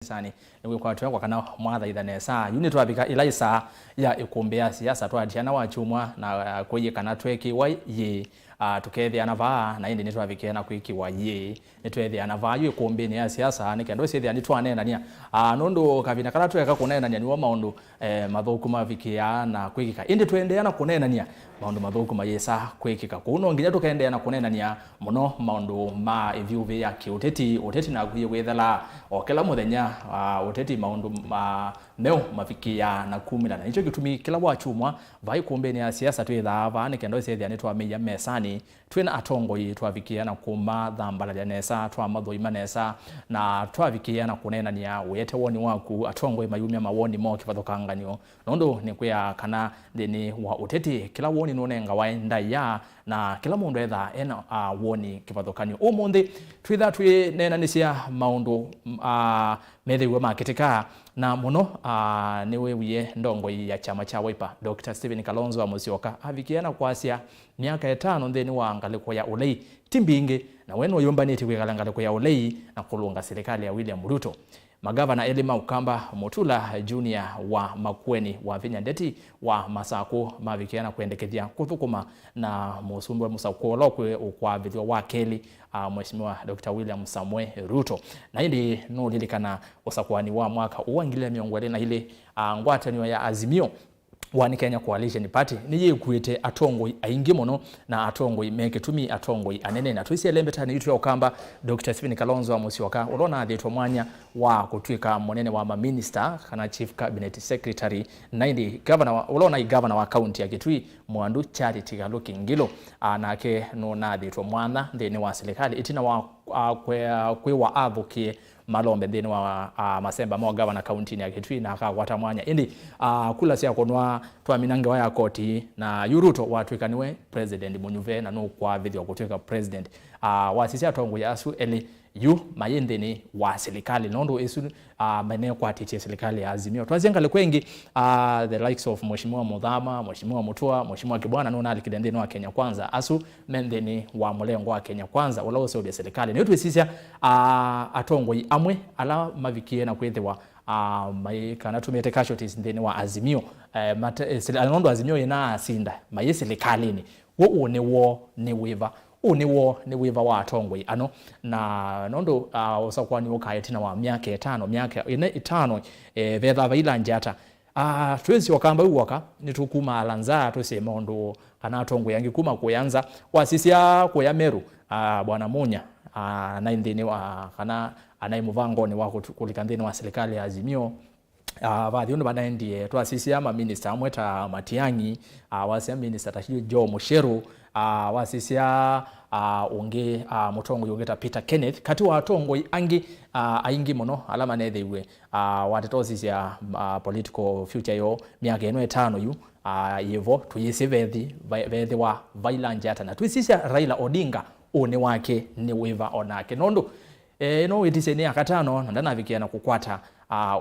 Sani ni kwa watu wako kana mwadha idhane saa unit wabika ilaisa ya Ikumbi ya siasa twadiana wachumwa na kwenye kana tweki wa ye tukethi anavaa na indi nitwa vikena kwiki wa ye nitwethi anavaa yu Ikumbi ni ya siasa ni kendo sethi anitwa nena nia nondo kavina kana tweka kunena nia ni wa maundu mathukuma vikia na kwikika indi twendeana kunena nia maundu mathukuma yesa kwikika kuno nginya tukaendeana kunena nia muno maundu ma MUNYUVE ya kiuteti na kuye wethala okela muthenya uteti maundu meo mafikia na kumila na hicho gitumi kila wachumwa vai Ikumbi ya siasa twithava ni kendo sethi anitwa meya mesani twina atongo yi twavikia na kuma thambala ya nesa twa mathoima nesa na twavikia na kunena nia wete woni waku atongo mayumia mawoni mo kivathokanganyo nondo ni kuya kana deni wa uteti kila woni nonenga waenda ya na kila mundu etha ena woni kivathokanyo umundi twitha twi nena nisia maundu methewe makitika na muno niwe wiye ndongo ya chama cha Wiva Dr. Stephen Kalonzo Musyoka avikiana kwasia miaka 5 nthini wa ngaliko ya ulei timbingi na weno yombaniti kwikala ngaliko ya ulei na kulunga serikali ya William Ruto. Magavana Elima Ukamba Mutula Junior wa MAKUENI wa Vinyandeti wa Masako mavikiana kuendekethia kuthukuma na musumbi wa MUSAU kwa vidhwa wa keli Mheshimiwa Dr. William Samuel Ruto na hindi no lilikana usakwani wa mwaka uwangile miongwele na ile ngwatanio ya Azimio wani Kenya Coalition Party niye kuite atongo aingi mono na atongo imeke tumi atongo anene na twisi elembeta ni yitu ya Ukamba Dr. Stephen Kalonzo Musyoka ulona adhetwa mwanya wa kutwika monene wa minister kana chief cabinet secretary na ndi governor ulona governor wa county ya KITUI Mwandu Charity Galuki Ngilo anake no na adhetwa mwana ndeni wa serikali itina wa kwe wa advocate malombe thini wa masemba mo governor county ya KITUI na akagwata mwanya indi kula sia konwa twaminange wa koti na Ruto watwikaniwe president MUNYUVE na no kwa video kutwika president wasisia tongo ya asu eli yu mayendeni wa serikali nondo esu maeneo kwa tiche serikali ya Azimio twazianga lekwengi the likes of Mheshimiwa Mudhama, Mheshimiwa Mutua, Mheshimiwa Kibwana no nali kidendeni wa Kenya Kwanza asu mendeni wa mulengo wa Kenya Kwanza ulawose obya serikali netu esisia atongo amwe ala mavikie na kwethwa mai kana tumete casualties ndeni wa Azimio nondo Azimio ina asinda mai serikali ni wo ni Wiva ni Wiva wa atongwe ano na nondo usakwani ukayetina wa miaka 5 miaka 5 vetha vaila njata twezi wakamba uwaka nitukuma alanza tuse mondo kana atongwe yangi kuma kuyanza wasisia kuya Meru bwana Munya na ndini wa kana anaimuvango ni wa kulikandeni wa serikali ya Azimio vathi undu banaendie twasisia ama minister amweta Matiangi wasia minister tashiyo Jo Musheru wasisia unge mutongo yongeta Peter Kenneth kati wa atongo angi aingi mono alama nethewe watetosisia political future yo miaka 5 yu yevo tuyise vethi wa vailanja ata na twisisia Raila Odinga one wake ni Wiva onake nondo no itiseni akatano ndana vikiana kukwata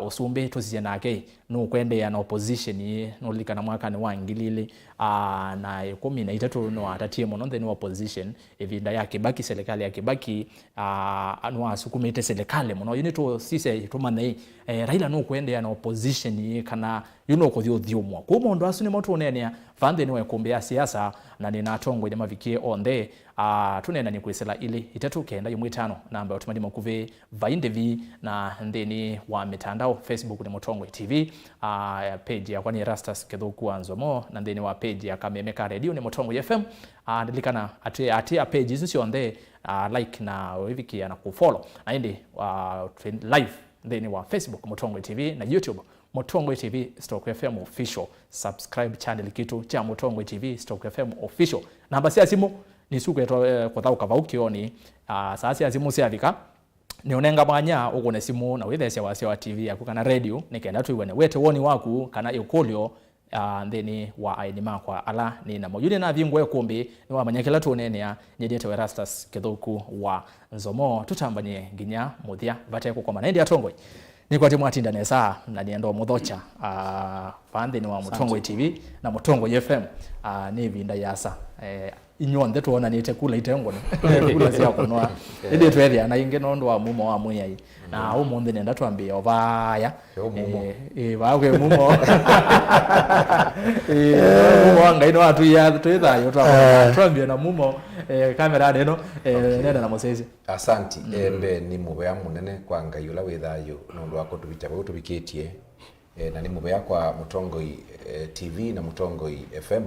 usumbe tusije nake no kwende ya na opposition ye no likana mwaka ni wangilile na 13 no atatie mono then opposition evinda yake baki serikali yake baki no asukumite serikali mono unito sise tumane Raila no kwende ya na opposition ye kana ko thiumwa ko mondo asuni moto onenia fande ni Ikumbi ya siasa na ni natongo ile mavikie onde tunena ni kwisela ile itatu kenda yumwe 5 namba otumadi makuve vaindevi na ndeni wa mitandao Facebook ni Mutongo TV page ya kwani Rastas Kethuku Anzomo na ndeni wa page ya Kamemeka Radio ni Mutongo FM nilikana atia page hizo sio onde like na wivikia na kufollow na ndi live ndeni wa Facebook Mutongo TV na YouTube Mutongo TV /FM official subscribe channel kitu cha Mutongo TV /FM official namba sia simu ni suku eto kothauka vaukioni sasa ya simu siavika ni unenga mwanya ukone simu na withesya wasya wa TV yaku kana radio nikenda tuiwane wete woni waku kana ikolio ndeni wa AENI makwa ala ni na moyuni na vingwe Ikumbi ni wa manyakela tunene ya nyedete Erastus Kethuku wa Nzomo tutambanie nginya muthia vateko kwa manendi atongwe ni kwa timu atinda nesa na niendo muthocha fande ni wa Mutongo TV na Mutongo FM ni vinda yasa inyonde tuona nite kula itengo kula sia kunwa ide twethia na inge no ndo wa mumo wa muyai na umundi nenda twambia obaya bagwe mumo mumo ngai no atu ya twithayo twambia na mumo kamera deno nenda na Moses. Asanti mbe ni mubea munene kwa ngai ula withayo no ndo wako tubita bwo tubikitie na ni mubea kwa Mutongoi TV na Mutongoi FM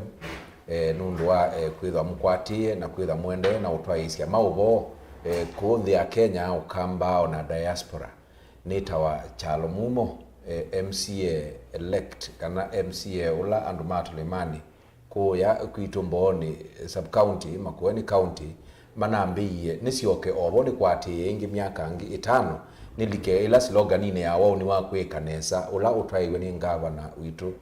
nundu wa kwitha mukwatie na kwitha mwende na utwaisia maubo kuthi ya Kenya ukamba ona diaspora nitawa chalo mumo MCA elect kana MCA ula andu matulimani kuya kwitumboni sub county Makueni county manambiye nisioke oboni kwatie ingi miaka ngi 5 nilike ila slogan ine ya wao ni wa kwekanesa ula utwaiwe ni ngavana witu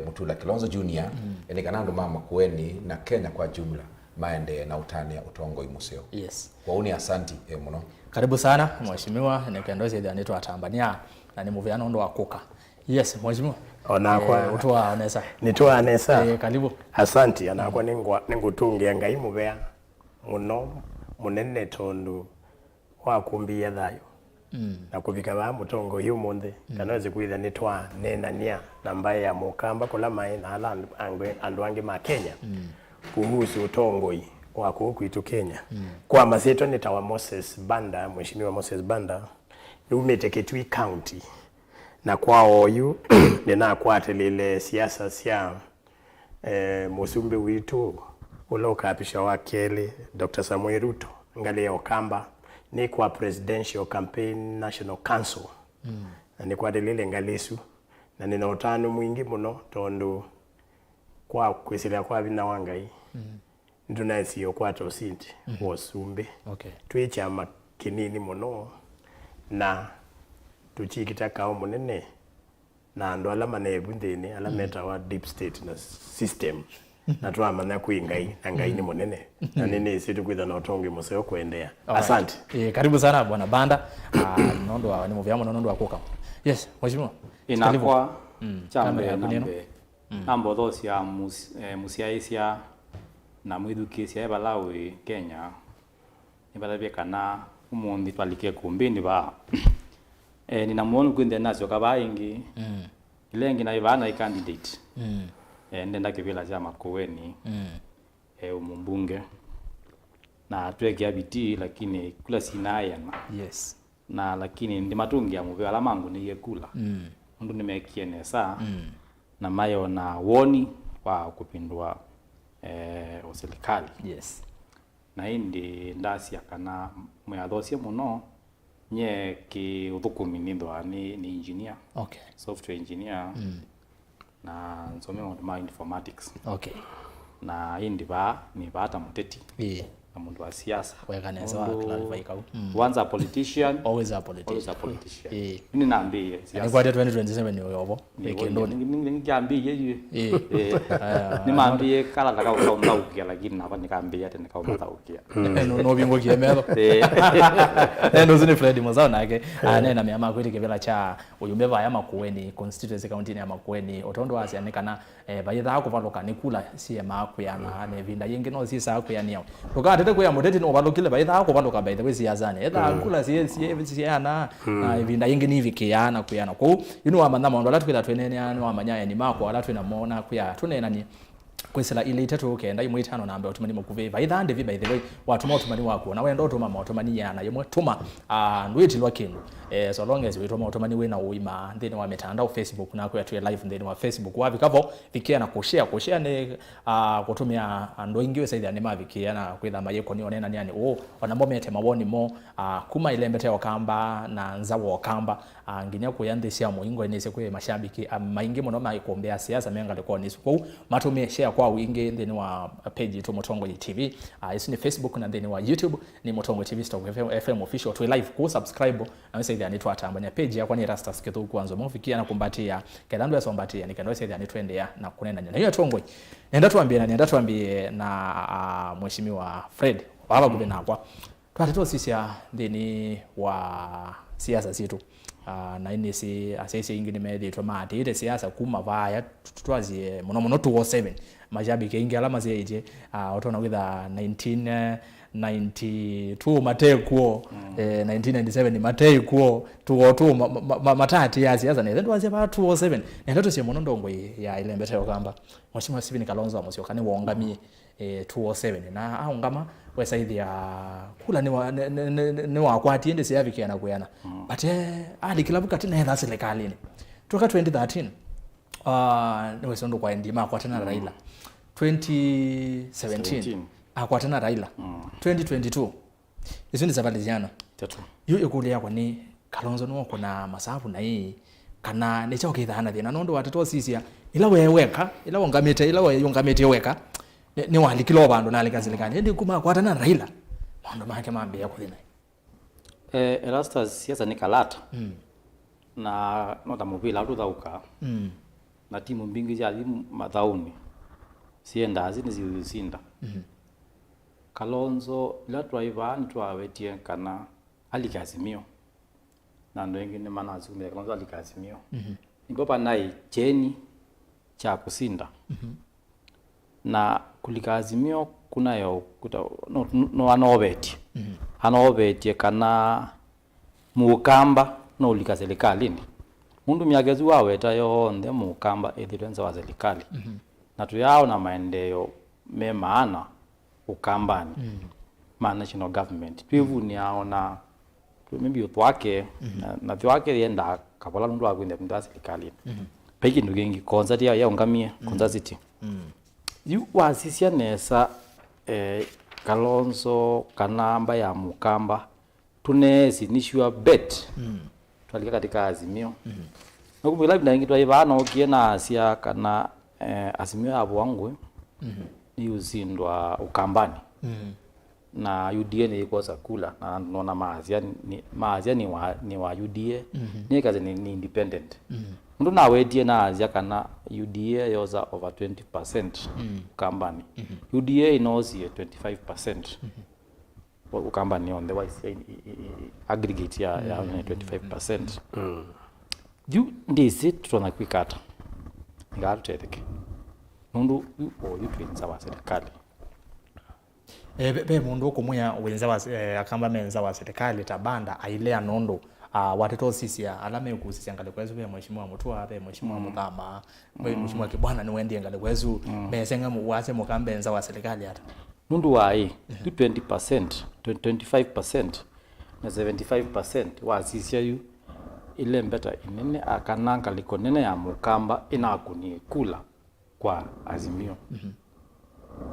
Mutula Kilonzo Junior enikana andu mama Makueni na Kenya kwa jumla maende na utania Utongoi museo. Yes. Wauni asanti muno. Karibu sana mheshimiwa nekendoze ide anaitwa Tambania na ni muviano ndo wakuka. Yes mheshimiwa. Onakwa utwa anesa. Nitwa anesa. Karibu. Asanti anakwa ningutungia ngai muvea muno munene tondu wa kumbia thayo. Na kubika ba mutongo hiyo monde kanaweze kuitha nitwa nenania nambaye ya mukamba kula mai na ala andu ange ma Kenya kuhusu utongoi wa kwitu Kenya kwa maseto nitawa Moses Banda mheshimiwa Moses Banda umete KITUI county na kwao yu nina kwatelile siasa sia musumbe witu uloka apisha wakele Dr. Samuel Ruto ngale ya Okamba ni kwa Presidential Campaign National Council na ni kwa delile ngalesu na nina utano mwingi muno tondu kwa kwesila kwa bina wangai nduna siyo kwa tosinti wasumbe tuichama kinini muno na tuchikitaka munene na ndo alama na ebundeni alameta wa deep state na system na tuama na kuingai na ngai ni munene na nini situ kwitha na utongi museo kuendea. Asante. Karibu sana bwana Banda. Nondo wa ni muvyamo nondo wa kuka. Yes, mheshimiwa. Inakwa chambe nambo dosi ya musiaisia na mwidukisia ya Balawi Kenya nibalabia kana umundi twalike kumbini ba ninamuona kwende nazo kabaingi ilengi na ibana candidate ndenda kibila cha Makueni umumbunge na tuweke abiti lakini kula sinaya yes na lakini ndi matungi ya muve alamangu ni yekula ndu nimekienesa na mayo na woni wa kupindua serikali yes na indi ndasi yakana mwadosia muno nye ki uthukumi nindwa ni engineer software engineer na nsomeo ma informatics na indi ba ni bata muteti na mundu wa siasa wekanesa wa clarify kau once a politician always a politician ni naambie siasa ni kwa 2027 ni yobo ekendoni ningiambie ni maambie kala taka ukia lakini hapa nikaambia tena kama mataukia no bingo kiemelo endo zini Fred mozao nake anena miama kweli kibela cha uyumbe ba ya Makueni constituency county ya Makueni otondo asianikana bayitha akuvaloka nikula sie makuyana ne vinda yenge no sisa akuyania tokatete kuya muteti no balokile bayitha akuvaloka by the way siyazane etha kula sie ana na vinda yenge ni vikiana kuyana ko amanda mondo latwila twenene ano amanyaya ni mako alatwina mona kuya tunena ni kwesela ile itatu kenda imwe itano namba otumani mukuve baithande vi by the way watuma otumani wako na wendo otuma otumani yana yemwe tuma ndweti lwakenu so long as we tuma otumani we na uima then wa mitandao Facebook na kwa live then wa Facebook wa vikavo vikia na kushare ne kutumia ndo ingiwe saidi ne mavikia na kwitha mayeko ni onena ni ani ona momete mawoni mo kuma ile mbete okamba na nzawo okamba nginya kuyandisia muingo enese kwe mashabiki maingi muno maikombea siasa menga lekwa nisu kwa matumie share kwa wingi then wa page to Mutongoi TV isi ni Facebook na then wa YouTube ni Mutongoi TV Stock FM official to live ku subscribe na wese ile anitwa Tambania page ya kwani Rastas kitu kwanza mfikia na kumbatia kedando yasombatia nikando ile anitwendea na kunena na hiyo Tongoi nenda tuambie na mheshimiwa Fred baba kubena kwa twatito sisi ya then wa siasa situ na ini si asese ingine meditwa mati ile siasa kuma vaya twazie muno 207 mashabiki ingi alama zeje utona with 1992 matekuo 1997 matekuo 202 matati ya siasa ne twazie ba 207 nendo sie muno ndongo ya ile mbetero kamba Mheshimiwa Stephen Kalonzo amusio kani wongamie 207 na aungama wesa hithi ya kula ni wakwati ende siaviki na kuyana but ali kilabu katina ya serikali ni toka 2013 ni wesondo kwa ndima akwatana na Raila 2017 akwatana Raila 2022 hizo ni zabaliziana tatu yo ikulia kwa ni Kalonzo no kuna masafu na hii kana ni choke thana thina nondo watoto sisia ila weweka ila wangamete ila wangamete weka ni walikilo bandu na alikazilekani ndi kuma kwatana Raila ndo make mambe yako thina Erastus siasa ni kalata na nota mobile auto dauka na timu mbingi jadi mathauni sienda azini ziusinda Kalonzo ila driver ni twawetie kana alikazimio na ndo wengine maana azumia Kalonzo alikazimio nipopa nai cheni cha kusinda na kulikazimio kunayo no anobeti anobeti kana mukamba no ulika serikali ni mundu myagezi waweta yonde mukamba ethirenza wa serikali na tuyao na maendeleo me maana ukambani ma national government twivu ni aona maybe utwake na twake yenda kapola ndu akwenda kwa serikali peki ndugengi concert ya ungamie concert yu wasisia nesa Kalonzo kanamba ya mukamba tunezi nishua bet twalika katika azimio nakumbuka labda ingitwa ivana ukiena asia kana azimio abo wangu ni uzindwa ukambani na UDA ni ikosa kula na naona maazia ni wa UDA ni kazi ni independent ndo na wetie na azia kana UDA yoza over 20% ukambani UDA inozi 25% ukambani on the wise aggregate ya 25% juu ndisi tutona kwikata ngaruteteke nundu yutuinza wa serikali be mundu kumuya wenza wa akamba menza wa serikali tabanda ailea nondo watoto sisi alame kusisi ngale kwezu be mheshimiwa Mutua be mheshimiwa Muthama mheshimiwa Kibwana ni wendi ngale kwezu besenga muwase mukambenza wa serikali hata nundu wai 20% 25% na 75% wasisia yu ile mbeta inene akananga liko nene ya mukamba inakuni kula kwa azimio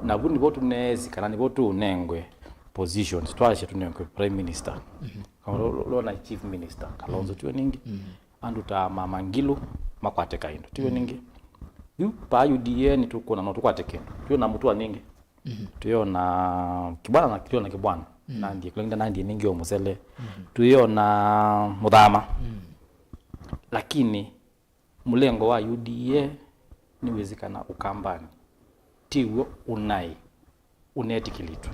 na bundi botu nezi kana ni botu unengwe positions twashe tunengwe prime minister kama lo chief minister Kalonzo tuwe ningi andu ta mama Ngilu makwate kaindo tuwe ningi yu pa UDA ni tukona no tukwate kendo tuwe na mtu aningi tuwe na Kibwana na tuwe na Kibwana na ndiye kulinda na ndiye ningi omusele tuwe na Muthama lakini mulengo wa UDA ni wezekana ukambani tiwo unetikilitwe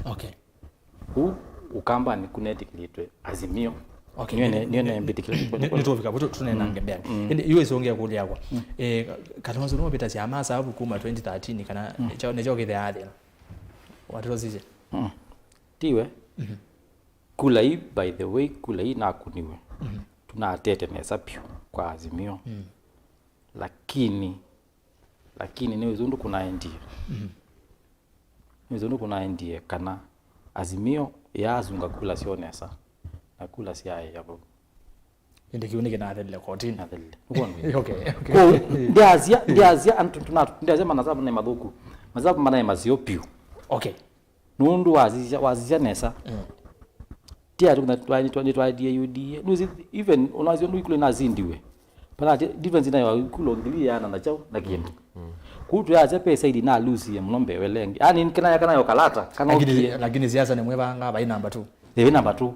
ukambani kunetikilitwe azimio nione mbitikilitwe nitofika buto tunena ngembea iwe songea kulia kwa Kalonzo no beta chama sababu kuma 2013 kana necho kithe athina watu sije tiwe kula hii by the way kula hii na kuniwe tunatete nesa pio kwa azimio lakini ni wezundu kuna ndie wezundu kuna ndie kana azimio ya azunga kula sio nesa na kula si haya hapo ende kiunike na adele kotini adele uko okay ko ndiazia antu ndiazia manazabu na madhuku mazabu mana mazio pio okay nundu wazizia nesa tia tukuna dia UDA nuzi even unazio ndu ikule nazindiwe pana difference inayo kulo ngilia na chao na kiendo kutu ya zepe saidi na lusi ya mnombe welengi yani kana yo kalata kana lakini siasa ni mwebanga ba number 2 the number 2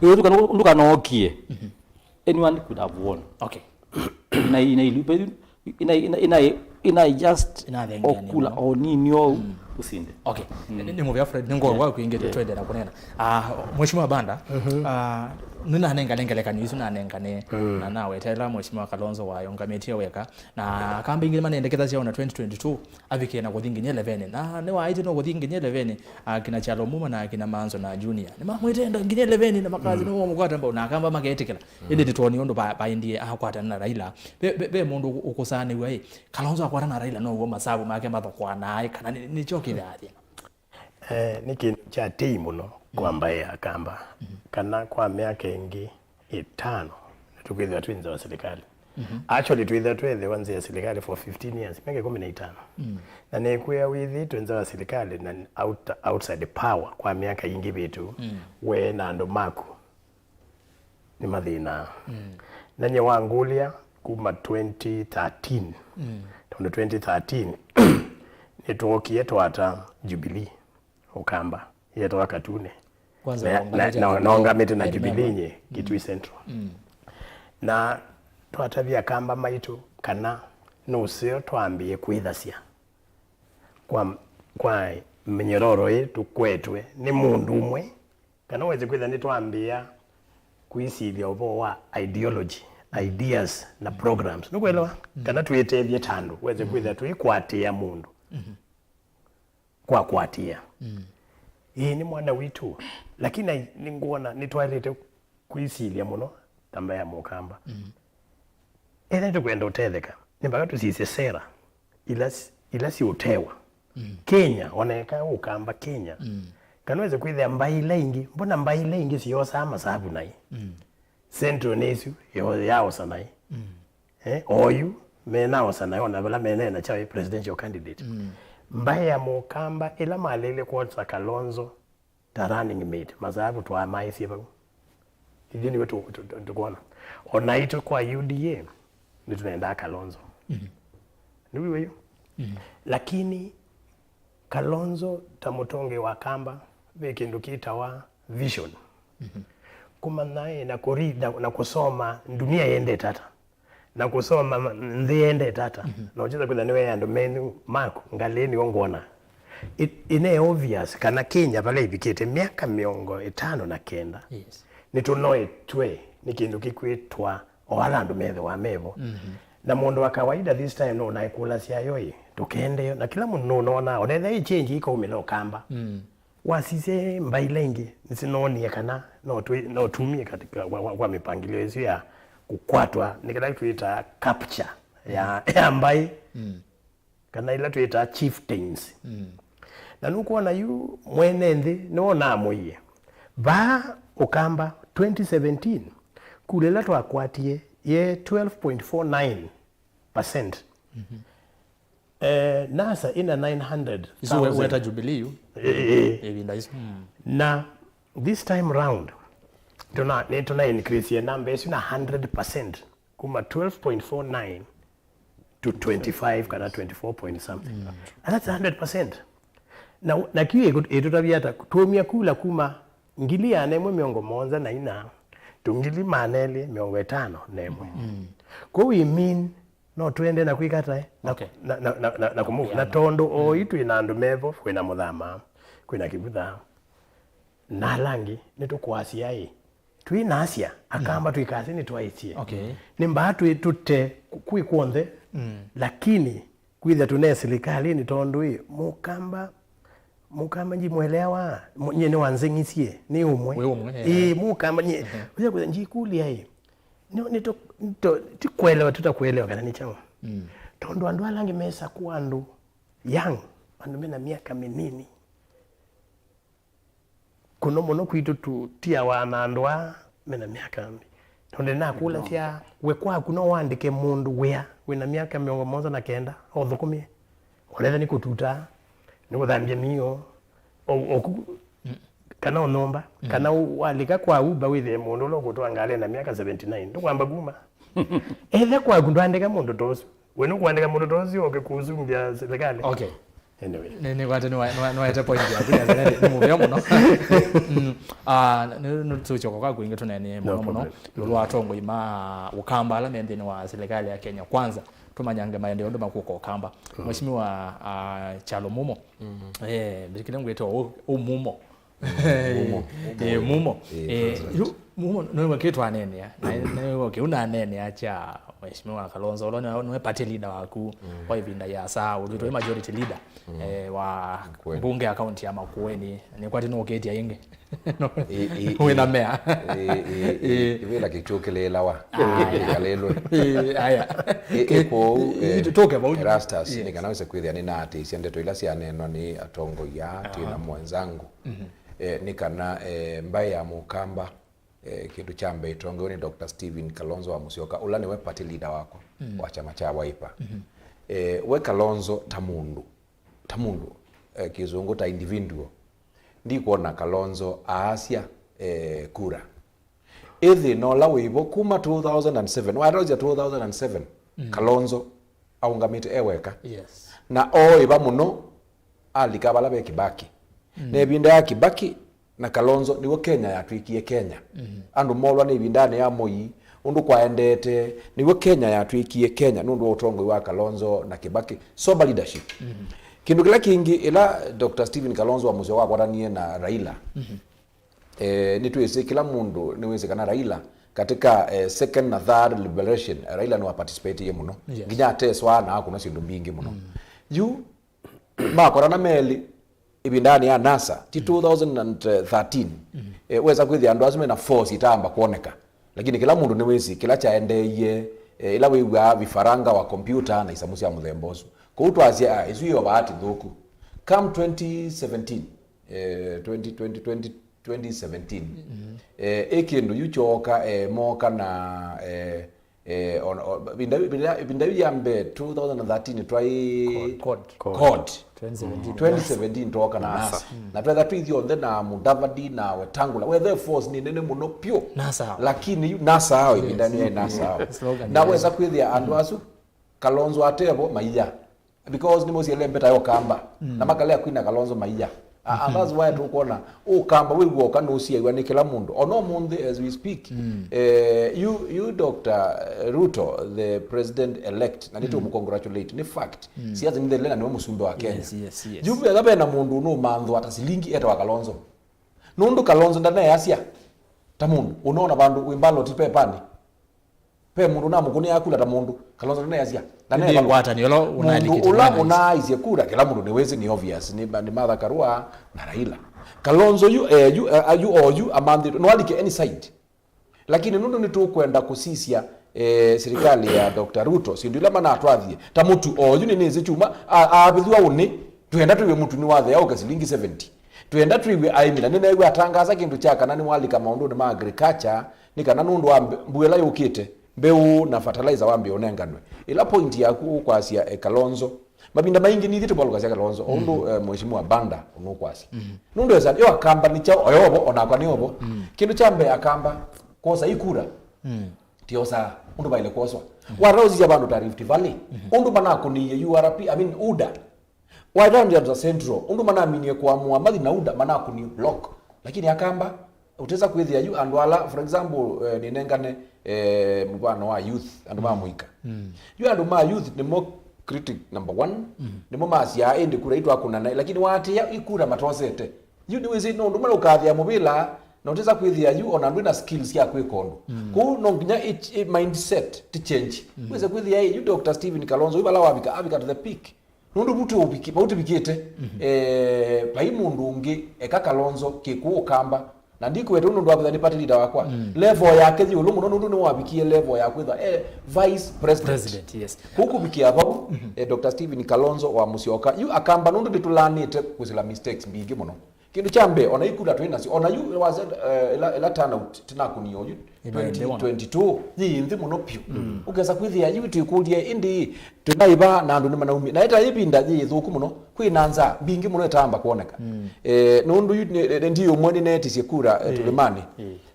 yo luka no okie anyone could have won okay ina ilupe ina ina just okula oninyo usinde. Okay. Ni movie Fred ningo wa kuingia twende na kunena. Mheshimiwa Banda, nina nenga news na nenga ne na nawe tela Mheshimiwa Kalonzo wa yongametia weka na kamba ingine manendekeza cia na 2022 avike na kuthingi 11 na ne wa ite no kuthingi 11 kina Chalo Muma na kina Manzo na Junior ni mamwetenda ngi 11 na makazi no mukwata ambao na kamba magetikela inde titoni ondo ba indie akwata na Raila be mundu ukusani we Kalonzo akwata na Raila no go masabu make mathokwa nae kana ni choki thati niki cha timu no kwamba ya kamba kana kwa miaka ingi 5 tukwithwa twinza wa serikali actually twithwa wanze ya serikali for 15 years miaka 15 na nekuya withi twinza wa serikali na outside power kwa miaka ingi bitu we na ndo maku ni mathina na nye wangulia kuma 2013 tondo 2013 nituokie twata Jubilee ukamba yeto wakatune kwanza naongamete na Jubilee nye KITUI Central na twatavia kamba MAITU kana nusio twambie kwithasia kwa mnyororo yetu kwetwe ni mundu umwe kana weze kwitha ni twambia kuisilia ubo wa ideology ideas na programs nukwelewa kana tuitethie tandu weze kwitha tuikwatia mundu kwa kwatia ni mwana witu lakini ninguona nitwalete kuisilia muno tamba ya mukamba ende kwenda utetheka nimbaga tusise sera ila si utewa Kenya oneka ukamba Kenya kanweze kwithia mbaila ingi mbona mbaila ingi siyo sama sabu nai Central nesu yao sanai oyu menao sanai ona bala menena cha presidential candidate mbaya mukamba ila malele kwa Kalonzo ta running mate mazabu twa maisi bagu idini wetu tukona onaito kwa UDA ni tunaenda Kalonzo ni wewe lakini Kalonzo tamutonge wa kamba bekindu kitawa vision kuma naye na korida na kusoma dunia yende tata na kusoma ndiende tata na uchiza kwenda niwe ya menu mark ngaleni ongona ine obvious kana Kenya pale ibikete miaka miongo 5 na kenda nitunoe twe nikindu kikwitwa owalandu methe wa mevo na mundu wa kawaida this time no naikula cia yoi tukende na kila mundu unaona onetha i change iko umelo kamba wasise mbailengi nisinonia kana no tumie katika kwa mipangilio hiyo ya kukwatwa nikadai tuita capture ya mbai kana ila tuita chieftains na nukuona yu mwenendi nona moye ba ukamba 2017 kulela twakwatie ye 12.49% NASA ina 900 iso weta Jubilee na this time round tuna increase ya number is na 100% kuma 12.49 to 25 kana 24 point something and that's 100% na kiwe etutabiata tumia kula kuma ngili anemwe miongo monza na ina tungili maneli miongo 5 nemwe kwa we mean no tuende na kwikata na kumove na tondo o itu inandu mevo kwina muthama kwina kibutha na langi nitukwasia twina asia akamba twikasi ni twaitie ni mbatu tute kwikonthe lakini kwitha tune serikali ni tondu mukamba njimwelewa nyene wanzengisie ni umwe mukamba nye uza kwa njikulia nito tikwelewa tutakuelewa kana ni chao tondo andu alangi mesa kwandu young andu mena miaka minini kuno muno kwitu tutia wana andwa mena miaka mbi tonde na kula tia we kwa kuno wandike mundu wena miaka 19 o thukumi oletha ni kututa ni kuthambia mio kana onomba kana walika kwa uba withe mundu lo kutwangale na miaka 79 ndukwamba guma ethe kwa kundwandika mundu tosu wenu kuandika mundu tosu okekuzumbia serikali anyway ni watu no ete point ya kuya ni muvea muno nutuchoka kwa kuinga tunene muno lolo atongo ima ukamba mendeni wa serikali ya Kenya kwanza tumanyange maendeleo ndo makuko ukamba mheshimiwa Chalo MUMO bikile ngweto MUMO MUMO MUMO no wakitu anene na wakiuna anene acha mheshimiwa Kalonzo unaona no party leader waku wa ibinda ya saa ulito majority leader wa bunge account ya MAKUENI ni kwati no keti yenge we na mea ivela kichokelela wa kalelo aya eko talk about rastas ni kana wese kwithia ni nati siende to ila sianenwa ni atongo ya tina mwenzangu ni kana mbaye ya mukamba kindu cha mbe itongo ni Dr. Stephen Kalonzo wa Musyoka ula ni we party leader wako wa chama cha Wiva we Kalonzo tamundu kizungu ta individual ndi kuona Kalonzo aasia kura ithi no la wivo kuma 2007 waroja 2007 Kalonzo aungamite eweka na iba muno alikabala be Kibaki ne binda ya Kibaki na Kalonzo niwo Kenya yatwikie Kenya andu molwa ni bindane ya Moi undu kwaendete niwo Kenya yatwikie Kenya nundu utongo wa Kalonzo na Kibaki sober leadership kindu kila kingi ila Dr. Stephen Kalonzo wa Musyoka kwaranie na Raila nitwese kila mundu niweze kana Raila katika second na third liberation Raila no participate ye muno nginya teswa na kuna sindu mbingi muno yu makora na meli ibindani ya NASA ti 2013 weza kwithi andu asime na force itamba kuoneka lakini kila mundu niwezi kila chaendeye ila wiwa vifaranga wa computer na isamusi ya muthembosu kuutwazia izuyo bahati thuku come 2017 2017 ekindu yuchoka moka na bindawi yambe 2013 try code 2017 toka na NASA na twetha twithio the na Mudavadi na Wetangula we the force ni nene muno pio NASA lakini NASA hao ibindani ya NASA hao na weza kwithia andu asu Kalonzo atebo maiya because ni mosi ele mbeta yo kamba na makale kwina Kalonzo maiya and that's why tukona kamba we go kana usia iwa ni kila mundu ono mundu as we speak you Dr. Ruto the president elect na nito congratulate ni fact siasa ni lena ni musumbe wa Kenya yes jubu gabe na mundu no mandho atasilingi eta wa Kalonzo nundu Kalonzo ndana yasia tamundu unaona bandu wimbalo tipepani pe mundu na mukuni yakula ta mundu Kalonzo ndana yasia ndane ngwata ni yolo unalikiti una isie kura kila mundu niwezi ni obvious ni Martha Karua na Raila Kalonzo you amandi no alike any side lakini nundu ni tu kwenda kusisia serikali ya Dr. Ruto sindula mana atwathie ta mutu oyu ni nizi chuma abithwa uni tuenda tuwe mutu ni wathe ya ukasilingi 70 tuenda tuwe aimila nene iwe atangaza kindu cha kana ni mwalika maundu ma agriculture ni kana nundu wa mbuela yukite mbeu na fertilizer wambi onenganwe ila point ya kwasia Kalonzo mabinda maingi ni thitu boluka cia Kalonzo undu mheshimiwa BANDA unukwasi nundu esa yo akamba ni cha oyobo onakwa ni obo kindu chambe akamba kosa ikura tiosa undu baile koswa warozi ya bandu ta Rift Valley undu manakuni URP UDA wadown ya Central undu manaminie kwa muamadi na UDA manakuni block lakini akamba uteza kwithia yu andwala for example ninengane mubano wa youth andu mamuika yu andu ma youth ni mo critic number 1 ni mo masia ende kuraitwa kuna lakini wati ya ikura matosete yu ni wezi no ndu mara ukathia mubila na uteza kwithia yu ona ndu na skills ya kwekondo ku no nginya mindset to change weze kwithia yu Dr. Stephen Kalonzo ibala wabika to the peak nundu butu ubiki bauti bikite pai mundu ungi eka Kalonzo kiku kamba na ndiko wetu nundu wabitha ni party leader wakwa level yake thi ulu muno nundu ni wabikie level ya kwitha vice president yes huku bikia hapo Dr. Stephen Kalonzo wa Musyoka yu akamba nundu bitulanite kuzila mistakes mbingi muno kindu chambe ona ikula twina si ona yu was ela turnout tinakuniyo 2022 ni nthi muno pio ukeza kwithia yu twikulie indi tunaiba na andu ni manaumi na eta ibinda thi thuku muno kwinanza mbingi muno etamba kuoneka nundu yu ndiyo mwani neti sekura tulimani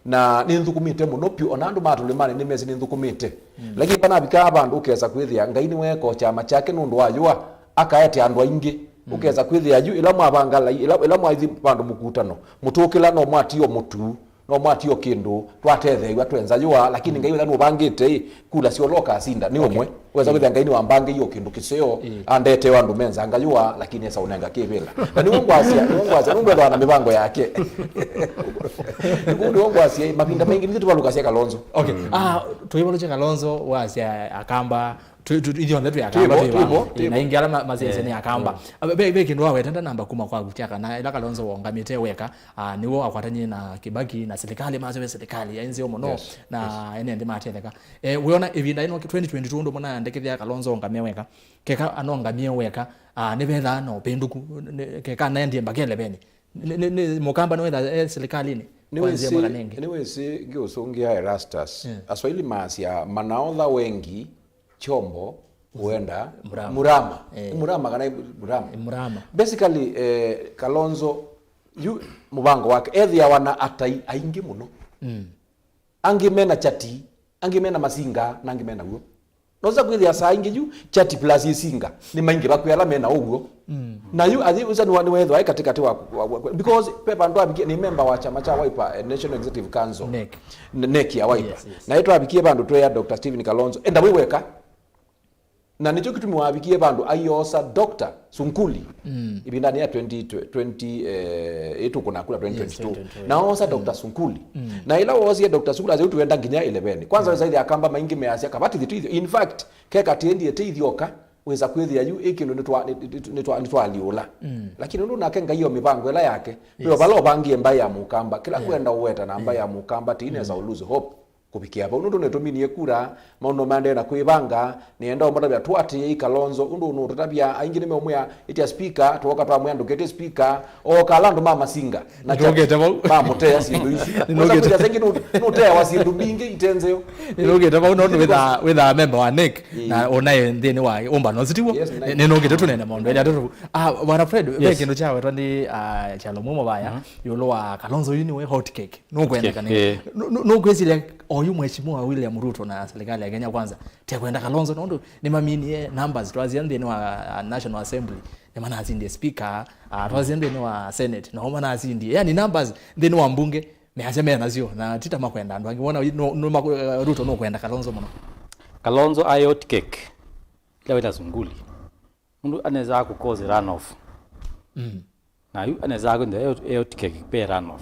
na ni nthukumite muno pio ona andu matulimani ni mezi ni nthukumite lakini pana bika abandu ukeza kwithia ngai ni weko chama chake nundu wayua akaete andu aingi ukeza kwithia ju ila mwabangala ila mwaithi bandu mukutano mutukila no mwatio mutu no mwatio kindu twatethewa twenza yua lakini ngai wetha no bangite kula cio loka sinda ni umwe weza kwithia ngai ni wambange yo kindu kiseo andete wandu menza ngayua lakini esa unenga kibila na ni ngwasia nungwe na mibango yake ngundu ngwasia mapinda mengi ni tubalukasia Kalonzo tuiboloche Kalonzo wasia akamba iyo ndetu ya kamba na ingala mazese ni akamba be kindu wawe tenda namba kuma kwa gutiaka na ila Kalonzo wongamite weka niwo akwatanye na Kibaki na serikali mazo serikali yainzi omono na ene ndi matetheka wiona evinda ino 2022 ndo mona ndekethia Kalonzo wongamie weka keka anongamie weka ne betha no penduku keka na ndie mbakele beni ni mukamba no wetha serikali ni niwesi giusongia Erastus aswahili masia manaodha wengi chombo huenda Murama kana Murama basically Kalonzo mubango wake ethia wana atai aingi muno angimena chati angimena masinga na angimena uo noza kwithia saa ingi ju chati plus isinga ni maingi bakwela mena uguo na yu athi uza ni wetho ai katikati wa because pepa ndo abikie ni member wa chama cha Wiva National Executive Council NEC ya Wiva na yetu abikie bandu to ya Dr. Stephen Kalonzo enda weweka na nicho kitu mwabikie bandu ayosa Dr. Sunkuli ibindani ya 2020 etu kuna kula 2022 na osa Dr. Sunkuli na ila wosia Dr. Sunkuli aze tuenda nginya 11 kwanza zaidi akamba maingi measia kabati thitithio in fact keka tiendi etithioka weza kwithia yu ikindu nitwa aliula lakini ndo nakenga hiyo mipango ela yake ndio balo bangie mbai ya mukamba kila kwenda uweta na mbai ya mukamba tineza lose hope kubikia hapa undo netomini kura mauno mande na kuibanga nienda omoda bya twati Kalonzo undo no tatabia aingine me omya itia speaker toka twa mwandu gete speaker o kalando mama singa na nogete ba mutea sindu ici nogete zengi no tea wasindu bingi itenzeo nogete ba uno with a member wa NEC na onaye ndeni wa omba no zitiwo ne nogete tunene mondo ya tu bwana Fred bekindo chawe twandi chalo mumo baya yolo wa Kalonzo yini we hot cake no kwenda kane no kwezile oyu mheshimiwa William Ruto na serikali ya Kenya kwanza tia kwenda Kalonzo nondo ni mamini numbers twaziende ni wa National Assembly ni maana azindi speaker twaziende ni wa Senate na maana azindi yani numbers then wa mbunge me aseme nazio na tita makwenda ndo angiona Ruto no kwenda Kalonzo mono Kalonzo ayot cake la weta Sunguli mundu anaweza kukoze runoff na yu anaweza kwenda ayot cake pe runoff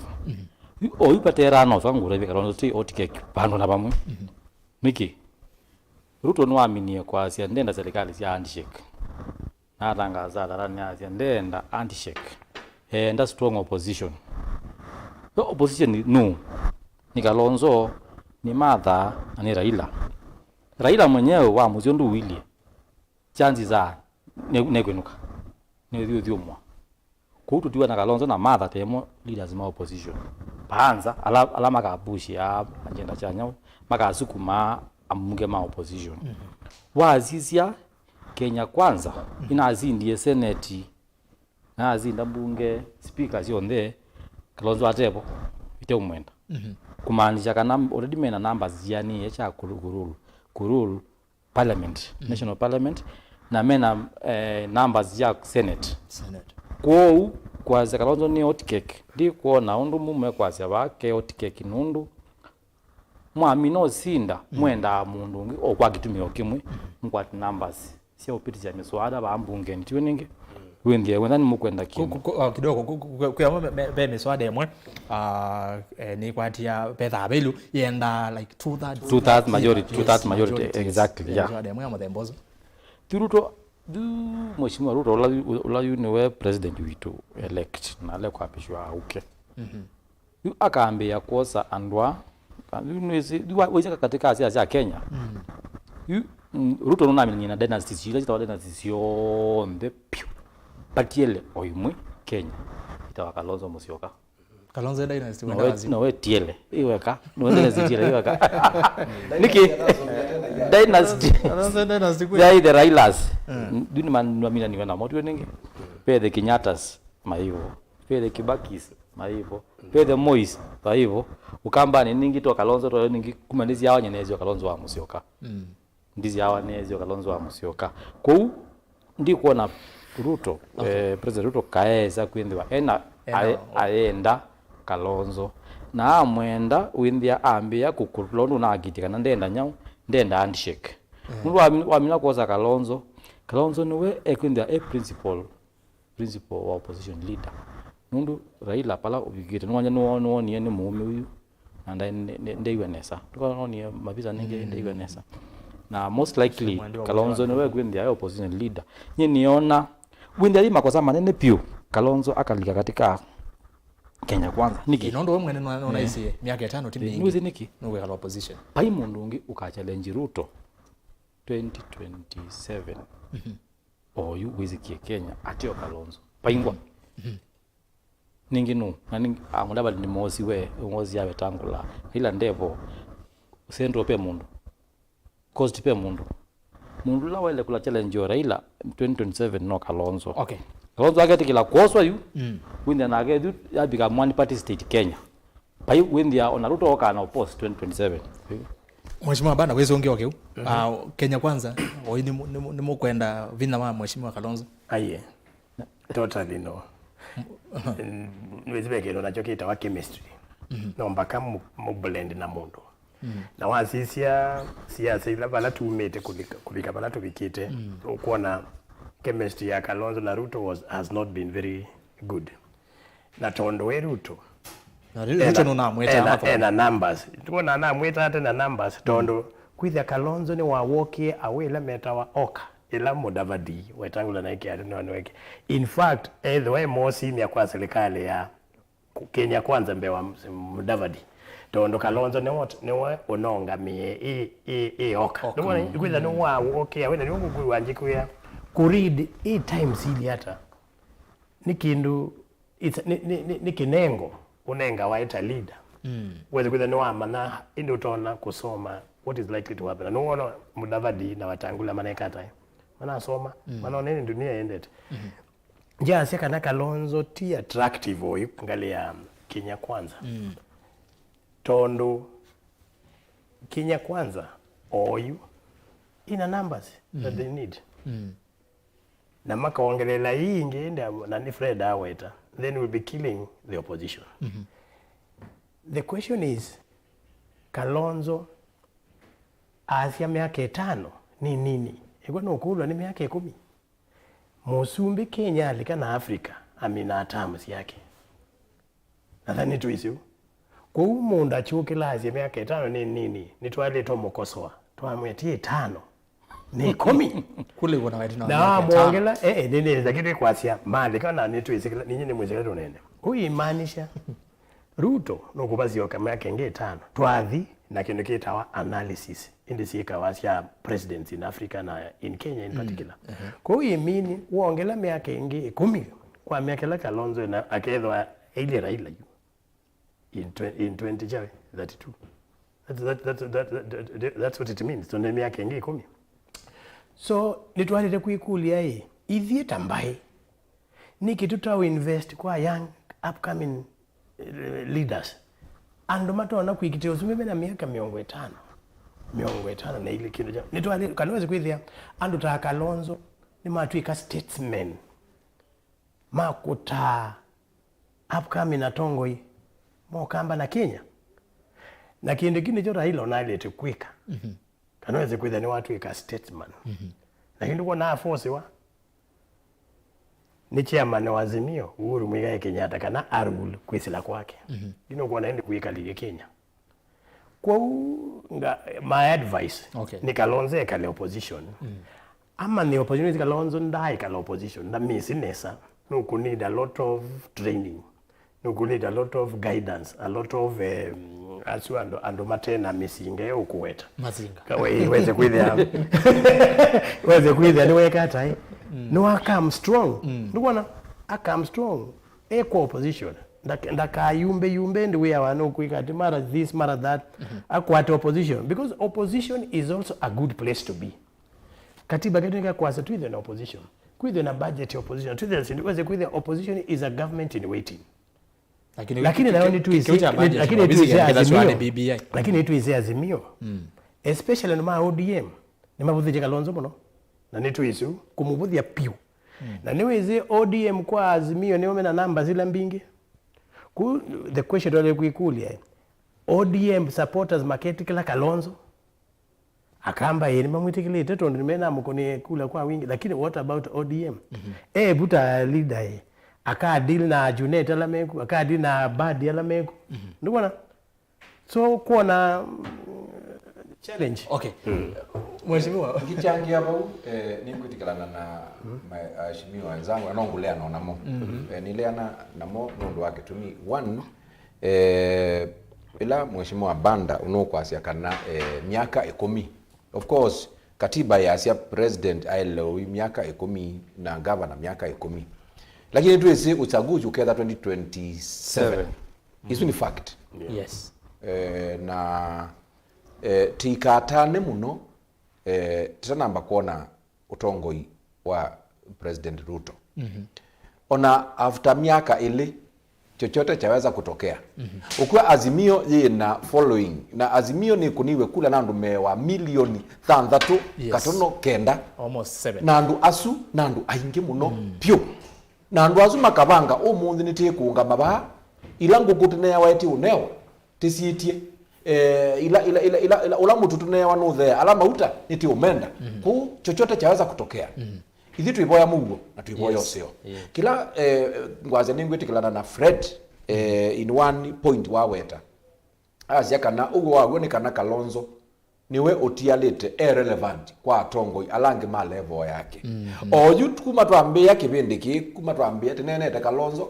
oyu pate runoff angura bi Kalonzo ti ayot cake pano na bamwe miki Ruto no aminie kwa asia ndenda serikali sia handshake na tangaza darani asia ndenda handshake nda strong opposition opposition no ni Kalonzo ni Martha ani Raila mwenyewe wa muziondu wili chanzi za nekwenuka ne thiomwa kututiwa na Kalonzo na Martha temo leaders ma opposition panza alama ka push ya agenda chanya maka sukuma amunge ma opposition wazizia Kenya kwanza inazindie senate na azinda bunge speakers yonde Kalonzo atebo ite umwenda kumaanisha kana already mena numbers yani echa kurulu parliament national parliament na mena numbers ya senate kwa za Kalonzo ni hot cake ndi kuona undu mume kwa za wake hot cake nundu mwamino sinda mwenda mundu ngi okwa kitumio kimwe mkwati numbers sio upiti ya miswada ba mbunge ntiwe ninge wendie wendani mukwenda kimwe kidogo kwa be miswada yemwe ni kwatia petha abelu yenda like 2/3 majority exactly yeah miswada yemwe amodembozo Ruto du mheshimiwa Ruto ula yuniwe president witu elect na le kwa pishwa uke yu akaambia kosa andwa yunwezi duwa katika asia za Kenya yu Ruto nuna na dynasty zile zitawa dynasty yonde piu patiele oyumwe Kenya itawa Kalonzo Musyoka Kalonzo dynasty no we tiele iweka no dynasty tiele iweka niki dynasty Kalonzo dynasty kwa ya the Railas duni manumina ni wana motu wengi pe the Kenyatas maivo pe the Kibakis maivo pe the Mois maivo ukamba ni ningi to Kalonzo to ningi kumandizi yawa nyenezo Kalonzo wa Musyoka ndizi yawa nezo Kalonzo wa Musyoka kwa ndi kuona Ruto President Ruto kaeza kwindiwa aenda Kalonzo na amwenda windia ambia kukulondu na agitikana ndenda nyau ndenda handshake mundu wamina koza Kalonzo niwe ekwindia principal wa opposition leader mundu Raila pala ubigite nwanya no ni mume uyu anda ndeiwe nesa tukona ni mabisa ninge ndeiwe nesa na most likely Kalonzo niwe kwindia opposition leader niona windia makosa manene piu Kalonzo akalika katika Kenya Kwanza niki nondo wewe mwene naona isi miaka 5 timu nyingi niwe niki no we opposition pai mundu ungi ukachallenge Ruto 2027 oyu wizikie Kenya atio Kalonzo paingwa ningi nu nani amudaba ni mozi we mozi yawe tangula ila ndevo sendro pe mundu cost pe mundu la wale kula challenge Raila 2027 no Kalonzo okay Kalonzo agati kila koswa yu windi na agedu ya become one party state Kenya pai windi ya ona Ruto oka na post 2027 Mheshimiwa Banda wewe ongea okay Kenya Kwanza ni mukwenda vina wa Mheshimiwa Kalonzo aye totally no nizibeke ndo nachokita wa chemistry no mpaka mu blend na mundu na wasisia siasa ila bala tumete kulika bala tubikite ukuona chemistry ya Kalonzo na Ruto has not been very good na tondo we Ruto na Ruto no namweta na numbers tuona namweta hata na numbers tondo kwithia Kalonzo ni wa wokie awela meta wa oka ila Mudavadi wetangula na iki weke in fact the way mosi ya kwa serikali ya Kenya Kwanza mbewa Mudavadi tondo Kalonzo ni wa ononga mie oka ndio kwithia ni wa wokie awela ni ngugui wanjiku ya kuread times ili hata ni kindu ni kinengo unenga waita leader whether kwithia ni wa mana ndio utaona kusoma what is likely to happen no one Mudavadi na watangula manekata mana soma mana nini dunia endete ja sika na Kalonzo ti attractive oyu ngalia Kenya Kwanza tondo Kenya Kwanza oyu ina numbers that they need na makaongelela hii ingeenda na ni Fred Aweta then we'll be killing the opposition the question is Kalonzo asia miaka 5 ni nini iko no kulwa ni miaka 10 Musumbi Kenya alika na Afrika amina terms yake nadhani tu hizo kwa umundu achukila asia miaka 5 ni nini ni twale to mokosoa twamwetie 5 ni 10 kule wana wetu na muongela nini zakiti kwasia mali kana ni tu hizo ninyi ni mwezeka tunene uimanisha Ruto no kubazio kama yake nge 5 twathi na kindu kitawa analysis indisika wasia presidents in Africa na in Kenya in particular kwa hiyo mini uongela miaka ingi 10 kwa miaka la Kalonzo na akedwa ile Raila in 2032 that's what it means to miaka ingi 10 so nitwalite kuikulia hii ithie tambai nikituta invest kwa young upcoming leaders ando matona kuikite usumebe na miaka 5 na ile kindu ja nitwale Kalonzo kwithia ando ta Kalonzo ni matwika statesman makuta upcoming na tongoi mokamba na Kenya na kindu kine jo Raila onalete kwika Kalonzo kwithia ni watu ika statesman lakini kwa na force wa ni chairman wa Azimio Uhuru Muigai Kenyatta kana arule kwisila kwake dino kwa naende kuikalia Kenya kwa my advice ni Kalonzo kale opposition ama ni opposition Kalonzo ndai kale opposition na misi nesa no ku need a lot of training no ku need a lot of guidance a lot of ando matena misinge ukuweta mazinga kawe iweze kwithia ni weka tai no akam strong ndikuona akam strong equal opposition ndaka yumbe ndi we awano kuikati mara this mara that akwata opposition because opposition is also a good place to be katiba ketu kwa sasa tuithe na opposition kuithe na budget opposition tuithe sindiweze kuithe opposition is a government in waiting lakini nayo ni tuize lakini tuize Azimio especially no ma ODM ni mabudhi Kalonzo muno na ni tuize kumubuthia piu na niweze ODM kwa Azimio ni omena namba zile mbingi the question wale kuikulia ODM supporters market kila Kalonzo akamba yeni mamwitikile teto ndimena mukoni kula kwa wingi, lakini what about ODM? Buta leader aka deal na Junet Alameku, aka deal na Badi Alameku. Ndibona so kuona challenge. Okay. Mheshimiwa ngichangia hapo ningutikalana na mheshimiwa wenzangu anongulea na namo nileana namo ndo wake tumi one ila mheshimiwa Banda unokwasi akana miaka 10. Of course katiba ya Asia president ailo miaka 10 na governor miaka 10, lakini tuwezi uchaguzi ukenda 2027 hizo ni fact. Yes. Na tikatane muno titanamba kuona utongoi wa President Ruto. Ona after miaka ile chochote chaweza kutokea. Ukiwa Azimio na following na Azimio ni kuniwe kula nandu mewa milioni 3 katono kenda almost 7 nandu asu nandu aingi muno pyo nandu asu makabanga umuthi niti kuunga maba ilangu kutinea waiti unewa tisiitie ila ula mutu tunewa no there alama uta niti umenda ku chochote chaweza kutokea. Ithi tuiboya mugo na tuiboya osio. Kila ngwaze ningwetikilana na Fred in one point waweta asia kana ugo wago ni kana Kalonzo niwe otialite irrelevant kwa tongoi alange ma level yake. Oyu kuma twambia kibindiki kuma twambia tenene Kalonzo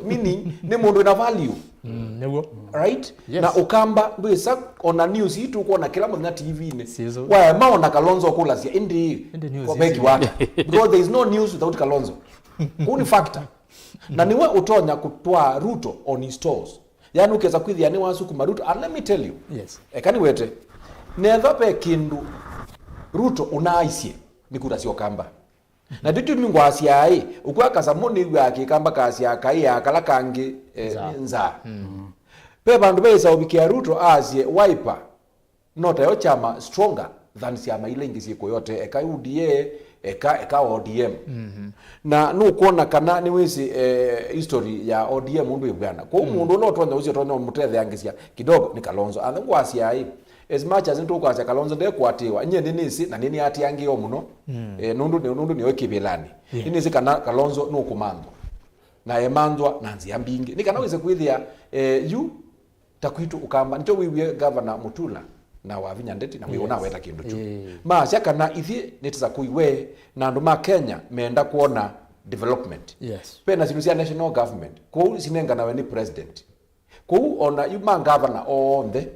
meaning ni mundu na value. Nego. Right? Yes. Na ukamba ndwisa ona news itu kuona kila mwana TV ne. Sizo. Wa maona Kalonzo kula sia indi kwa beki wake. Because there is no news without Kalonzo. Kuni factor. Na niwe utonya kutwa Ruto on his toes. Yani ukeza kwithia ni wasu kuma Ruto, and let me tell you. Yes. Kani wete netho pe kindu Ruto unaisie ni kurasio kamba. Na ditu mingwasia ai ukwa kasamoni yake kamba kasia kai akala kangi nza. Pe bandu beza obikia Ruto asie wiper nota yo chama stronger than siama ile ingisi yote eka UDA eka ODM. Na nukuona kana ni wisi history ya ODM mundu ibwana. Kwa mundu no tonda usi tonda mutethe yangisia kidogo ni Kalonzo. And ngwasia ai as much as ntu kwasa Kalonzo de kwatiwa nye nisi na nini ati yangi yo muno nundu ni okibilani ini zikana Kalonzo no kumando na emandwa na nzia mbingi nikana weze kwithia you takwitu ukamba nito wiwe governor Mutula na wavinya ndeti na wiona weta kindu chu ma shaka na ithi nitiza kuiwe na andu ma Kenya meenda kuona development. Yes. Pena sinusia national government ko sinenga na weni president ko ona yuma governor on the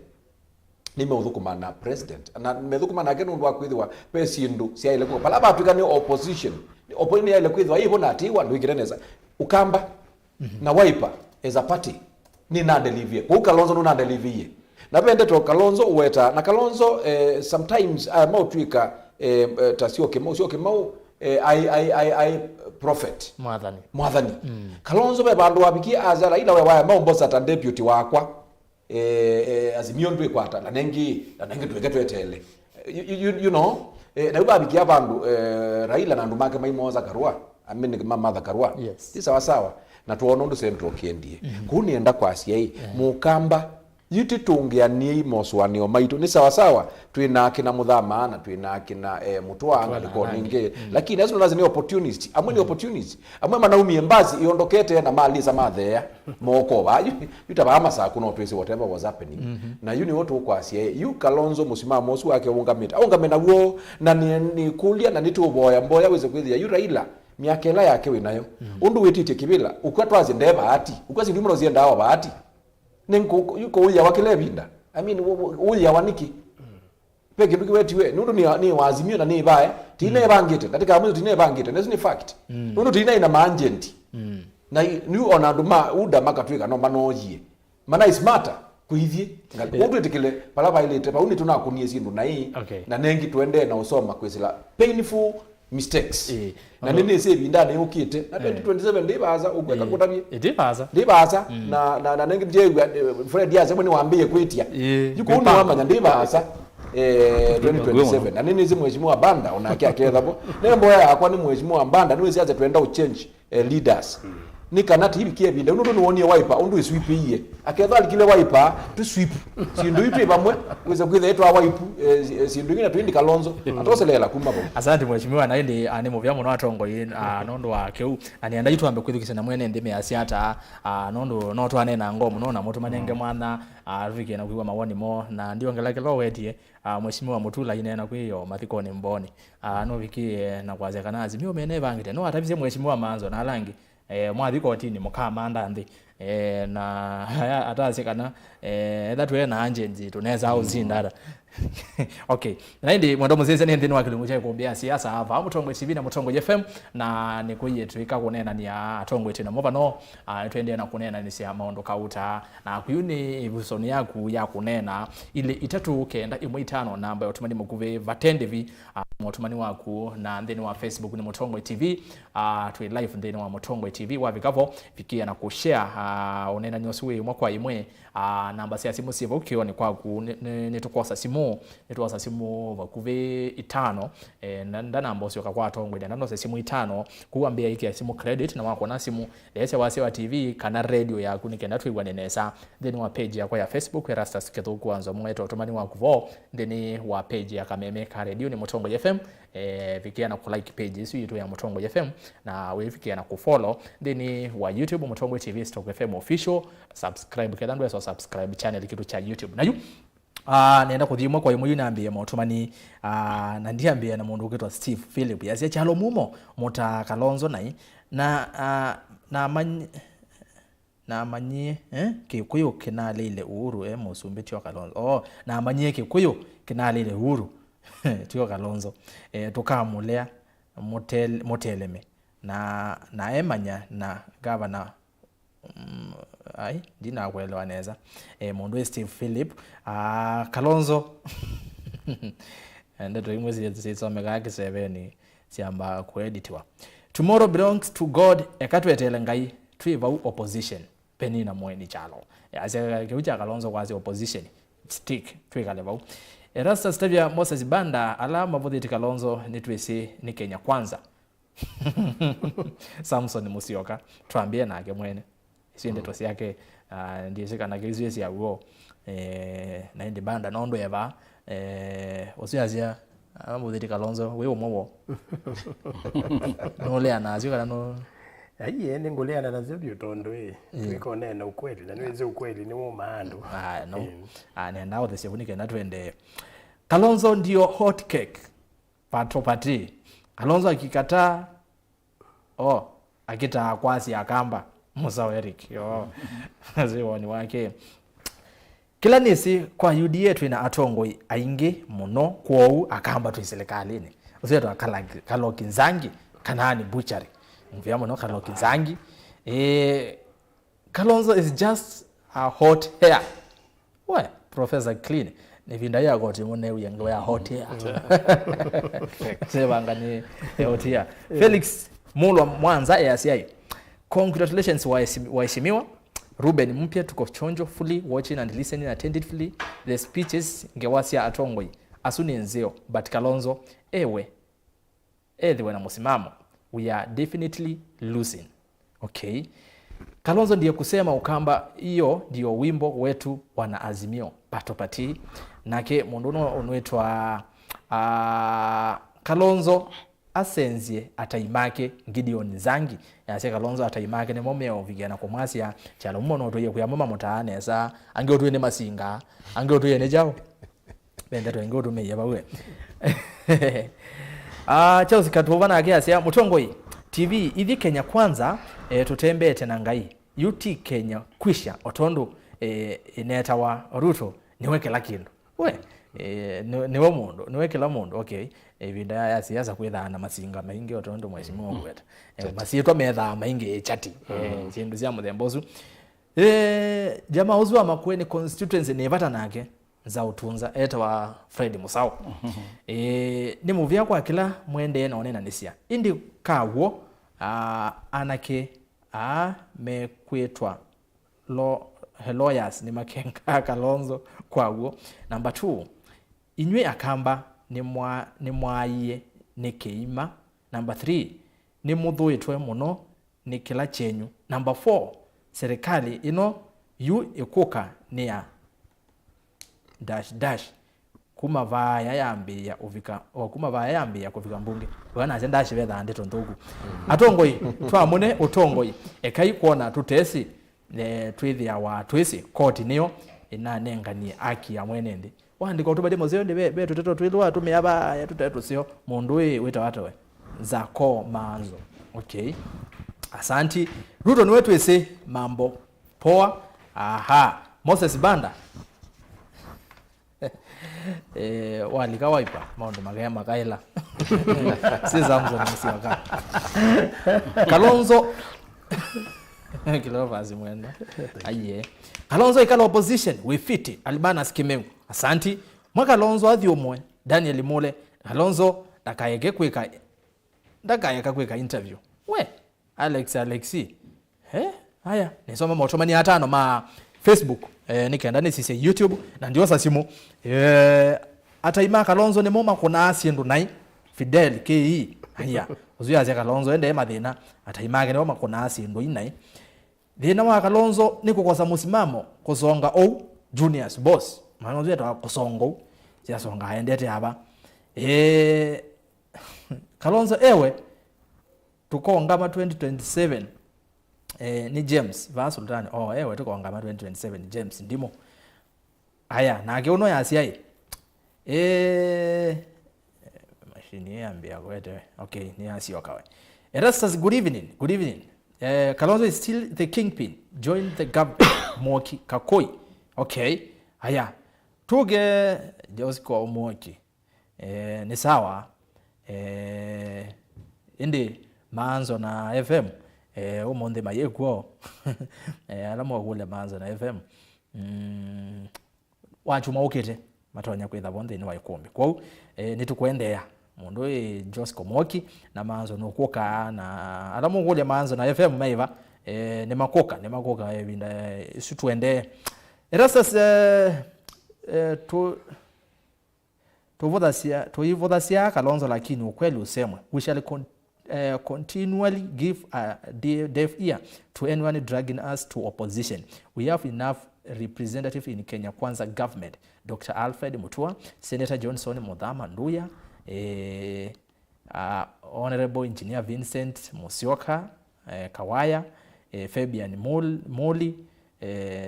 nimeudhukuma na president na medhukuma na genu ndwa kwithwa pesindu sia ile ko pala batu ni opposition opposition ile kwithwa ibo na atiwa ndu ikireneza ukamba na wiper as a party ni na deliver ko Kalonzo no na deliver na bende to Kalonzo uweta na Kalonzo sometimes mautwika tasio kemo I prophet mwathani Kalonzo be bandu wabikia azala ila wewa maombo sata deputy wakwa Azimio ndwe kwata na nengi tweke twetele you know na ubabikia bandu Raila na ndumake maimoza karua amene mama karua yes. Sawa sawa na tuona ndo central kiendie kunienda kwa cia mukamba yuti tungiani moswanio maitu ni sawa sawa twina kina muthama na twina kina mutwanga liko ninge lakini azo lazima ni opportunity amwe ni opportunity amwe manaumie mbazi iondokete na mali za mathea moko ba yutaba saa kuno twese whatever was happening na yuni wotu kwa cia yu Kalonzo musimamo osu wake ungamena guo na ni kulia na nitu boya weze kwithia yu Raila miakela yake winayo undu witite kibila ukatwazi ndeba ati ukwasi ndimuro zie ndawa bahati nenko yuko uya wakile binda I mean uya waniki peke nduki wetiwe nundu ni wazimio na ni bae tine bangite katika mwizo tine bangite nezo ni fact nundu tine ina maangenti na ni ona nduma uda makatwika no manoyie mana is matter kuithie ngali undu etikile pala bailete pa uni tunakunie sindu na hii na nengi tuende na usoma kwesila painful mistakes na nini sebi ndani ukite na 2027 ndibaza ugweka kutabie ndibaza na nengi mje Fred yaze mwini waambie kwetia yuko uni wamanya ndibaza 2027 na nini zi mheshimiwa Banda unakia kedhapo nembo ya kwa ni mheshimiwa Banda niwe ziaze tuenda uchange leaders ni kanati hivi kie binde uno no wonie wiper undu isweep iye aketha alikile wiper tu sweep sindu itu bamwe kweza kwitha eto wipe sindu ngina twindi Kalonzo atoselela kumabo. Asante mheshimiwa na ndi animo vya muno atongo nondo wa keu ani anda itu ambe kwithukisa na mwene ndime asiata nondo no twane na ngomu no na moto manenge mwana ruvike na kuiwa mawoni mo na ndio ngelake lo wetie mheshimiwa Mutula ine na kwiyo mathikoni mboni no vikie na kwazekana azimio mene bangite no atabize mheshimiwa manzo na alangi mwathiko tini mukamanda ndi na haya atasikana that na anjenzi tunaweza au zindara. Okay, na ndi mwendo muzeze ni ndini wakili muchaye kuombea siasa hapa Mutongwe TV na Mutongwe FM na nikuye tuika kunena ni atongwe tena mova no twende na kunena ni sia maondo kauta na kuyuni ibusoni yaku ya kunena ile itatu kenda imwe itano namba yotumani mukuve vatende vi mutumani waku na ndeni wa Facebook ni Mutongwe TV twi live ndeni wa Mutongwe TV wa vikavo fikia na kushare onena nyoswe mwakwa imwe namba sia simu sivo ukioni kwa ku nitukosa simu nitukosa simu vakuve itano na namba osio kwa atongwe na nando simu itano kuambia iki simu credit na wako na simu lese wa TV kana radio ya kunikenda twigwa nenesa then wa page yako ya Facebook Erastus Keto kuanza mweto otomani wako vo then wa page ya Kameme ka radio ni Mutongwe FM fikia na ku like page hiyo yetu ya Mutongwe FM na wewe fikia na ku follow then wa YouTube Mutongwe TV Stock FM official subscribe kedandwe so subscribe channel kitu cha YouTube na nenda kuthimwa kwa imu yunambie motumani na ndiambie na mundu ukitwa Steve Philip yasia chalo mumo muta Kalonzo nai na manyie Kikuyu kinali ile uhuru musumbi tio Kalonzo na manyie Kikuyu kinali ile uhuru tio Kalonzo tukamulea moteleme na emanya na governor ai dina kwelewa neza mundu Steve Philip Kalonzo and the imwezi yetsi omega ke 7 siamba kueditwa tomorrow belongs to God ekatwetele ngai twiva opposition penina mweni chalo ase keucha Kalonzo kwazi opposition stick twika level Erastus Tavia Moses Banda alama voditi Kalonzo nitwisi ni Kenya kwanza Samson Musioka tuambie nake mwene isinde tosi yake ndiye sikana kiziwezi ya uo na ndi Banda nondo yava osiazia amudhiti Kalonzo wewe mwo nole anazi kana no ayi ene ngole ana nazo byotondo twiko nena ukweli na niweze ukweli ni mumaando no nenda othe sefunike na twende Kalonzo ndio hot cake patopati Kalonzo akikataa akita kwasi akamba Musau Eric ziwoni wake kila nisi kwa UDA yetu ina atongo aingi muno kwou akamba tu serikalini useto Kaloki Nzangi kanani butchery mvya muno Kaloki Nzangi Kalonzo is just a hot hair Professor Clean ni vinda ya goti mune uyengo ya hot hair sebanga ni hot hair Felix Mulwa Mwanza ACI congratulations waheshimiwa Ruben mpya tuko chonjo fully watching and listening attentively the speeches ngewasia atongoi asuni nzeo but Kalonzo ewe na musimamo we are definitely losing. Okay, Kalonzo ndiye kusema ukamba hiyo ndio wimbo wetu wana Azimio patopati nake munduno onwetwa Kalonzo asenzie ataimake Gideon Zangi yase Kalonzo ataimake ne momeo vigana komwasia chalo muno toye kuyamama mutaane esa ange otwene masinga ange otwene ne jao benda to ange otume yabawe Chelsea katubana ake asia Mutongwe TV ithi Kenya kwanza tutembe tena ngai UT Kenya kwisha otondo ineta wa Ruto niweke lakindo niwe mundu niweke la mundu. Okay, vinda ya siasa kwithana masinga maingi otondo mheshimiwa gweta masitwa metha maingi chati chindu cia muthembozu jamaa uzu wa Makueni constituency ni vata nake za utunza eta wa Fred Musau ni muvia kwa kila mwende na onena nisia indi kawo anake mekwetwa lawyers ni makenga Kalonzo kwawo. Number 2 inywe akamba ni mwaiye ni keima. Number 3 ni muthuitwe muno ni kila chenyu. Number 4 serikali ino yu ikuka ni ya kuma vaya yambia uvika kuma vaya yambia kuvika mbunge wana zenda shibetha ndito ntugu atongoi twamune utongoi ekai kuona tutesi twithia wa twisi koti niyo inanengania aki ya mwenende wandika utubade mozeo ndi be tuteto twilwa tumeaba ya tuteto sio mundu wita watawe zako manzo. Okay, asanti. Ruto ni wetu ese mambo poa. Aha, Moses Banda walika Wiva maundu magaya makaila siza mzo na msiwaka Kalonzo kilovazi mwenda aye Kalonzo ikala opposition we fit Albana skimeu. Asanti mwaka Kalonzo athiumwe Daniel Mole Kalonzo ndakayeke kwika interview we Alexi haya nisoma motomani 5 ma Facebook nikaenda nisise YouTube na ndio sasa simu ataima Kalonzo ni moma kuna asindu nai Fidel KE haya uzuya za Kalonzo ende mathina ataima ni moma kuna asindu inai thina wa Kalonzo ni kukosa musimamo kusonga juniors boss maana uzuya ta kusonga cia songa aendete haba Kalonzo ewe tukongama 2027 ni James Vasultani ewe tukongama 2027 James ndimo aya na akiuno yasiai machine yambia kwete. Okay, ni yasio kawe. Erastus, good evening. Kalonzo is still the kingpin. Join the government. Moki Kakoi. Okay, aya tuge Josco Moki ni sawa indi manzo na FM umonde mayekwo alamo kule manzo na FM wachuma ukete matonya kwitha bonde ni wa Ikumbi kwao nitukwendea mundu Josco Moki na manzo nokuka na alamo kule manzo na FM maiva ni makoka ebinda situende Erastus tuivodhasia Kalonzo lakini ukweli usemwe we shall continually give a deaf ear to anyone dragging us to opposition. We have enough representative in Kenya Kwanza government. Dr. Alfred Mutua, Senator Johnson Muthama Nduya, Honorable Engineer Vincent Musyoka Kawaya, Fabian Moli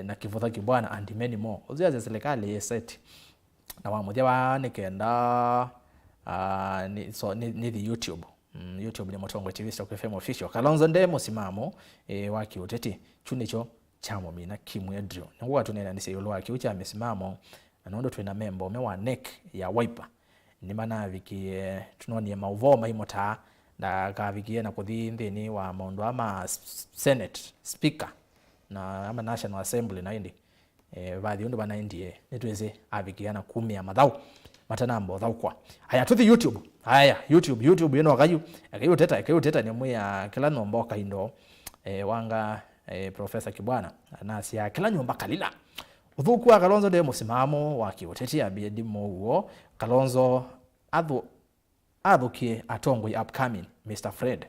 na Kivutha Kibwana and many more. Uzia za serikali set na wamudia wa nikenda ni the YouTube ni Motongo TV Stock FM official. Kalonzo nde musimamo waki uteti chunicho chamo mina kimwedro ngwa tunena ni seyolo waki ucha amesimamo anondo twina member mewa neck ya Wiper ni mana viki tunoni mauvoma imota na kavikie na kuthi ndini wa maundu ama Senate Speaker na ama National Assembly na indi baadhi undu bana indie nitweze avikiana 10 ya madhau matanambo dhau kwa haya to the YouTube YouTube yeno wakayu akayuteta ni mwa kila nombo kaindo wanga Professor Kibwana na sia kila nyumba kalila uthuku wa Kalonzo de musimamo wakioteti abidimo huo Kalonzo adhukie atongwe upcoming Mr. Fred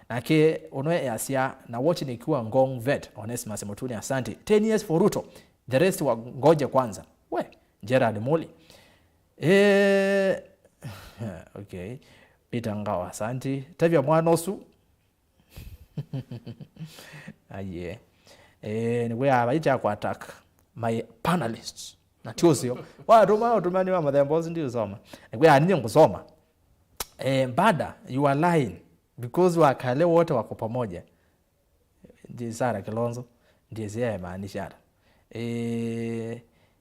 nake unoe asia na watch nikiwa Ngong Vet Onesmus Mutuni asante 10 years for Ruto the rest wa ngoje kwanza we Gerard Moli okay Peter Ngawa asante Tavia Mwanosu aye ni we abaita kwa attack my panelists na tiosio watumani wa madhembozi ndio soma ni we aninye ngusoma Banda you are lying because wakale wote wako pamoja ndiye Sara Kalonzo ndiye zia maanisha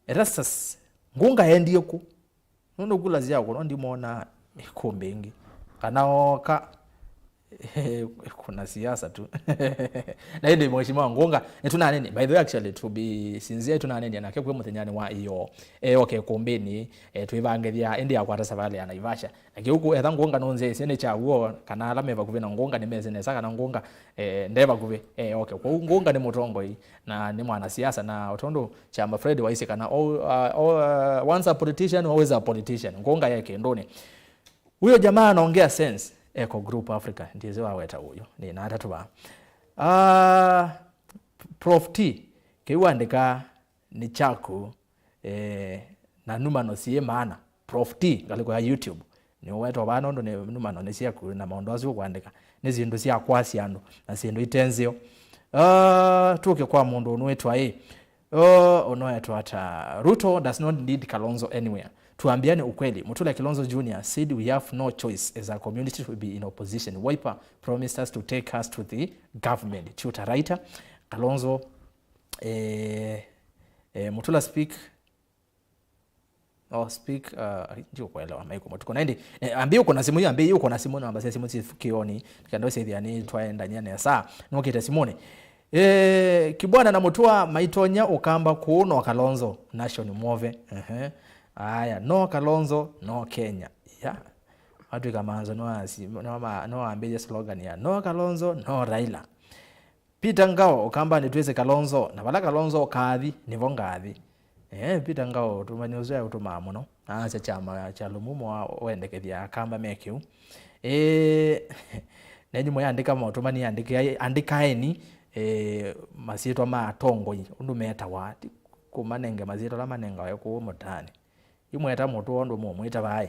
Erastus ngunga endi yoku nondo kula zia ko ndi mona Ikumbi ngi kana oka kuna siasa tu. Na hindi mheshimiwa Ngonga tuna nini by the way actually to be sincere tuna nini na kekwe mutenyani wa iyo okay kombeni tuivangethia indi yakwata savali ya Naivasha na huku etha Ngonga nonze sene cha uo kana alameva kuvena Ngonga ni meze nesa kana Ngonga ndeva kuve okay kwa Ngonga ni mutongoi na ni mwana siasa na otondo chama Fred waise kana once a politician always a politician. Ngonga yake ndoni huyo jamaa anaongea sense Eco Group Africa ndiye waweta huyo ni na atatu ba Prof T kiwandika ni chaku na numano siye maana Prof T galiko ya YouTube ni weto bana ndo ni numano ni siya ku na maondozi kuandika ni zindu siya kwasi ando na sindu itenzio tuke kwa mundu unwetwa unoetwa ata Ruto does not need Kalonzo anywhere. Tuambiane ukweli. Mutula Kilonzo Jr. said we have no choice as a community to be in opposition. Wiper promised us to take us to the government. Chuta writer. Kalonzo Mutula speak ndio kuelewa maiko mutuko naindi ambi uko na simu hiyo ambi uko na simu namba simu kioni kando sethi ani twaenda nyane saa nokita simone kibwana na mutua maitonya ukamba kuno Kalonzo National MUMO. Aya no Kalonzo no Kenya ya watu kama no ambeje slogan ya no Kalonzo no Raila. Peter Ngao ukamba ni tuweze Kalonzo na bala Kalonzo kathi nivo ngathi Peter Ngao tumanyuzoya utuma muno acha chama cha MUMO wendekethia akamba mekiu nenyu moyandika motumani andika AENI masitwa matongoi undu meta wati kumanenge mazito la manenga wa ku mutani imweta mutu ondo mwita bai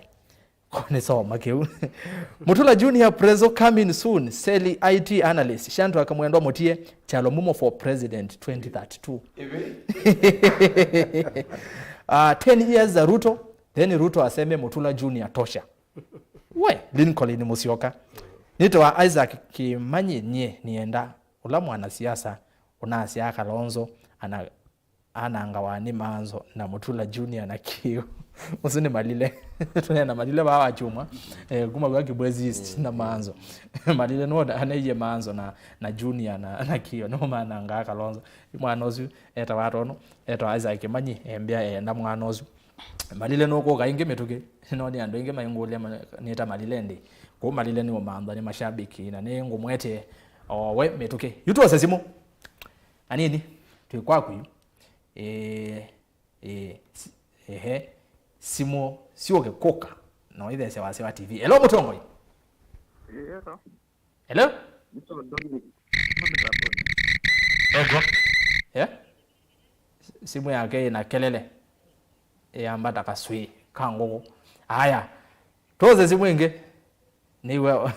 kone soma kiu Mutula Junior Prezo coming soon Seli IT analyst Shantu akamwendwa mutie Chalo MUMO for president 2032 10 years za Ruto then Ruto aseme Mutula Junior tosha we Lincoln Musyoka nitwa Isaac Kimanyi nye nienda ula mwana siasa unasia Kalonzo anangawani manzo na Mutula Junior na Kio usine malile tunena malile bawa chuma kuma kwa kibwezi na manzo malile no anaye manzo na Junior na Kio no mana nga Kalonzo mwanozu eta watono eta Isaac Kimanyi embia na mwanozu malile no ko kainge metuke no ni ando inge mayungule nita malile ndi ko malile ni omamba ni mashabiki na nengo mwete we metuke yutu wasesimo anini tukwaku simo sioke koka no ile sewa TV. Hello Mutongoi. Hello. Ego. Simu yake na kelele ambata kaswi kangogo. Haya. Toze simu inge niwe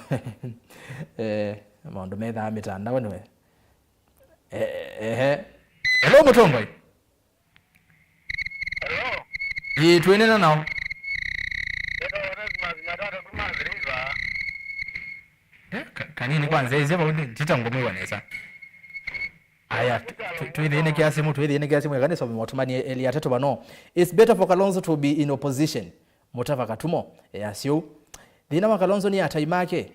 mondo metha mitandao niwe. Hello Mutongoi. Hello. Tuenena nao. Kanini kwanza hizi hapa tita ngomwe nesa. Aya tuidhine kiasi mwe kanisa mwatumani Elia tatu bano. It's better for Kalonzo to be in opposition. Mutava katumo yasio. Dina wa Kalonzo ni ataimake.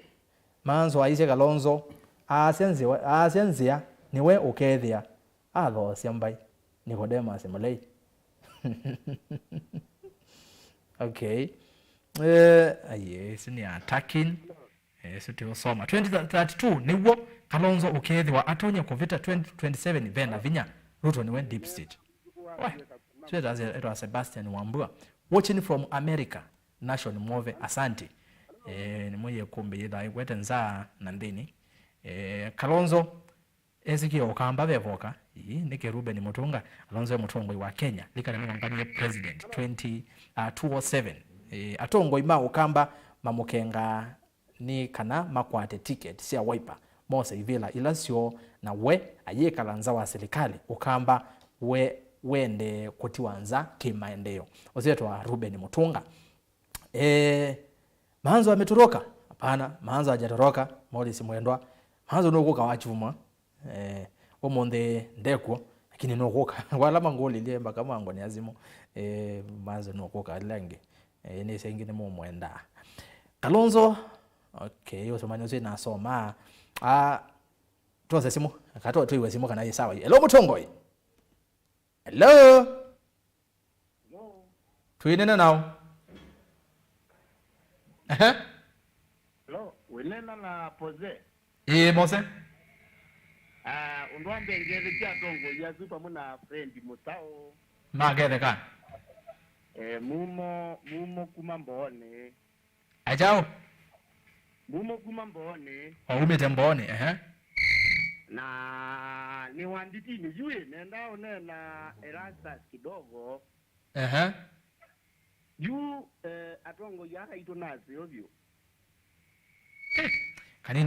Manzo aise Kalonzo asenzia niwe ukethia. Alo siambai. Nicodemus Malay. Okay. Yes, ni attacking. Sio soma 2032 niwo Kalonzo ukethwa atonya kuvita 2027 vena vinya Ruto niwe deep state. It was Sebastian Wambua watching from America National MUMO asante. Ni moye kumbe ida ikwete nza na ndini. Kalonzo ezikio okamba bevoka nike Ruben Mutunga Kalonzo Mutungo wa Kenya likana nganganye president 2027 atongo ima okamba mamukenga ni kana makwate ticket sia Wiper Mose Ivela ilasio na we ayekalanza wa serikali okamba wende kutiwanza kimaendeleo ozetwa Ruben Mutunga. Manzo ametoroka hapana manzo hajatoroka Morris Mwendwa manzo noko kawachuma omonde ndeko lakini nokoka wala mangoli lemba kama ngoni azimo manzo nokoka lange ni sengine mu mwenda Kalonzo Okay, utumanyoze na soma. Tuanze simu. Katoa tu iwe simu kana hii sawa. Hello Mutongoi. Hello. Tuinena nao. Hello, winena na Poze. Mose. Undwambe ngeze cha dongo ya zupa muna friend MUSAU. Magere kan. MUMO kumambone. Ajao. MUMO kumambone. Umete mbone, Na ni wanditi ni yue nenda onena Erastus kidogo. Yu atongo ya ito nazi ovyo. Kani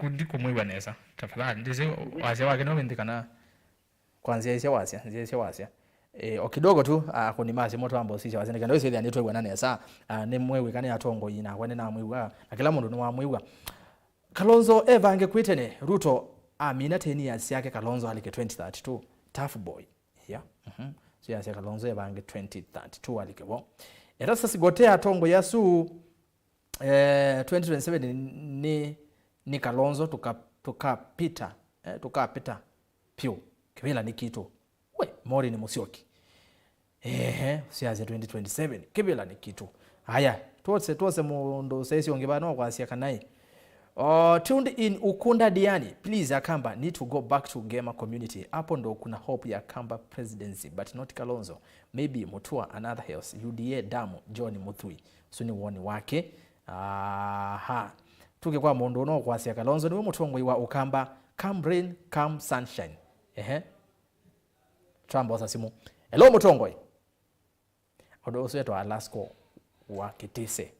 ndiko mwiwa nesa. Tafadhali ndize wazee wake no ndikana kwanzia ise wasia. Okidogo tu kunimazi moto ambo sisi wazee ndikana wese ndi twegwa nesa ne mwewe kani atongo ina kwene na mwiwa na kila mundu no mwiwa. Kalonzo Eva angekwitene Ruto amina 10 years yake Kalonzo alike 2032 tough boy. Yeah. So yase Kalonzo Eva ange 2032 alike bo. Era sasa sigotea tongo yasu 2027 ni Kalonzo tukapita pio kibila ni kitu we mori ni Musyoki siasa 2027 kibila ni kitu haya tuose mundo sesi ongebano kwa siaka nai tuned in Ukunda Diani please Akamba need to go back to gamer community hapo ndo kuna hope ya Akamba presidency but not Kalonzo maybe Mutua another else UDA damu John Muthui suni woni wake tuke kwa mondo no kwa sia Kalonzo ni Mutongo wa Ukamba come rain come sunshine Trambo sa simu hello Mutongo odo seto Alaska wa Kitise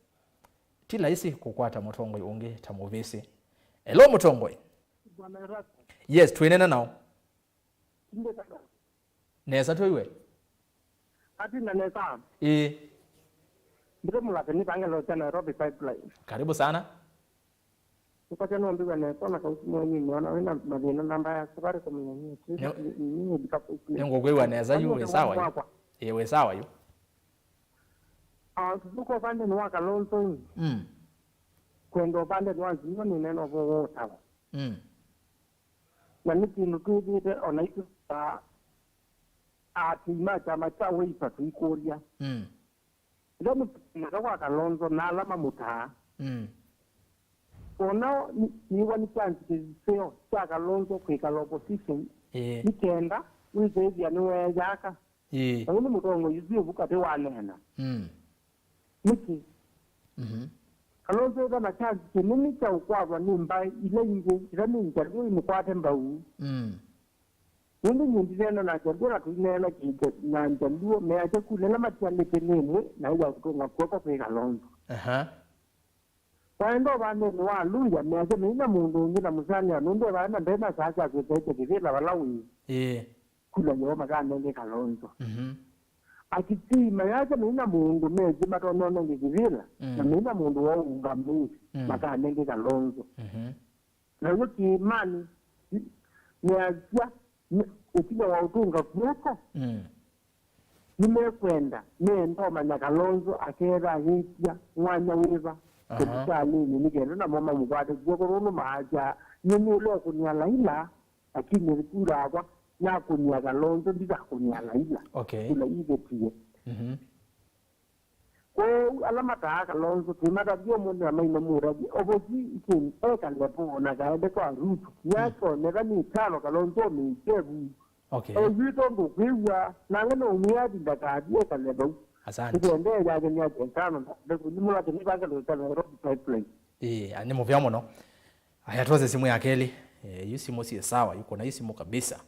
tila isi kukwata Mutongo unge tamovese hello Mutongo yes tuenena nao nesa tuiwe Ati na nesa Mbito mulake ni pangelo cha Nairobi pipeline. Karibu sana. Upate no mbiwa ne kona kausi mwenye niona wina madina namba ya safari kwa mwenye. Ni bikapo. Ngo gwewa neza yu sawa. We sawa yu. Suko pande ni waka Kalonzo. Kwendo pande ni wanzi ni neno vo tawa. Na niki nukubite onaitu atima chama cha Wiva tuikoria. Ndio mtaka Kalonzo na alama muta. Ona ni wani chance kizio cha Kalonzo kwa opposition. Nikenda wize hivi aniwe yaka. Ni mutongo yuzio bukate wanena. Niki. Kalonzo na chance kinini cha ukwava ni mbai ile ingo irani njaru imukwate mbau. Nindi nyindizena na jandura tuinena kike na njanduo meaje kulela matiane penene na ya kutonga kwa kwa Kalonzo. Waendo bane ni wa luya meaje mina mundu ngina musani anundo bana ndena sasa kwete kivila walawi. Kula yo magana nge Kalonzo. Akiti meaje mina mundu meje matonono ngivila na mina mundu wa ungambuzi magana nge Kalonzo. Na yuki imani meaje ukiwa wa utunga kuweka nimekwenda nendoma na Kalonzo akera hitia mwanya Wiva kusalini nigenda na mama mugwate gwokoruno maja nyulo kunyala ila lakini kula hapa na kunya Kalonzo ndiza kunyala ila kula ile pia ko alama ta Kalonzo timata byo mundu amaina muraji oboji ikin eka lepo na gaende kwa Ruto yako nega ni tano Kalonzo ni jebu Ruto ndo kwiwa na ngeno umyadi ndakadi eka lepo asante ndio ya genya tano ndio nimula tinipanga ndo Nairobi pipeline ani movya muno ayatoze simu ya Keli yusimu si sawa yuko na simu kabisa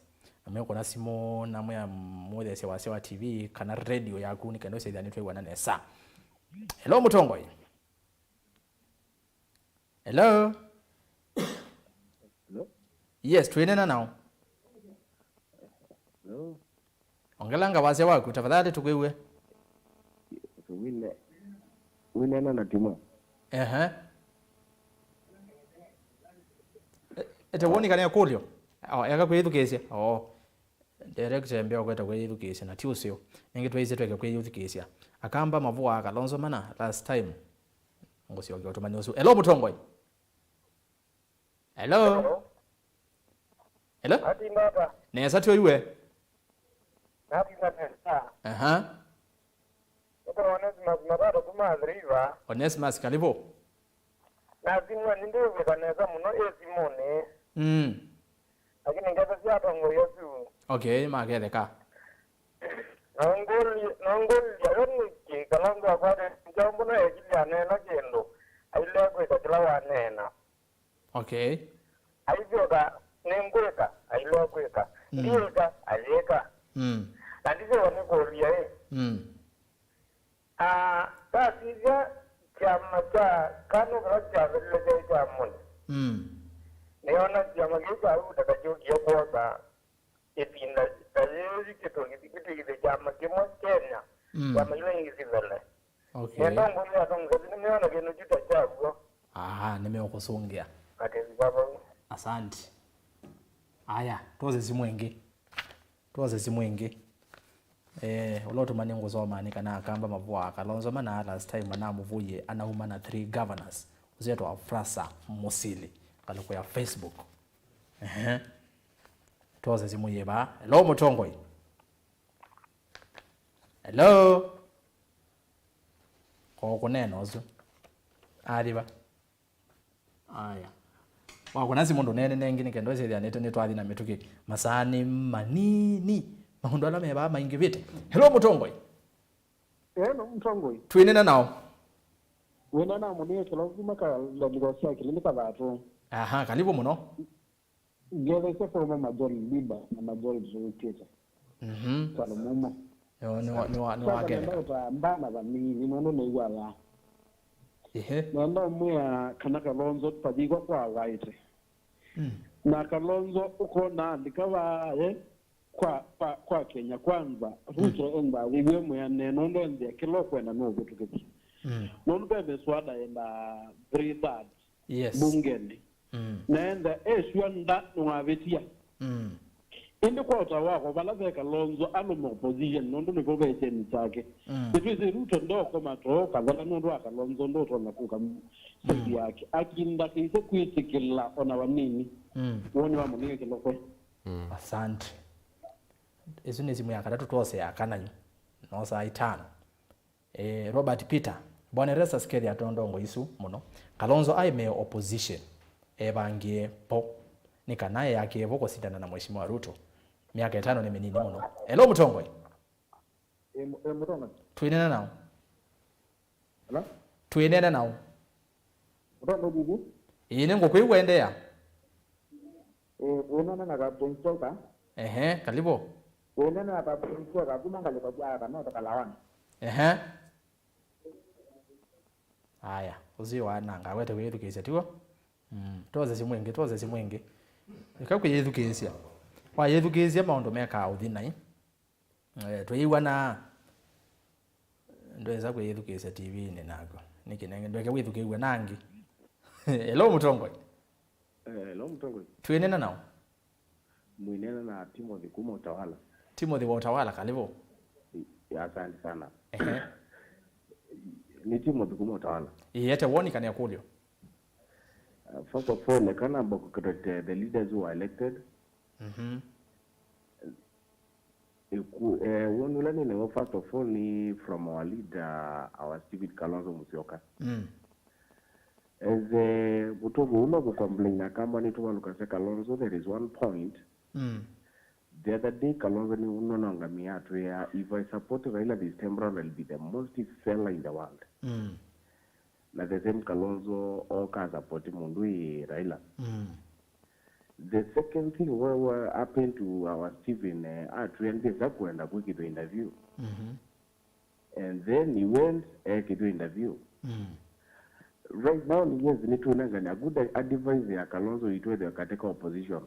ameko na simu na mwa moja sewa TV kana radio yaku nikendo sasa nitwe wana nesa. Hello Mutongo. Hello. Hello. Yes, tuenena nao. Hello. Ongelanga wazee wako tafadhali tukwewe. Wile na timu. Ete woni kana yakulyo. Yaka kwetu kesi. Direct mbeo kweta kwetu kesi na tiusio. Ninge twaize tweke kwetu kesi. Akamba mavua Kalonzo mana last time. Ngosio kwa tumanyosu. Hello Mutongo. Hello. Hello. Ati nada. Nesa tu iwe. Ati nada. Aha. Ito Onesimus nabado kumadriva. Onesimus karibu. Nazimwa ndio vikaneza muno ezimone. Lakini ngeza siapa ngoyosu. Okay, magetheka. Nangoli yoni ki kalando akwade jambo na ejiliane na kendo. Aile kweka kila wanena. Okay. Aivyoga nengweka aile kweka. Ndiweka aleka. Nandize wanikolia Tasija chama cha kano kwa chama lile cha moni. Neona chama kika utakachokia kwa ipinda tayeji kitu chama kimo Kenya. Chama ile ingizivele. Okay. Netongo ya tongo neona kino juta chagua. Aha, nimeokusongia. Atezi baba. Asante. Aya, tuoze zimwenge. Uloto maningo zoma kana akamba mavua akalonzo mana last time mana muvuye anauma na 3 governors uzeto afrasa musili kaloko ya Facebook. Tuoze zimuye ba. Hello Mutongoi. Hello. Ko neno zo. Ariba. Aya. Kuna simundu nene nengi nikendo ese yanete netwathi na mituki masani manini mahundo ala meba maingi vite. Hello Mutongoi. Hello Mutongoi. Twinena nao. Wena na munie kilo kumaka lagirosia kilika batu. Aha, karibu muno. Gele se forma majori liba na majori zuitete. Kwa MUMO. Ni wagele. Kwa mbana ba mimi nono ne wala. Nando mwa kana Kalonzo padigwa kwa waite. Na Kalonzo uko na ndikawa kwa Kenya kwanza ruto enda wiwe mwa neno ndo ndia kilo kwenda no gutukiti. Nono bebe swada enda 3/3. Yes. Bungeni. Nenda eswanda nwabetia. Indi kwa utawako balaze Kalonzo alo opposition nondo ne gobe teni chake. Bizi ruto ndo koma toka bala nondo Kalonzo ndo tona kuka sisi yake. Akinda kise kwitikilla ona wanini. Woni wa munike kiloko. Asante. Ezo nezimu ya kadatu tuose ya kananyo. No saa 5. Robert Peter bwana resa skeri ya tondongo isu muno. Kalonzo aime opposition. Ebangie po nikanaye yake evoko sindana na mheshimiwa Ruto. Miaka 5 ni menini muno. Hello Mutongoi. Mutongoi. Twinena nao. Hello? Twinena nao. Mutongoi bubu. Ine ngokwiwendea. Unana na kabonsoka. Karibu. Unana na kabonsoka kumanga lekwa kana takalawana. Aya, uziwa nanga wete kwethukisia tiwo. Toze simwenge. Ikakwe yethukisia. Wa yethukisia maundu meka uthina twiwa na ndoeza kwe yethukisia TV ni nako. Nikinenge ndweke withukiwe nangi. Hello Mutongoi. Hello Mutongoi. Twinena nao. Mwinena na Timothy kuma utawala. Timothy wa utawala karibu. Asante sana. Ni Timothy kuma utawala. Yete woni kana yakulio. First of all, I can about the leaders who are elected. One will know first of all from our leader, our Stephen Kalonzo Musyoka. As Butogo Uno complain na kama ni tuwa lukase Kalonzo, there is one point. The other day Kalonzo ni uno nangamiatu ya if I support Raila this temporal will be the most fella in the world. Na the same Kalonzo oka support Mundui Raila. The second thing what happened to our Stephen Atwende Zakwenda wiki to interview. And then he went to interview. Right now yes need to a good advice ya Kalonzo itwe katika opposition.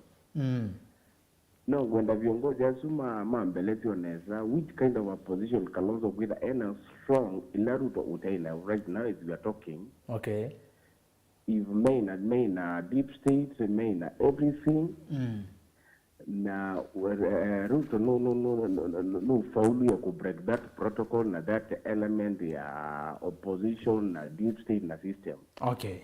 No, when the viongozi asuma mambeleti oneza which kind of opposition Kalonzo with a strong ilaruto utaina right now as we are talking. Okay. If main deep state main everything. Na Ruto no faulu ya ku break that protocol na that element ya opposition na deep state na system. Okay.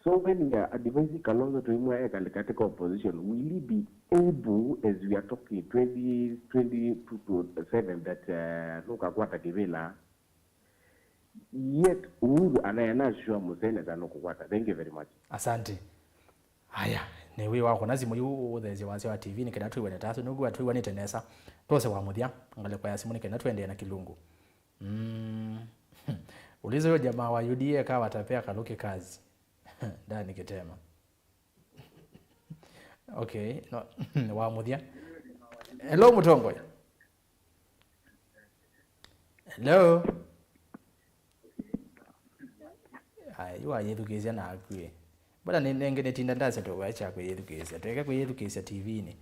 So when advising Kalonzo to him katika opposition, will he be able, as we are talking 2027 that Nukakwata Kivela, yet Uhuru anayanashua museneta Nukakwata. Thank you very much. Asante. Haya, ni wewe wako nazimu yu thezi wansi wa TV ni kena tuwe netasu nugu wa tuwe nitenesa tose wa muthia ngale kwa simu ni kena tuende na kilungu. Ulizo jamaa wa UDA kawa watapea Kaluki kazi. Ndani kitema. Okay, no wa muthia. Hello Mutongo. Hello. Yu ayethukizia na akue. Bada nengene tinda ndase to wacha kweyethukizia. Tuweka kweyethukizia TV ni.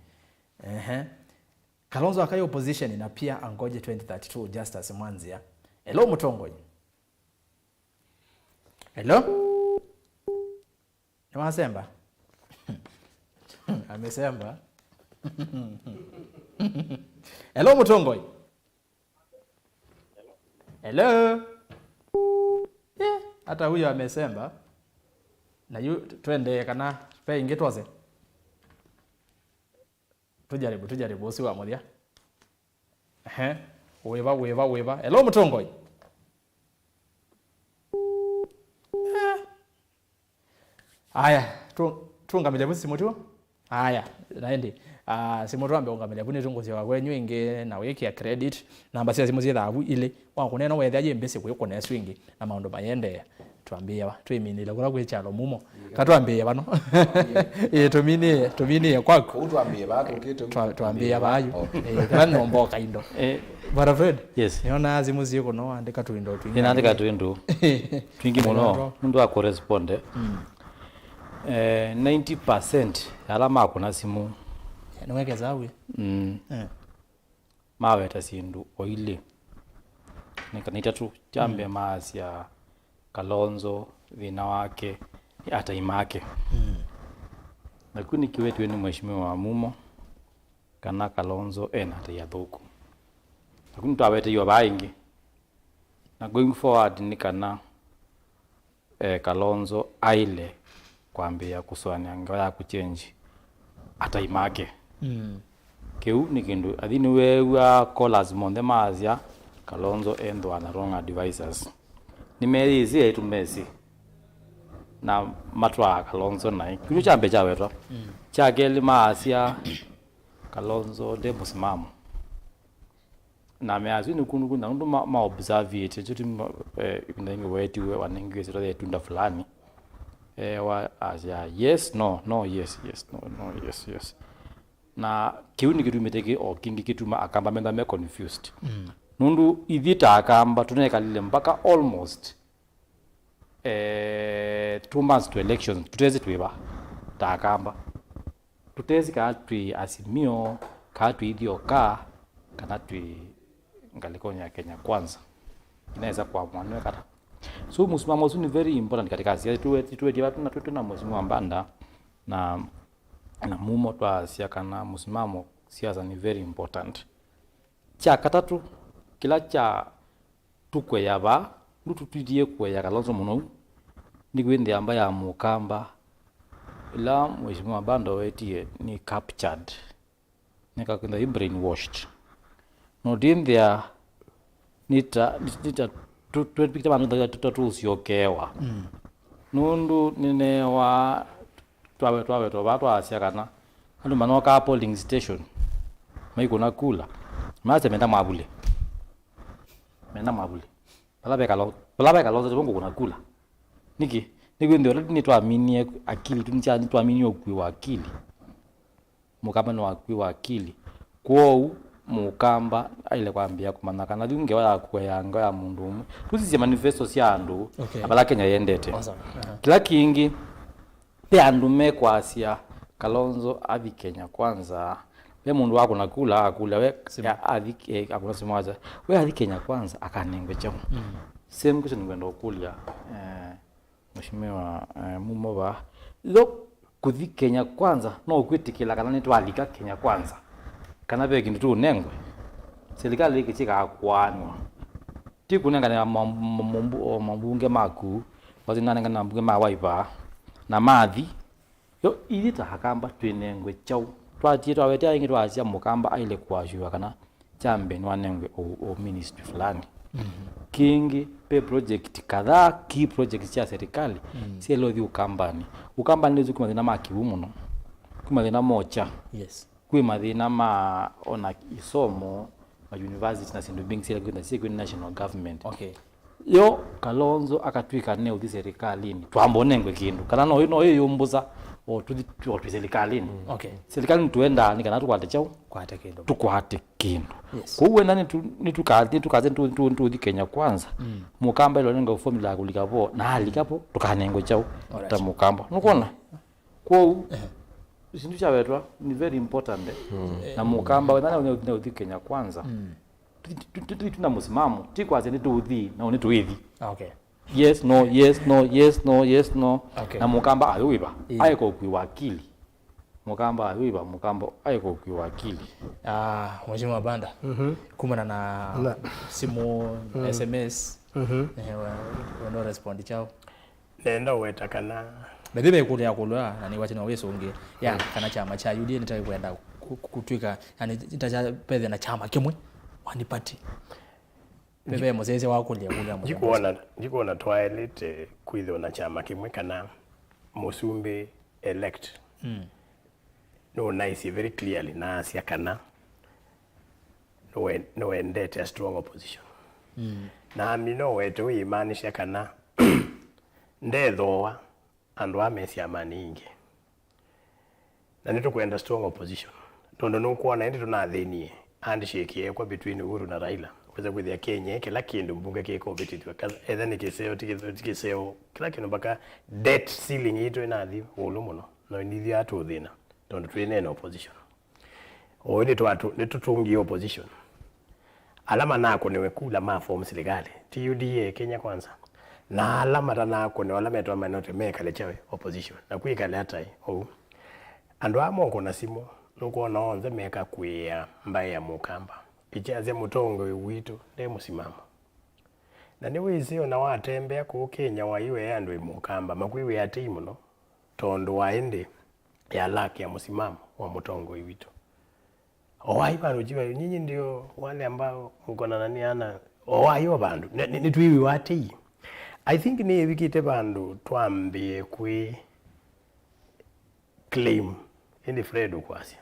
Kalonzo akayo opposition na pia angoje 2032 Justice Mwanzia. Hello Mutongo. Hello? Namasemba. Amesemba. Hello Mutongo. Hello? Hata huyo amesemba. Na yu twende kana pe ingetwaze. Tujaribu usiwa muthia. Wiva. Hello Mutongo. Aya, tungamile busi mutu. Aya, naendi. Simu tuambe ungamile buni tunguzi wa kwenyu inge na wiki ya credit. Namba sia simu zithabu ile. Wakunena wethe aje mbese kwe kone swingi na maundu mayende. Tuambie wa twiminile kura kwichalo mumo. Katwambie bano. Tumini kwako. Tuambie batu kitu. Tuambie bayu. Kana mboka indo. But Fred, yes. Niona simu ziko no andika tuindo twingi. Andika tuindo. Twingi muno. Mundu akoresponde. 90% alama akuna simu. Nwekeza awe. Maweta sindu oile. Nikanita tu jambe maasi ya Kalonzo vina wake hata imake. Lakini kiwetu ni mheshimiwa wa MUMO kana Kalonzo hata ya thuku. Lakini twawete yo baingi. Na going forward ni kana Kalonzo aile kwambia kuswania ngaya kuchange hata imake. Keu ni kindu athini wewa callers monde mazia Kalonzo endo ana wrong advisors. Nimerizi etu mesi na matwa Kalonzo na kitu chambe cha wetwa cha keli maasia Kalonzo de musimamo na meazi ni kunu na ndo ma observe it chuti inenge wetu wanenge sira de tunda fulani wa asia yes no yes yes na kiuni kitu meteke o kingi kitu ma akamba menda me confused nundu ithita akamba tuneka lile mpaka almost 2 months to elections tutezi twiba ta akamba tutezi ka twi asimio ka twi idioka kana twi ngalikonya Kenya kwanza inaweza kwa mwanwe kata so musimamo ni very important katika siasa tuwe watu na tuwe na msimamo wa BANDA na MUMO twa siasa kana msimamo siasa ni very important cha katatu kila cha tukwe yaba lututidie kwe ya Kalonzo muno ni gwende ambaye amukamba ila mheshimiwa BANDA wetie ni captured nika kwenda brainwashed no din there nita tuwepikita manu tusiokewa nundu nine wa twawe toba asiakana andu manoka polling station maiko na kula maze menda mabule palabeka Kalonzo bongo kuna kula niki ndio ni tuaminie akili tuncha tuaminie okwi wa akili mukamba no akwi wa akili kwou mukamba ile kwambia kumanaka na dunge wala kweyanga ya mundu umwe tuzize manifesto syandu abala Kenya yendete kila kingi pe andume kwa asia Kalonzo avi Kenya kwanza we mundu wako nakula akula we avi akuna simaza we avi Kenya kwanza akanengwe chamu same question ngwendo kulia mheshimiwa MUMO ba lo kuthi Kenya kwanza no kwitikila kana ni twalika Kenya kwanza kana be kindu tu nengwe serikali ikichika akwanwa tikunenga na mambunge maku bazinanenga na mbunge ma Wiva na mathi yo ilita hakamba twinengwe chau twatie twawetea ingi twacia mukamba aile kwashua kana chambe nwanengwe o ministry fulani kingi pe project kadhaa key project cia serikali cielo thi ukambani nizo kumathina makiwu muno kumathina mocha kwi mathina ma ona isomo ma university na sindu bing sile kwina national government yo Kalonzo akatwika ne uthi serikalini twambonengwe kindu kana no yumbuza o tuthi serikalini serikalini tuenda ni kana tukwate chau tukwate kindu kuwe nani tukaze tuthi Kenya kwanza mukamba ilo nenga formula kulikapo na alikapo tukanengwe chau ta mukamba nukona kwa sindu cha wetwa ni very important na mukamba wethana uthi Kenya kwanza tuna musimamo tikwaze ni tuthi na ni tuithi yes no na mukamba ayiba ayiko kwiwakili mukamba ayiba mukamba ayiko kwiwakili Mheshimiwa Banda kumana na simu SMS wendo respond chao nenda weta kana bebe kulia kulwa na ni wachina weso unge ya kana chama cha UDA nitaka kwenda kutwika yani nitaja pedhe na chama kimwe wanipati bebe mozeze wako kulia jikuona twalete kwitho na chama kimwe kana musumbe elect no nice very clearly na sia kana no endete a strong opposition na mino wetu imanisha kana ndethoa andu amesi amani ingi na nitu kwenda strong opposition tondo nukuona ndi tunathenie handshake yekwa between Uhuru na Raila weza kwithia Kenya kila kindu mbunge kiko betitwe etha ni kiseo kila kindu baka debt ceiling ito inathi ulu muno no nithi atu thina tondo twine na opposition oende twatu nitutungi opposition alama nako niwe kula maform serikali TUDA Kenya kwanza na alama tanako ni alama yetu amanote meka lechewe opposition na kuikale hata andu amoko na simo nuko naonze meka kwia mbaye ya mukamba ichaze mutongo witu nde musimamo na ni wizio na watembea ku Kenya wa iwe andu imukamba makwiwe ya timu no tondo waende ya laki ya musimamo wa mutongo witu owaiba rujiwa nyinyi ndio wale ambao mko na nani ana owaiwa bandu ni twiwi wati I think ni wikite bandu twambie kwi claim indi fredo kwasi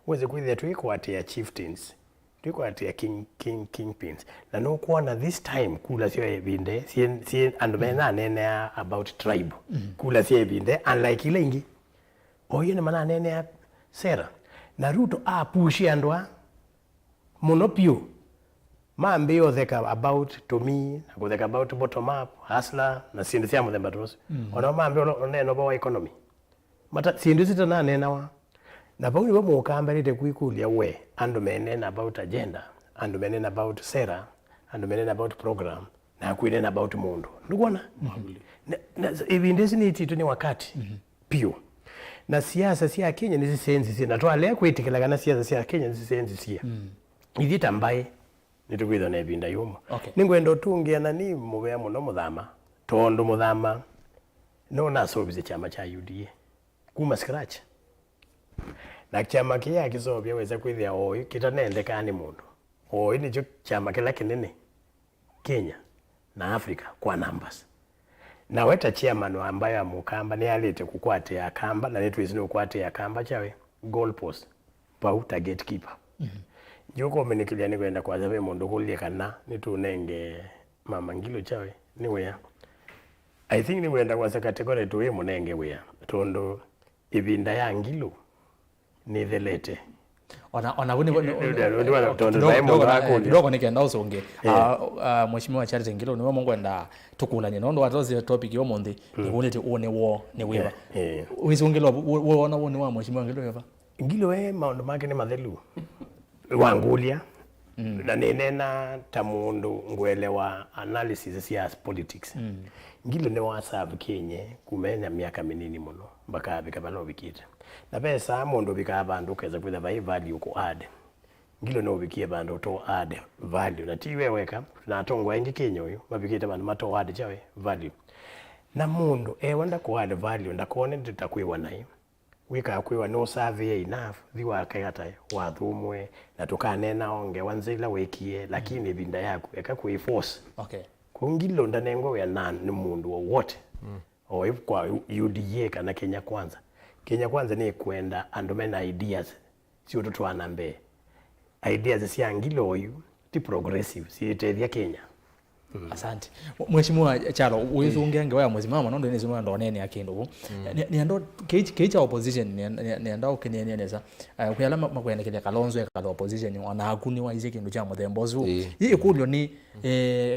weze kwithia twikwatia chieftains twikwatia kingpins na no kuona this time kula sio ebinde sien andu mena nene about tribe kula sio ebinde unlike ile ingi oyo ne mana nene sera na Ruto pushi andwa monopio mambe otheka about to me na kutheka about bottom up hustler na sindu cia muthemba tusu ona mambe oneno bo economy mata sindu sitana nena wa na bauli wa mukambelete kwikulia we andu menena about agenda andu menena about sera andu menena about program na kwinena about mundu ndikuona ibindesi ni titu ni wakati pio na siasa cia Kenya ni zisenzi sina twale kwitikila kana siasa cia Kenya ni zisenzi cia ithita mbaye nitukwitha na ibinda yumo ningwenda tungia na ni mubea muno muthama tondo muthama no na sobize chama cha UDA kuma scratch na chama kia kisobia weza kwithia oi kitanendeka ni mundu oi ni chama kila kinene Kenya na Africa kwa numbers na weta chairman ambaye amukamba ni alete kukwate akamba na netu izino kukwate akamba chawe goalpost pa target keeper Joko menikilia ni kwenda kwa zabe mundu kulia kana nitunenge mama ngilo chawe ni wea I think ni wenda kwa kategori tuwe munenge wea tondo ibinda ya ngilo ni thelete ona wuni ndogo nikenda usonge mheshimiwa Charity Ngilo niwe mongwenda tukulanye nondo watozi topic yo monde nibonete one wo ni Wiva wizongelo wona woni wa mheshimiwa Ngilo Wiva Ngilo maondo make ni mathelu wangulia na nenena tamundu ngwelewa analysis ya politics Ngilo ne wasabu Kenya kumenya miaka minini muno mpaka bikabalo bikita na pesa mundu bikabandu keza kwitha vai value ko add Ngilo no bikie bandu to add value na tiwe weka na tongwa ingi Kenya uyu mabikita bandu mato add chawe value na mundu wanda ku add value ndakone nditakwiwa nayo wika kwiwa no survey enough thiwa kayata wathumwe na tukanena onge wanzila wekie lakini binda yako ekakuiforce kungilo ndanengo ya nan ni mundu wowote o kwa UDA kana Kenya Kwanza ni kwenda andumena ideas sio tu twanambe ideas si angilo oyu ti progressive si tethia Kenya. Asante Mheshimiwa Kyalo uyizungenge waya mwezi mama nondo nezimwa ndonene akindu ni ando kicha opposition ni ando ukinyeneza kuyala makwendekele Kalonzo ekala opposition ona akuni wa ize kindu cha muthembozu yi kulyo ni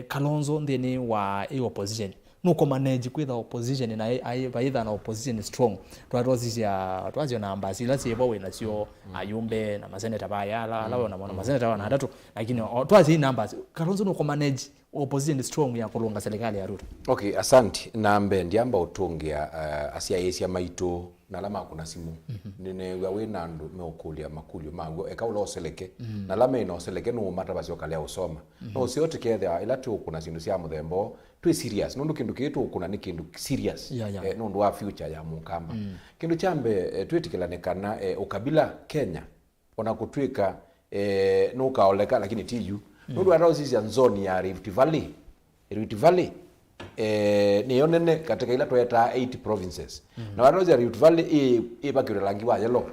Kalonzo ndeni wa opposition nuko manage kwitha opposition na either na opposition strong twazio na ambasi la sibo wena sio ayumbe na maseneta bayala lawo na maseneta wana hatatu lakini twazi numbers Kalonzo nuko manage opposition strong ya kulunga serikali ya Ruto. Okay, asante nambe ndiamba utungia asia yesi ya MAITU na lama kuna simu nine we nandu meukulia makulio mango ekaula oseleke na lama ino oseleke no mata basi okalea usoma no siote kethe ila tu kuna sindu cia muthembo tu serious nundu kindu kitu kuna ni kindu serious nundu wa future ya mukamba kindu chambe twitikilanekana ukabila Kenya ona kutwika no kaoleka lakini TU nundu arao sisi nzoni ya Rift Valley ni yonene katika ila toyeta 8 provinces na wanozi ya Rift Valley ibakirwe langi wa yelo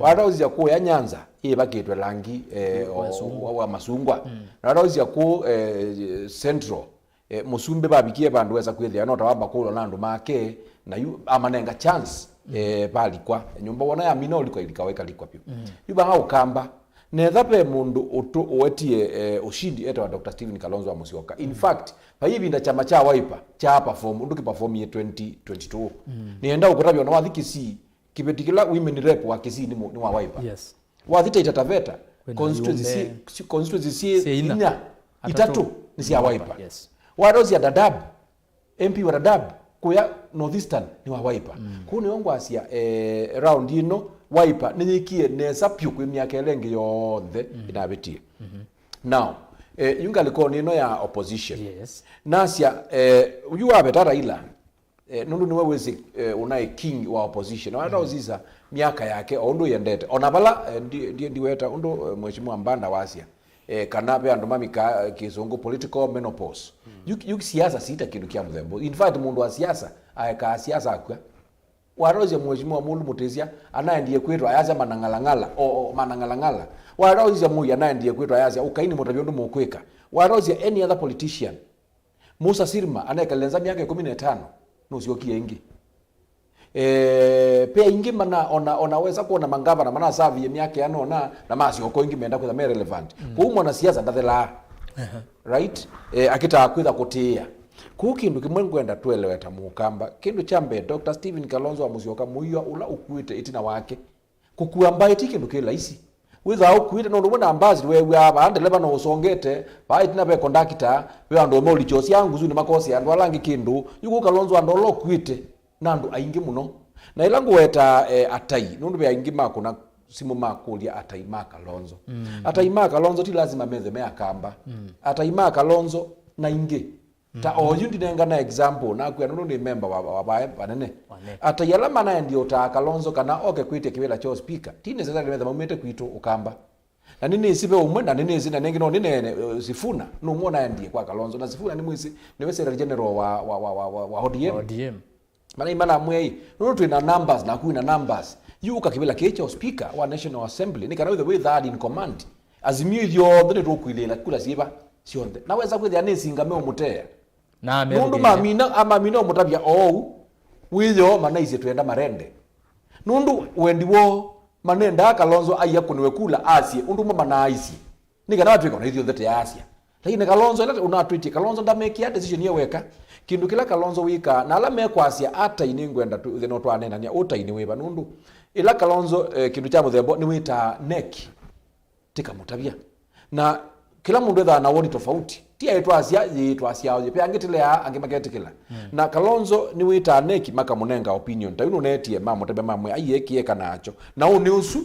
wanozi ya ku ya Nyanza ibakirwe langi wa masungwa na wanozi ya ku Central musumbe babikie bandu weza kwithia no tawamba kulo nandu make na yu amanenga chance bali kwa nyumba wona ya mino liko ilikaweka likwa pio yuba hau kamba nethape mundu owetie ushindi wa Dr. Stephen Kalonzo wa Musyoka. In fact, pa hivi nda chama cha Wiva cha perform nduki perform ye 2022. Nienda ukutabyo na wathikisi kibetikila women rep wa Kisii ni wa Wiva. Yes. Wathita itataveta constituency inya itatu ni sia Wiva. Yes. Wadozi ya Dadaab MP wa Dadaab kuya Northeastern ni wa Wiva. Kuni ongo asia round ino Wiva ninyikie nesa pyu kwa miaka elenge yonthe inabetie. Now, yunga liko nino ya opposition. Yes. Nasia, uyu abetara ila, nundu niwe wezi unae king wa opposition. Wada uziza miaka yake, ondo yendete. Onabala, ndiweta, ondo Mheshimiwa Banda wasia. Kanape andumami kizungu political menopause. Yuki siasa sita kindu kia mthembo. In fact, mundu wa siasa, ka siasa akwa. Warozi ya Mheshimiwa Mulu Mutezia anaendiye kwetu ayaza manangalangala warozi ya Muyi anaendiye kwetu ayaza ukaini mutabiondu mukweka warozi ya any other politician Musa Sirma anayekalenza miaka 15 nusiokie ingi pia ingi mana onaweza kuona mangava na mana savi ya miaka ya nona na masi oko ingi meenda kwitha mere relevant kuumwa na siasa ndathela right akita kwitha kutia kukindu kimwe kwenda tueleweta mukamba kindu chambe Dr. Stephen Kalonzo wa Musyoka muyo ula ukuite itina wake kukuamba iti kindu kila isi witha ukuite no ndumwe ambazi wewe aba andeleba no usongete ba itina be conductor we ando moli chosi yangu zuni makosi andu alangi kindu yuko Kalonzo ando lo kuite nandu aingi muno na ilangu weta atai nundu be aingi makuna simu makulia ataima Kalonzo ataima Kalonzo ti lazima meze me akamba ataima Kalonzo na ingi ta oyundi nenga na example na kuya nundu ni member wa banene ata yala mana ndio ta Kalonzo kana oke kwite kiwela cho speaker tine sasa limeza mumete kwitu ukamba na nini isibe umwenda nini zina nengi no nene sifuna no muona ndiye kwa Kalonzo na sifuna ni mwisi ni wese general wa ODM mana imana mwei nundu twina numbers na kuina numbers yuka kiwela kecho speaker wa National Assembly ni kana the way that in command azimio yo ndene rokuilela kula siba sionde naweza kwithia ni singame umutea na nundu mamina mutabia wiyo manaize twenda marende nundu wendiwo manenda Kalonzo aya kuniwe kula asie undu mama na aisi nika na twiko na hiyo thete ya asia lakini Kalonzo ila unatwiti Kalonzo ndamekia decision yeweka kindu kila Kalonzo wika na ala mekwa asia ata iningwenda tu theno twanena nia uta iniweba nundu ila Kalonzo kindu cha muthembo ni wita neki tika mutabia na kila mundu etha na woni tofauti tia etwasia oje pe angetelea angemagetekela na Kalonzo ni wita neki maka munenga opinion ta uno netie mamo tebe mamwe ayeki eka nacho na une usu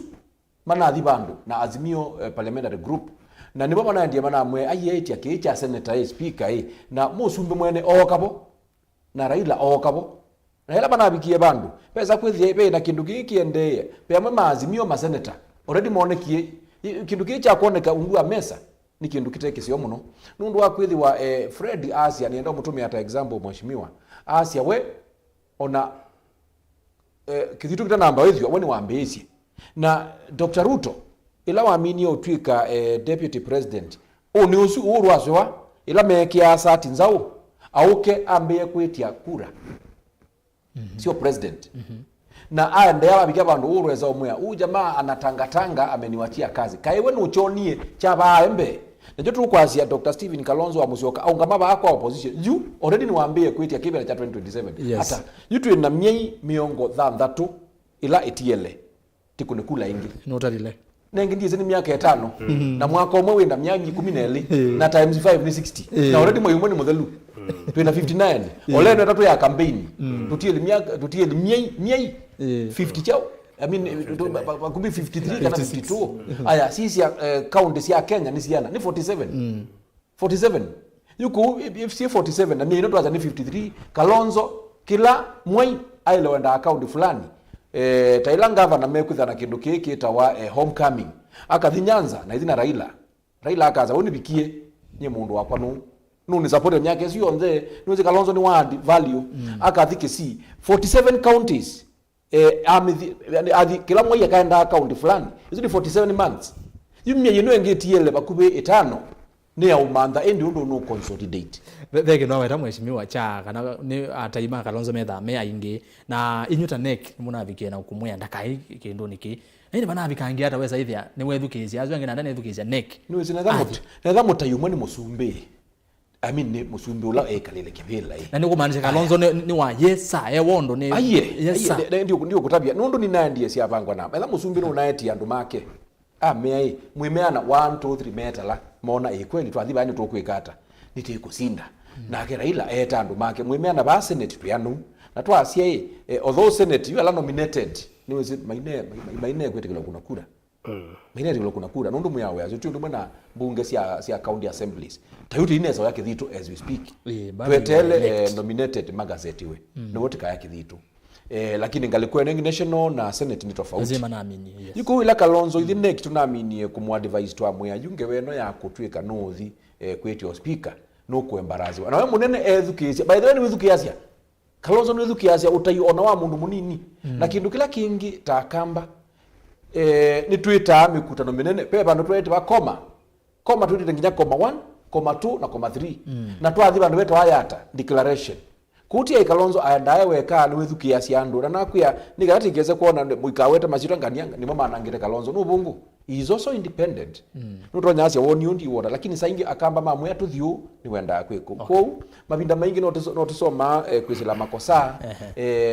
manathi bandu na azimio parliamentary group na nibo mana ndiye mana mwe ayeti akecha senator speaker na musumbe mwene okabo na Raila okabo na hela bana bikie bandu pesa kwithie be na kindu giki ende pe amwe maazimio ma senator already monekie kindu giki cha kuoneka ungua mesa ni kindu kitekesio muno nundu wa kwithi wa Fred Asia nienda mutumia hata example mheshimiwa Asia we ona kithitu kita namba withio woni wambeisi na Dr. Ruto ila waamini otwika deputy president oni usu urwaswa ila mekia sati nzao auke ambeye kwetia kura sio president na aende abikia bandu urweza omwe jamaa anatangatanga ameniwatia kazi kaiwe nuchonie chaba embe najo tukwasia Dr. Stephen Kalonzo wa Musyoka au ngama ba kwa opposition you already niwaambie kwetia kibera cha 2027 hata yitu na myei miongo thandatu ila etiele tikunikula ingi notarile nengi ndiye ni miaka 5 na mwaka umwe wenda miaka 12 na times 5 ni 60 na already moyo ni muthelu twina 59 oleno tatu ya campaign tutiele miei 50 chao I mean kumbi 53 kana 52 aya sisi counties ya Kenya ni siana ni 47 47 yuko if si 47 na mimi ndo ni 53 Kalonzo kila mwai ailewenda account fulani Taila governor mekutha na kindu kiki tawa homecoming akathi Nyanza na ithina Raila akaza oni bikie nye mundu wakwa no ni support myake sio nze niweze Kalonzo ni word value akathi kisi 47 counties adi kila mmoja kaenda account fulani hizo ni 47 months yumye yino engetiele bakube 5 ni ya umanda endi undu no consolidate thege no weta mheshimiwa cha kana ni ataima Kalonzo metha me aingi na inyuta nek munabikie na ukumwe ndakai kindu niki nini bana bikangia hata wesa ithia ni wethukizia azo ngina ndane thukizia nek ni zinatha mutayumwe ni musumbe I mean ni musumbe ula kalele kibela na ni kumaanisha Kalonzo ni wa yesa wondo ni yesa ndio kutabia nundu ni nandie sia pangwa na etha musumbe no naeti andu make mei mwimeana 1 2 3 metala mona kweli twathi bani tukwikata nitikusinda na Raila eta andu make mwimeana ba senate pianu na twasia although senate you are nominated niwezi maine kwetekela kuna kura maine kwetekela kuna kura nundu muyawe azo tundu mwana bunge sia county assemblies tayuti ineza yake thitu as we speak twetele nominated magazeti we no wotika yake thitu lakini ngalikuwa nengi national na senate ni tofauti lazima naamini yes yuko ila Kalonzo ithine kitu naamini kumadvise twa mwe yunge weno ya kutwika nothi kwetio speaker no kuembarazi na wewe munene ethukisia by the way ni withukiasia Kalonzo ni withukiasia utaiona wa mundu munini na kindu kila kingi takamba ni Twitter mikutano minene pepa ndo twete ba koma twete nginya koma 1 koma 2 na koma 3 na twathi bandu wetu ayata declaration kutia Kalonzo aendaye weka ni withukiasia andu na kuya ni gati ingeze kuona muikaweta machito ngania ni mama anangire Kalonzo no bungu he is also independent nutonya asia woni undi wona lakini saingi akamba mamwe atuthiu ni wenda kwiko ko mabinda maingi no tusoma kwisila makosa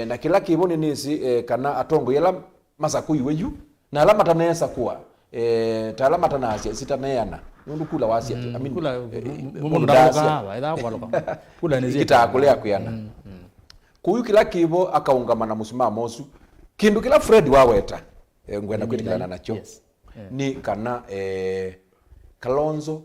na kila kiboni nisi kana atongo yela masakui weyu na alama tanesa kuwa talama tanasia sitaneana nundu kula wasia I mean kula mundasia kula nezi kitakulea kuyana kuyu kila kibo akaungama na musimamo osu kindu kila Fred waweta ngwenda kwitikana nacho ni kana Kalonzo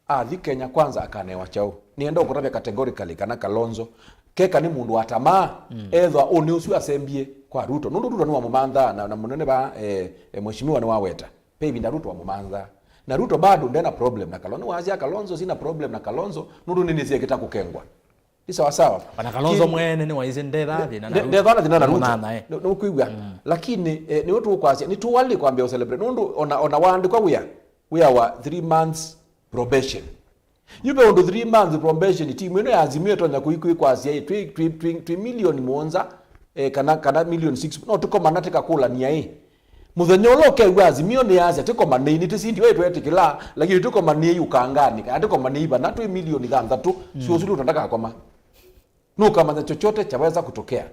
athi Kenya kwanza akanewa chao nienda ukutabia categorically kana Kalonzo keka ni mundu atamaa ethwa oni usu asembie kwa Ruto nundu Ruto ni wa mumantha na munene ba mheshimiwa ni waweta pebi na Ruto wa mumantha na Ruto bado ndena problem na Kalonzo wazia Kalonzo sina problem na Kalonzo nundu nini sie kita kukengwa ni sawa sawa bana Kalonzo mwene ni waize ndetha thina na Ruto no kuigwa lakini ni watu ukwasia ni tuwali kwambia celebrate nundu ona wandi kwa we are 3 months probation yube ondo 3 months probation timu ino yazimio tonya kuikwasia 3 million monza kana million 6 no tukoma nateka kula nia muthenya uloke azimio ni yaza tukoma nini tisindi wetu etikila lakini tukoma ni ukangani atukoma ni iba na 2 million 3 sio sulu tunataka koma no kama chochote chaweza kutokea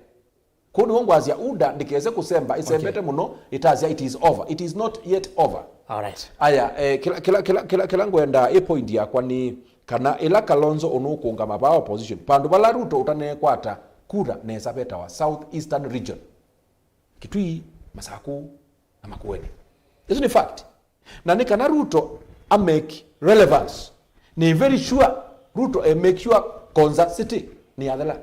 kuni wangu azia uda ndikeze kusemba isembete muno itazia it is over it is not yet over all right aya kila ngwenda point ya kwani kana ila Kalonzo onukuungama ba opposition pandu bala Ruto utanekwata kura nesa beta wa South Eastern region Kitui Masaku na Makueni hizo ni fact na ni kana Ruto make relevance ni very sure Ruto make sure Konza City ni adala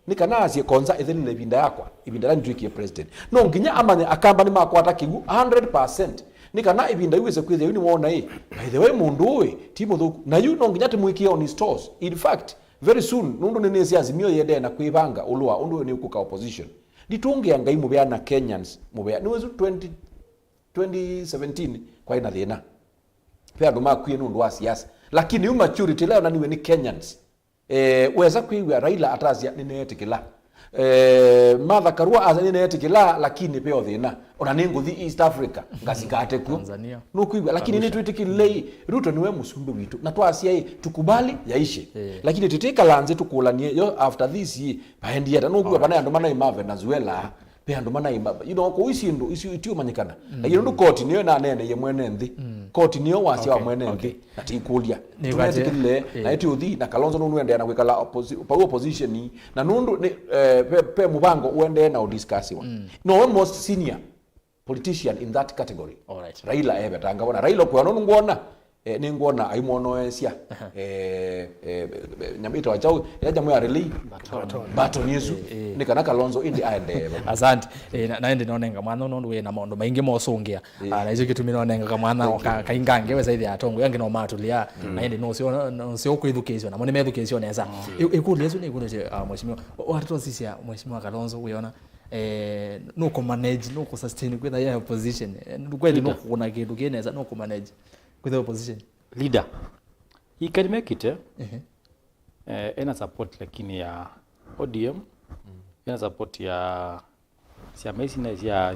Nika asie konza etheni le binda yakwa ibinda la ndwiki president no nginya amanye akamba ni makwata kigu 100%. Nika ibinda yuweze kwithia yuni wona by the way mundu we timo thuku na yu no nginya timwikie on stores. In fact very soon nundu nene azimio yende na kuibanga ulwa undu ni ukuka opposition litunge ngai mubeana Kenyans mubea ni wezu 2017 kwa ina thina pia ndo makwie nundu wa siasa lakini yu maturity leo naniwe ni Kenyans weza kuiwa Raila atazia ninetikila Martha Karua azaninetikila lakini peo thina ona ninguthi East Africa ngasikate ku Tanzania no kuiwa lakini ni twitikile Ruto niwe musumbe witu na twasia tukubali yaishe lakini titika lanze tukulanie yo after this year baendi yata no kuiwa bana ndo mana ima Venezuela pe ndo mana ima ko isindu itio manyikana lakini ndo koti niyo na nene ye mwene nthi koti niyo wasia wa mwene nthi atikulia tumetikile na eti uthi na Kalonzo nundu ende na kwikala opposition na nundu pe mubango uende na udiscussiwa no almost senior politician in that category. Alright. Raila betanga bona Raila kwa nonu ngona ni ngona aimono esia nyamito wachao yaja moya relay baton yesu ni kana Kalonzo indi aende asante naende nonenga mwana nondu we na mondo maingi mosongia na hizo kitu mimi nonenga kama mwana kaingange we zaidi atongo yange no matulia naende no sio kueducation na mone education eza ikulezo ni kuleje mheshimiwa watu sisi mheshimiwa Kalonzo uiona no ko manage no ko sustain with the opposition kweli no kuna kitu kinaweza no ko manage with the opposition leader he can make it ena support lakini ya ODM ena support ya siamesi na ya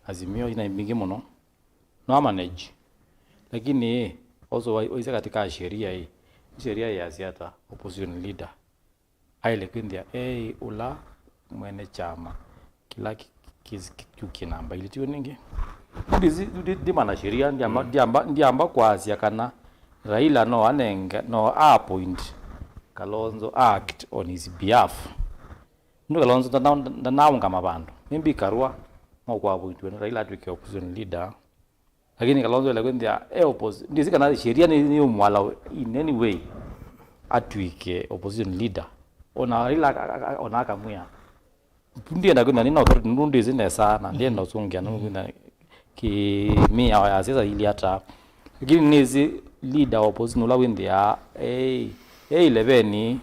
azimio ina mingi mno no manage lakini also waisa katika sheria ya siasa opposition leader aile kwindia ula mwene chama kila kizuki namba ili tiyo ningi di mana sheria ndiamba kwa asia kana Raila no anenga no appoint Kalonzo act on his behalf ndo Kalonzo ndanaunga mabandu mimbi Karua mo kwa appoint when Raila atwike opposition leader lakini Kalonzo ile kwendia opposition ndizika na sheria ni umwala in any way atwike opposition leader ona Raila ona kamuya ndiye ndakuna nina authority ndundi zine sana ndiye ndosongia nuna ki mia ya sasa ili hata lakini nizi leader opposition la windia 11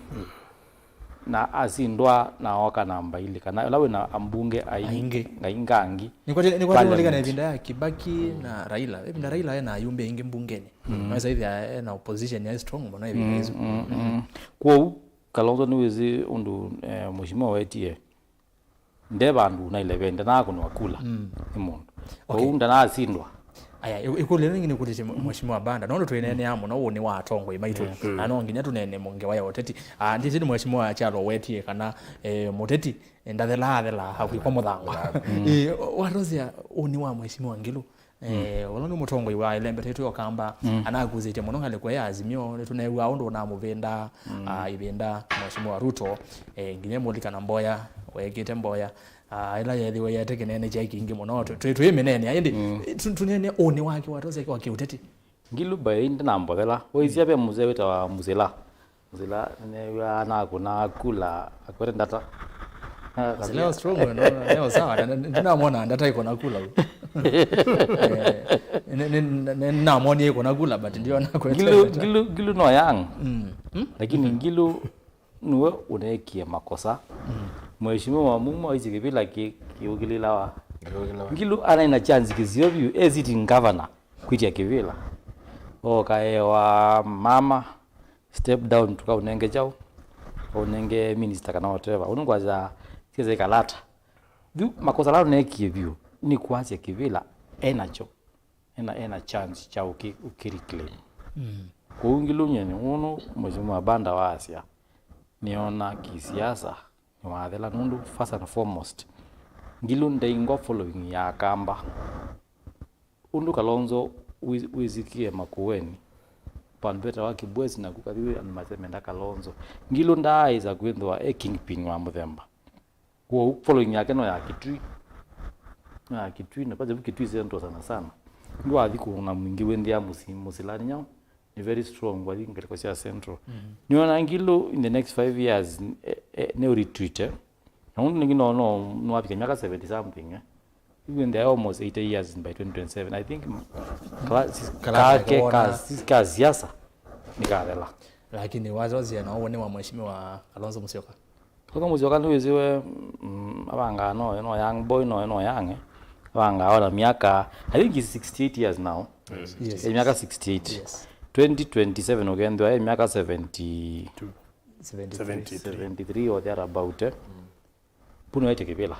na asindwa na waka namba ile kana lawe na ambunge aingangi niko nilika na vinda ya Kibaki na Raila na Raila yana yumbe ingi mbungeni na sasa hivi na opposition ya strong mbona hivi hizo kwa Kalonzo niwezi undu mheshimiwa wetie ndebandu na 11 na kuno wakula imondo kwa unda na asindwa aya ikule ngine kuti mheshimiwa Banda nondo tuenene amo na uone wa atongo MAITU ano nginya tunene monge wa yoteti ndizidi mheshimiwa Kyalo wetie kana muteti ndathela hakuikwa muthango warozia uni wa mheshimiwa Ngilu walono mutongo iwa ilembe tetu yokamba anaguzite muno ngale kwa azimio tunewa ondo na muvenda ibenda mheshimiwa Ruto nginya mulika na Mboya wegite Mboya ila yethiwe yatekenene chai kingi muno twemenene ayindi tunene oni wake watoze kwa kiuteti Ngilu bainda na Mbothela oizia be muzee weta muzela ne ana kuna kula akwenda ndata leo strong no leo sawa ndinamona ndata iko na kula na moni iko na kula but ndio na kwa Ngilu no yang lakini Ngilu nuwe unekie makosa mheshimiwa wa MUMO izikibila kiugililawa Ngilu ana ina chance kizio sitting governor kwitia kivila kae wa mama step down tuka unenge chao unenge minister kana whatever unungwaza size kalata makosa lao nekie view ni kuanzia kivila enacho ena chance cha ukiriclaim kwa Ngilu nyene uno mheshimiwa Banda wa Asia niona kisiasa ni wathela nundu first and foremost Ngilu ndeingo following ya kamba undu Kalonzo wizikie makueni panbeta wa Kibwezi na kukathiwe animasemenda Kalonzo Ngilu ndaiza kwendwa kingpin wa muthemba kwa following yake no ya Kitui na paje Kitui zento sana ndu athi kuna mwingi wendia musilani nyao ni very strong kwa thing kwa Siasa Central. Niona ngilo in the next 5 years ne retreat. Na undu ngino no wapika miaka 70 something even they are almost 80 years by 2027. I think kaka siasa nikadela. Lakini wazozi anaone wa mheshimiwa Kalonzo Musyoka. Kaka Musyoka ndio ziwe abanga no young boy no young. Abanga wala miaka I think he's 68 years now. Yes. Miaka 68. Yes. 2027 again ndio miaka 73 or there about. Puno yake kibela.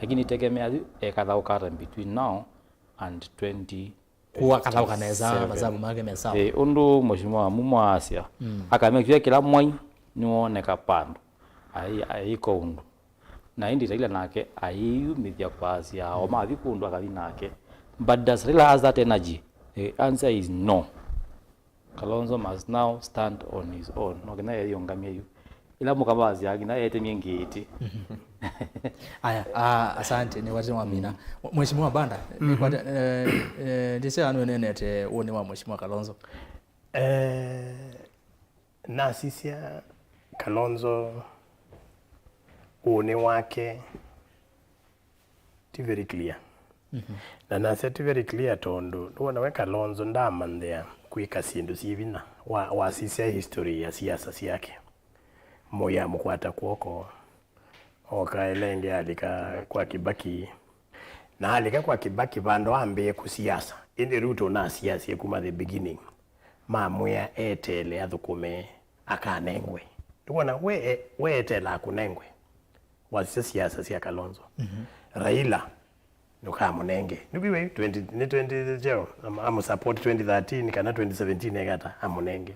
Lakini tegemea kadha ukata between now and 20 kuwa kadha ukaneza mazabu mage mesao undu mheshimiwa MUMO Asia akamekya kila mwai nione kapando aiko undu na indi taila nake ayumithia kwa Asia o mathi kundu akathi nake but does really has that energy? The answer is no. Kalonzo must now stand on his own no kena yongamia yu ila mukabazi agina yete mingiti. Aya asante ni wazee wa mina mheshimiwa Banda ni kwa ndise anu nenete uone wa mheshimiwa Kalonzo na sisia Kalonzo uone wake ti very clear na nase ti very clear tondo uona we Kalonzo ndamandea kuika sindu sivina wa sisia history ya siasa siake moya mukwata kuoko okaelenge alika kwa Kibaki na alika kwa Kibaki bando ambe ku siasa indi ruto na siasa kuma the beginning mamuya etele athukume akanengwe ndikuona we etela akunengwe wa siasa sia Kalonzo Raila nukamunenge nibiwe 20 amu support 2013 kana 2017 ekata amunenge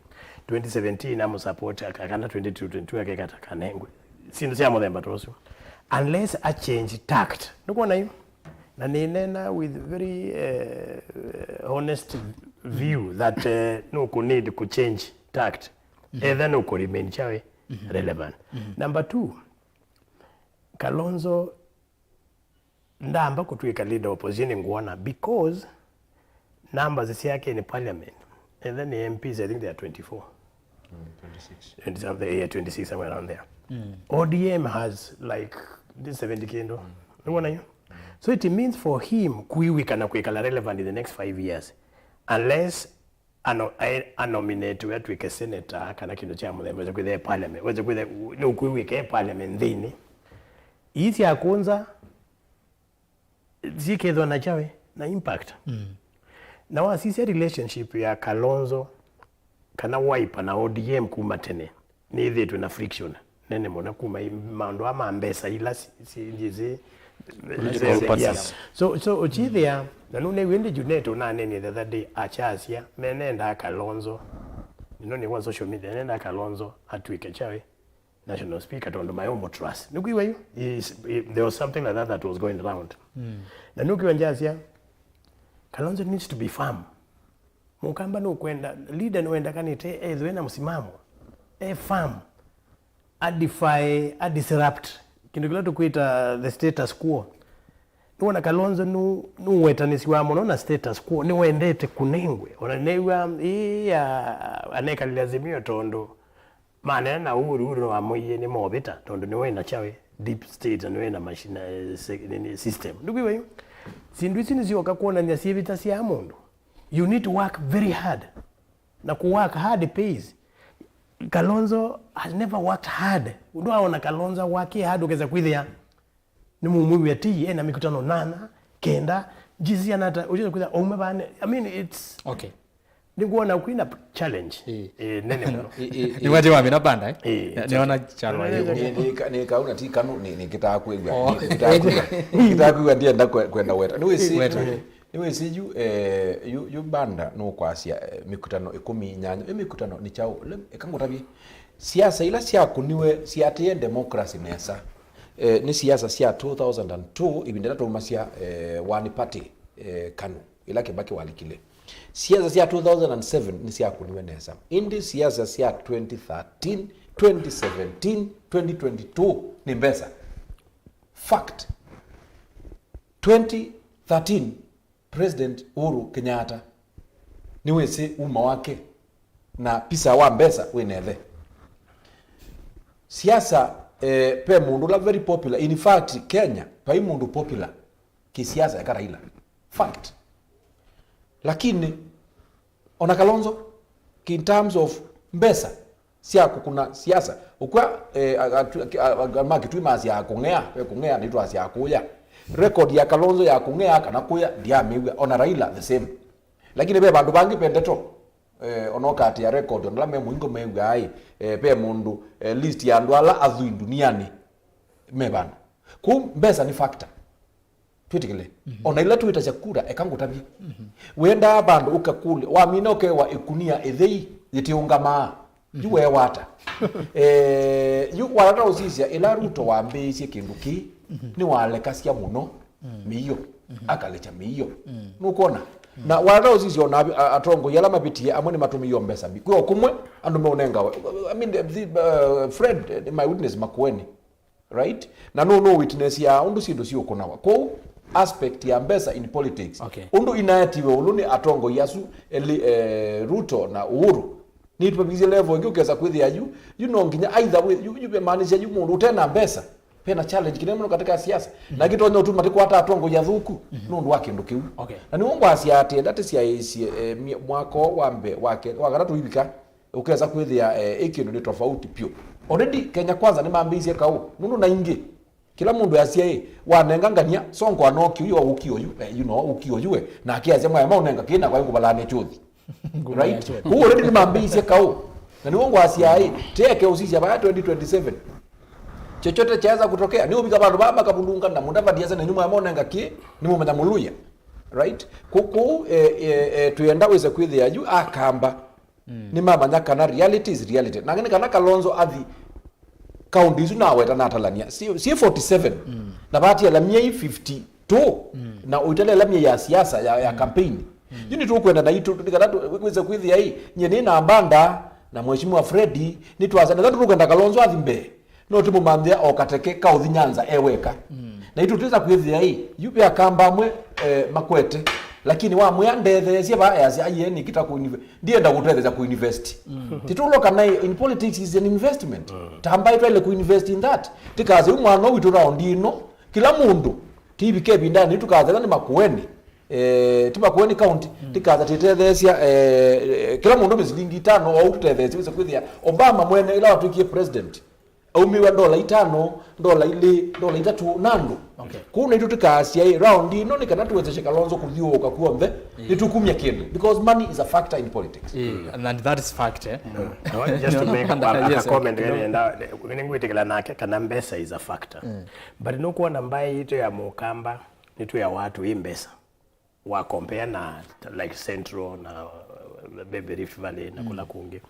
2017 amu support kana 2022 ekata kanengwe sindu sia muthemba tosu unless a change tact ndikuona hiyo na ninena with very honest view that no could need to change tact either no could remain chawe relevant. Number 2, Kalonzo ndamba kutwika leader opposition nguona because numbers yake in parliament and then the MPs I think they are 24 26 somewhere around there. ODM has like this 70 kendo. So it means for him kuiwika na kuikala relevant in the next 5 years unless nominate wetu wike senator kana kindo cha muthemba weze kwithe parliament weze kwithe no kuiwika parliament thini isi ya kwanza zikethwa na chawe na impact na wasisi relationship ya Kalonzo kana Wiper na ODM kuma tene ni ithitu na friction nene mona kuma maundu ama mbesa ila sinjize so uchithia na nune wende juneto na nene the other day achasia menenda Kalonzo ni wa social media nenda Kalonzo atwike chawe national speaker tondo my own trust nukiwa hiyo there was something like that was going around na nukiwa njasia Kalonzo needs to be firm mukamba no kwenda leader no enda kanite ezwena msimamo firm a disrupt kindu kila tukuita the status quo nuona Kalonzo nu wetanisi wa mono na status quo ni wendete kunengwe ona newa aneka lazimio tondo maana na uhuru wa moye ni mobita tondo ni wena chawe deep state na wena machine system ndugu hiyo sindu sini sio kakuona ni asivita si amundu you need to work very hard na ku work hard pays. Kalonzo has never worked hard. Ndo aona Kalonzo wake hard ukeza kwithia ni mumuwi ati na mikutano nana kenda jizi anata ujeza kwithia umebane I mean it's okay nikuona kuina challenge nene mno ni waje wa mina Banda niona challenge ni kauna ti kanu ni kitakwigwa kitakwigwa ndienda kwenda weta niwe siju yu Banda no kwasia mikutano 10 mikutano ni chao kangotabi siasa ila siaku niwe siatie democracy nesa ni siasa sia 2002 ibindera to masia one party kanu ila Kibaki walikile siasa sia 2007 ni siaku niwe nesa indi siasa sia 2013 2017 2022 ni mbesa fact 2013 President Uhuru Kenyatta niwese uma wake na pisa wa mbesa winethe siasa pe mundu la very popular in fact Kenya pai mundu popular kisiasa ya Raila fact lakini ona Kalonzo in terms of mbesa siako kuna siasa ukwa KITUI masi ya kungea nitwa sia kuya record ya Kalonzo ya kungea kana kuya dia miwa ona Raila the same lakini be bandu bangi pendeto onoka ati ya record onala me muingo mewa ai pe mundu list ya ndwala athui duniani me bana ku mbesa ni factor twitikile ona ila tuita chakura ekangutabia wenda bandu ukakule wa mina okewa ikunia ethei yitiungama yuwe wata yu warata usisia ila Ruto wambesie kinduki ni walekasia muno miyo akalecha miyo nukona na warata usisia ona atongo yala mabitie amoni matumiyo mbesa bi kwa kumwe andu meonenga I mean Fred my witness MAKUENI right na no witness ya undu sindu sio kunawa kwa aspect ya mbesa in politics undu inayatiwe uluni atongo yasu Ruto na Uhuru ni tupabize level ngukeza kwithia you know nginya either way you be manage you mundu utena mbesa pena challenge kinemo katika siasa na kitonyo tu matiko hata atongo ya thuku nundu wake ndukiu na ni wongo asia ati ndate cia mwako wambe wake wagaratu ibika ukeza kwithia ikindu ni tofauti pio already Kenya kwanza ni mambizie kau nundu na ingi kila mundu asia wanengangania songo anoki uyo ukio you know ukio yue na akiaze mwa maunenga kina kwa kubalane chuthi right who already mambizie kau na ni wongo asia teke usisia ba 2027 chochote chaweza kutokea ni ubika bandu baba kabundunga na munda badiaza na nyuma ya maunenga ki ni mumenya muluya right kuku tuenda weze kwithia yu akamba ni mama nyakana reality is reality na ngene kana Kalonzo athi county isu na weta natalania si 47 na bati ya lamia 52 na uitale lamia ya siasa ya campaign yuni tu kwenda na itu tukatatu weze kwithia hii nyene na Banda na mheshimiwa Freddy ni twaza na tu kwenda Kalonzo athi mbe no timu mandia okateke kauthi Nyanza eweka na itu tuza kwithia hii yupi akamba mwe Makwete lakini wa mwe ndethe cia ba ya AENI kita ku ndiye nda gutetheza ku university titulo kana in politics is an investment tamba itwele ku invest in that tikaze umwana witu round ino kila mundu tibike bindani tukaza ni MAKUENI timakueni county tikaza titethecia kila mundu mizilingi 5 au tutetheza wese kwithia Obama mwene ila watukie president aumiwa $5 $3 nandu kuna itu tikasia round ino ni kana tuwezeshe Kalonzo kuthiuka kuombe nitukumya kindu because money is a factor in politics and that is fact just to make a comment and ngwitikila nake kana mbesa is a factor but no kuona mbai ito ya mukamba nitu ya watu imbesa wa compare na like Central na Baby Rift Valley na kula kungi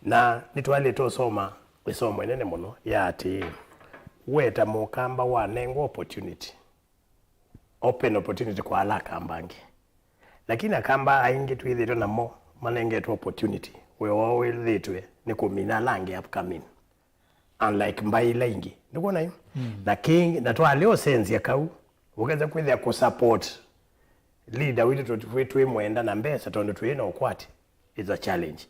na nitwale to soma isomo enene muno ya ati weta mukamba wa nengo opportunity open opportunity kwa alaka ambangi lakini akamba aingi twithito na mo manenge to opportunity we all thitwe ni kumina lange upcoming unlike mbaila ingi ndikuona hiyo na king na twa leo sense ya kau ukeza kwithia ku support leader witu mwenda na mbesa tondo twina okwati is a challenge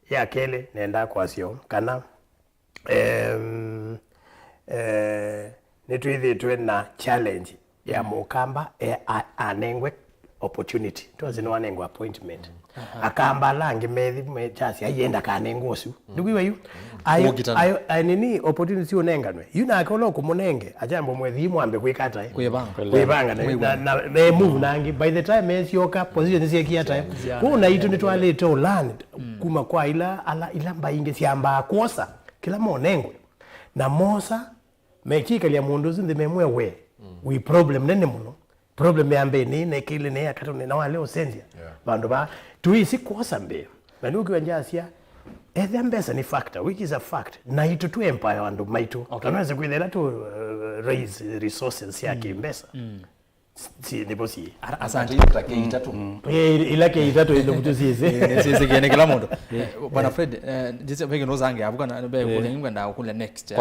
ya kele nenda kwa sio kana nitwithitwe na challenge ya mukamba anengwe opportunity twazi wanengwa appointment akamba langi methi chasi ayenda kanengosu ndugiwa yu ayo nini opportunity onenganwe yuna akolo kumunenge ajambo mwethi mwambe kwikata kwibanga na move nangi by the time esioka position isikia time kuna itu nitwalete land kuma kwa ila mbainge siamba kosa kila monengwe na mosa mekika ya mundu zinde memwe we problem nene muno problem yambe ni nekile ne akatone na wale osenzia bandu ba tuisi kosa mbe bali ukiwa njasia mbesa ni factor which is a fact na itu tu empire wandu maitu kanaweza kuendelea tu raise resources yake mbesa si ndipo si asante itake itatu ilake itatu ndio mtu sisi kiene kila mundu bwana Fred jinsi bege nozange abuka na be kulenga na kule next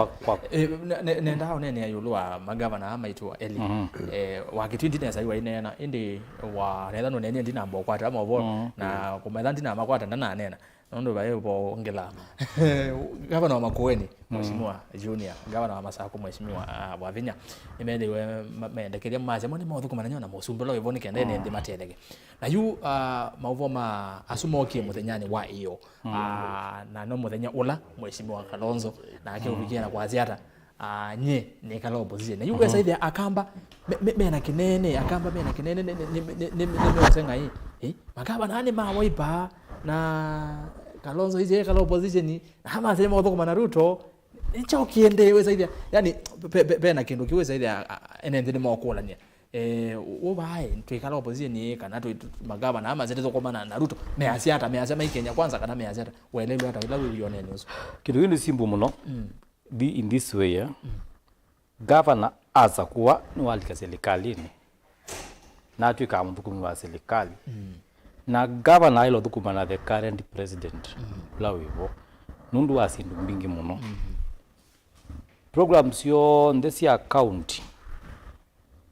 nenda one ne ayulwa magavana amaitu eli wa KITUI nesa iwa inena indi wa nenda no nene ndina mbo kwata mabo na kumathandi na makwata na nena Nondo bae bo ngela. Gavana wa Makueni Mheshimiwa Junior, gavana wa Masako Mheshimiwa Wavinya. Imelewe mendekeria maze moni mothuku mananyo na musumbelo ivoni kende ndi matelege. Na yu mauvoma asumokie muthenyani wa iyo. Na no muthenya ula Mheshimiwa Kalonzo na ake ubikia na kwa ziata. Nye ni kala opposition. Na yu pesa hivi akamba mena kinene akamba mena kinene ni wasenga hii. Makaba nani mawaipa na Kalonzo hizi kala opposition ni hama sema uthuku manaruto nicho kiende weza hivi yani pena kindu kiweza hivi enende ni mwakola ni ubaye twikala opposition ni kana tu magaba na ama zetezo kwa na Naruto measiata measema Kenya kwanza kana measiata welelo hata ila ulione news kitu hili simbu muno be in this way governor aza kuwa ni walika serikalini na twika mthukumi wa serikali na governor ilo thukuma na the current president la wivo nundu asindu mbingi muno programs yo ndesi account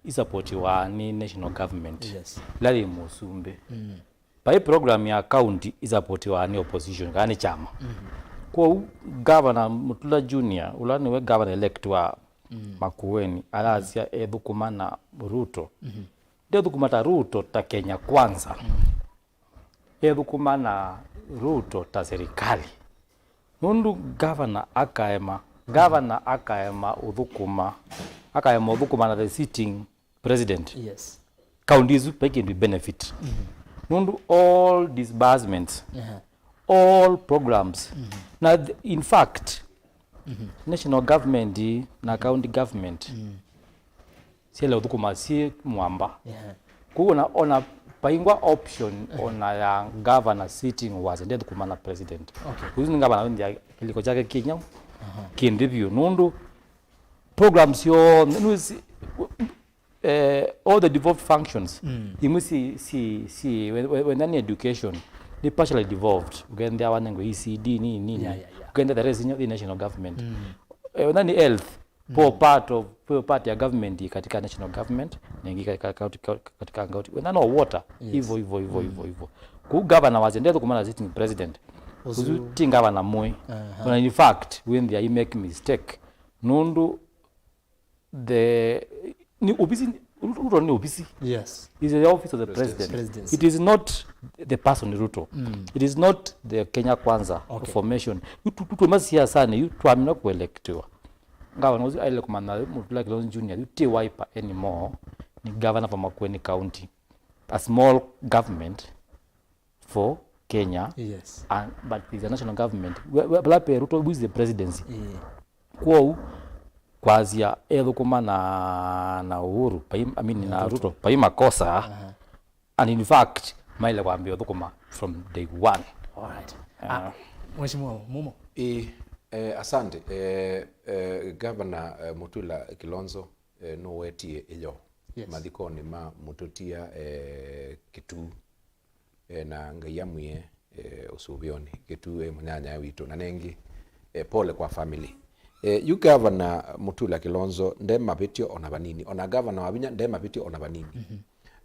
isupportiwa ni national government lali musumbe by program ya account isupportiwa ni opposition kani chama kwa governor Mutula Junior ulani we governor elect wa Makueni alazia thukuma na Ruto ndio thukuma ta Ruto ta Kenya kwanza thukuma na Ruto ta serikali nundu governor akaema uthukuma na the sitting president counties peke ndio benefit nundu all disbursements all programs na in fact national government na county government sile uthukuma si mwamba kuona ona paingwa option ona ya governor sitting was ndio thukuma na president kuzi ngabana ndia kiliko chake Kenya kindivyo nundu programs yo nusi all the devolved functions imusi when any education ni partially devolved ugende awanengo ECD nini ugende the rest in the national government when any health part ya government katika national government nengi katika ngauti when no water hivyo ku governor wazende kumana sitting president kuzu tinga bana moy in fact when they make mistake nundu the ni obisi Ruto ni obisi is the office of the president. It is not the person Ruto it is not the Kenya kwanza formation you must Siasa you amina kuelectiwa ngawa nozi aile kumana Mutula Kalonzo Junior you ti wiper anymore ni governor for Makueni County a small government for Kenya but the national government blape Ruto is the presidency kwazia thukuma na Uhuru na Ruto pai makosa and in fact maile kwambia thukuma from day one. Alright. Mheshimiwa Mumo asante governor Mutula Kalonzo no wetie iyo mathikoni ma mututia KITUI na ngaiamwie usubioni KITUI munyanya witu na nengi pole kwa family you governor Mutula Kalonzo ndema bitio ona banini ona governor wabinya ndema bitio ona banini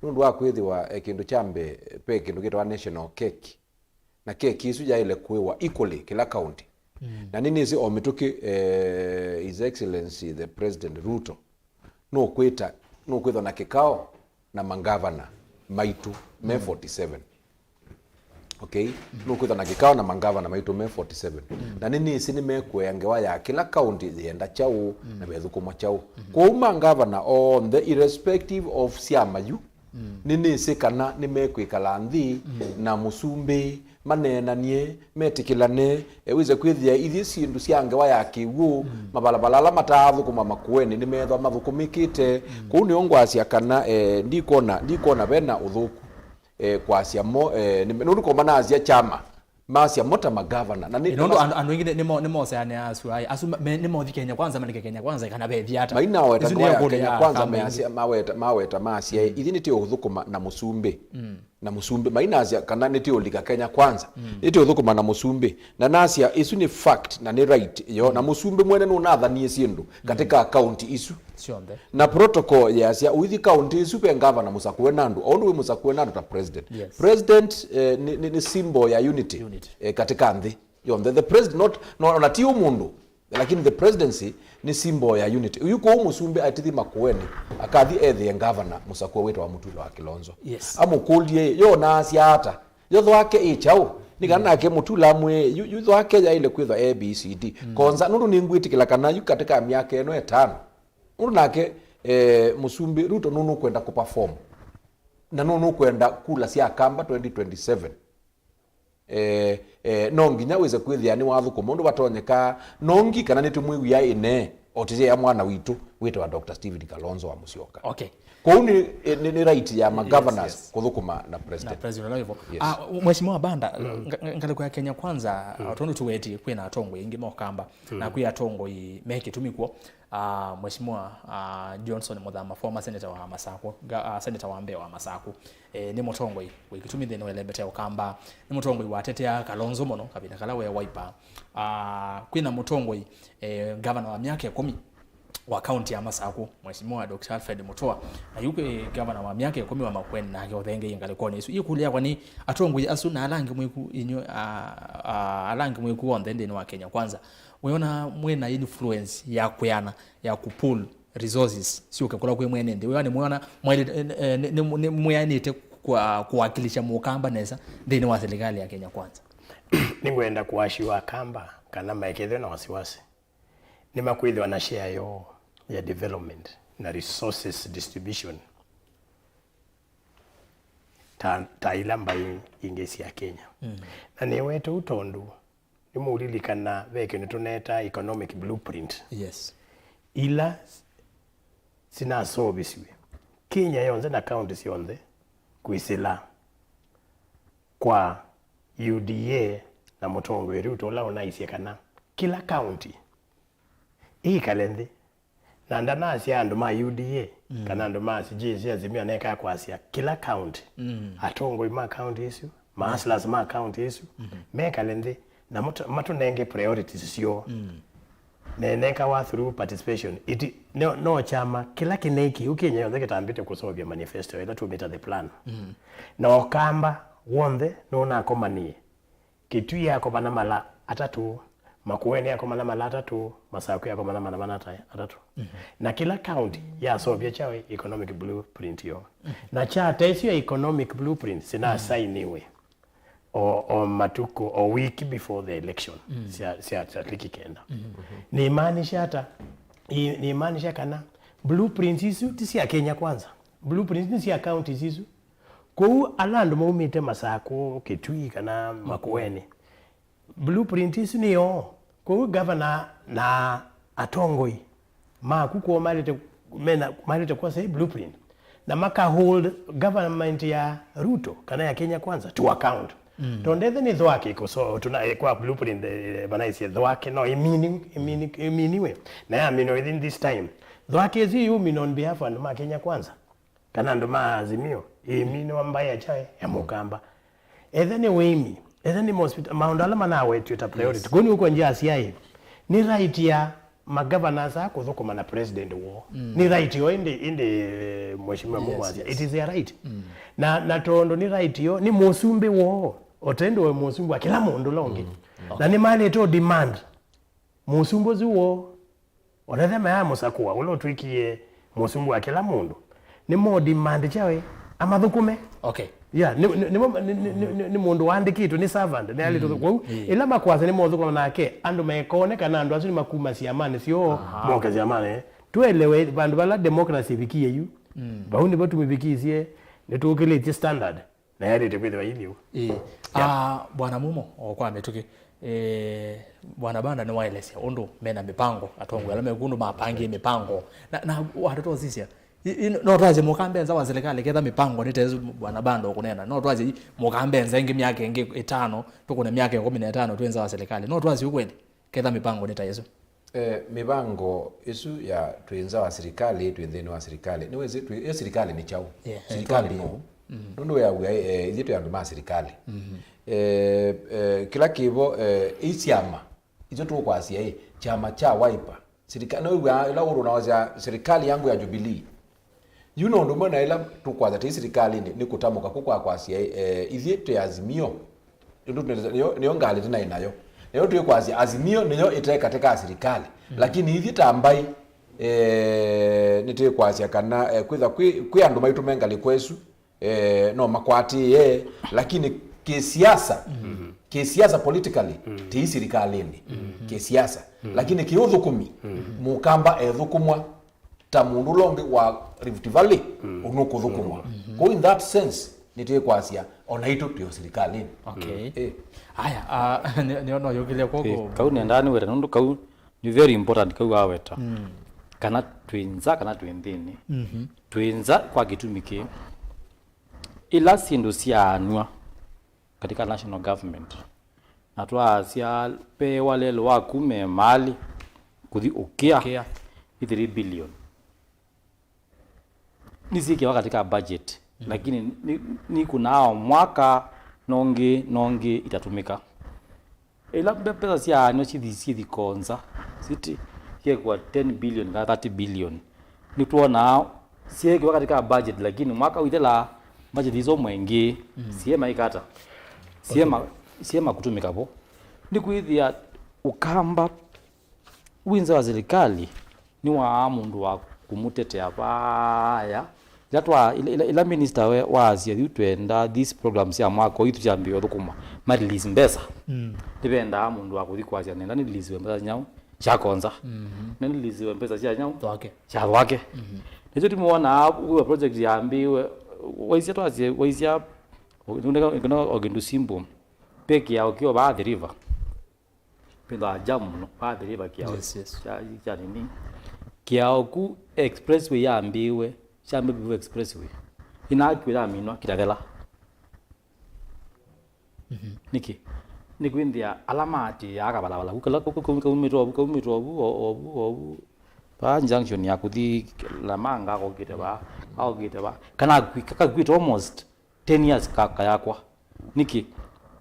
nundu wa kwithiwa kindu chambe pe kindu kitwa national cake na cake isu ya ile kuwa equally kila county na nini isi omituki his excellency the president Ruto no kwitha na kikao na mangavana MAITU May 47 okay no kwitha na kikao na mangavana MAITU May 47 na nini isi ni mekweangewa ya kila county yenda chau na bethukuma chau kwa mangavana on the irrespective of siama yu nini isi kana ni mekwikala nthi na musumbi manenanie metikilane wize kwithia ithi sindu ciangewa ya kiwu mabalabala la matathu kuma Makueni ni methwa mathukumikite ku ni ongwacia kana ndikona bena uthuku kwacia mo nundu komana acia chama macia mota magavana na nundu andu ingine nimo seane asu nimo Kenya kwanza manike Kenya kwanza kana bethi ata maina weta Kenya kwanza maweta macia ithi ni ti uthukuma na musumbi na musumbi mainasia kana niti olika Kenya kwanza iti uthukuma na musumbi na nasia isu ni fact na ni right yo na musumbi mwene no nathanie sindu katika county isu na protocol ya sia with county isu pe governor MUSAU-MUTETI ondu MUSAU-MUTETI ta president president ni symbol ya unity. Katika nthi yo the president not ati umundu lakini the presidency ni symbol ya unity. Yuko musumbi atithi MAKUENI akathi ethe governor musakwa wetu wa mutula wa Kilonzo amukulie yo nasi ata yo thwake ichao nikana ke mutula mwe yu thwake ya ile kwithwa ABCD konza nundu ningwitikila kana yu katika miaka eno etano nundu nake musumbi Ruto nunu kwenda ku perform na nunu kwenda kula sia kamba 2027 nonginya weze kwithia ni wathuko mundu batonyeka nongi kana nitumwi ya ine otize ya mwana witu wa Dr. Stephen Kalonzo wa Musyoka. Kwa ni right ya governors kuthukuma na president. Mheshimiwa Banda ngaliko ya Kenya kwanza tondu tuweti kwina atongo ingi mokamba na kwi atongo i meke tumikuo Mheshimiwa Johnson Muthama former senator wa Masako senator wa Mbeya wa Masako ni motongo i wikitumi thino elebete okamba ni motongo i watetea Kalonzo mono kabina kala we Wiva kwina motongo i governor wa miaka 10 wa county ya Masako Mheshimiwa Dr. Alfred Mutua na yuke governor wa miaka 10 wa Makueni na yothenge ingaliko ni ikulia kwani atongo asu na alangi mwiku inyo alangi mwiku on the wa Kenya kwanza weona mwena influence ya kuyana ya kupull resources sio kakula kwe mwene ndi weona muona ni mweanite kwa kuwakilisha mukamba nesa ndini wa serikali ya Kenya kwanza ningwenda kuwashiwa kamba kana maekethe na wasiwasi ni makwithwa na share yo ya development na resources distribution ta ilamba ingesi ya Kenya na ni wetu utondu ni mulilikana veke nituneta economic blueprint ila sina sobisiwe Kenya yonze na counties yonze kuisila kwa UDA na motongo Ruto la onaisia kana kila county hii kalende na ndana sia andu ma UDA kana andu ma CJ azimia neka kwa asia kila county atongo ima county isu maslas ma county isu me kalende na matu nenge priorities sio neka wa through participation it no chama kila kineki ukenya yonze kitambite kusolve manifesto ila to meet the plan na okamba wonde no na komanie KITUI yako bana mala atatu Makueni yako mala atatu Masako yako mala atatu na kila county ya solve chawe economic blueprint yo na cha tesio economic blueprint sina sainiwe o matuko o week before the election sia kenda ni maanisha hata ni maanisha kana blueprint hizo tisi ya Kenya kwanza blueprint ni sia county hizo kwa alando maumite Masako KITUI kana Makueni blueprint hizo ni yo kwa governor na atongoi kuko malite kwa sahi blueprint na maka hold government ya Ruto kana ya Kenya kwanza to account tondethe ni thwake ko so tuna kwa blueprint banaisi thwake no iminiwe na ya mino within this time thwake zi you mean on behalf and ma Kenya kwanza kana ndo maazimio imino ambaye chae ya mukamba ethene wemi ethene hospital maundala manawe tuta priority goni uko njia asiai ni right ya magovernors akuthukuma na president wo ni right yo inde mheshimiwa mumwazi it is their right na tondo ni right yo ni musumbi wo otendo we musumbi wa kila mundu longi na ni mali to demand musumbi zuwo onathema ya musakua ulo twikie musumbi wa kila mundu ni mo demand chawe amathukume ni mundu wandikitwe ni servant ni ali to ila makwaza ni mothuko nake andu mekone kana andu asu ni makuma siamane sio moka siamane tuelewe bandu bala democracy bikie yu baundi batu mibikizie netukilete standard na yari tekwithwa ilio bwana Mumo okwa metuki bwana Banda ni waelesia undu mena mipango atongo ala mekundu mapangi mipango na watoto zisia no twaje mukambenza wa serikali ketha mipango nitezo bwana Banda okunena no twaje mukambenza ingi miaka ingi 5 tukuna miaka 15 twenza wa serikali no twaje ukweli ketha mipango nitayezo mipango isu ya twenza wa serikali twendeni wa serikali niweze hiyo serikali ni chao serikali no nundu ya izitu ya nduma serikali kila kibo isiama izo tu kwa sia chama cha Wiva serikali no ila urunawaza serikali yangu ya Jubilee nduma na ila tu kwa that serikali ni kutamuka kwa sia izitu ya Azimio niyo ngali tena inayo niyo tu kwa sia Azimio niyo iteka katika serikali lakini hivi tambai nitwe kwa sia kana kwitha kwi andu maitu mengali kwesu no makwati lakini kisiasa politically ti serikalini kisiasa lakini kiuthukumi mukamba ethukumwa ta mundu longi wa Rift Valley unukuthukumwa ko in that sense nitwe kwa sia ona itu tio serikalini haya niono yogile koko kau nendani wera nundu kau ni very important kau aweta kana twinza kana twendini twinza kwa gitumiki ila sindu sianwa katika national government natwa sia pe wale wa kume mali kuthi ukia 3 billion nisikia katika budget lakini ni kunao mwaka nongi itatumika ila pesa sia no chithi konza city kwa 10 billion na 30 billion ni tuona sie kwa katika budget lakini mwaka uitela budget hizo mwengi siema ikata siema kutumika po ni kuithia ukamba winza wa serikali ni wa mundu wa kumutetea baya jatwa ila minister wa Asia twenda this program sia mwako itu chambio thukuma release mbesa dipenda mundu wa kuthikwasia nenda ni release mbesa nyao chakonza nenda release mbesa cia nyao cha wake nizo timuona uwe project yambiwe waisia twazie waisia ngona ogendu simbo peki ya okio ba the river penda jamu no ba the river kiao cha nini kiao ku expressway yambiwe chambe expressway inakwira minwa kitagela niki nikwindia alamati ya akabalabala kukala kumitwa obu pa junction ya kuthi la manga ko kitaba kana kwita almost 10 years kaka yakwa niki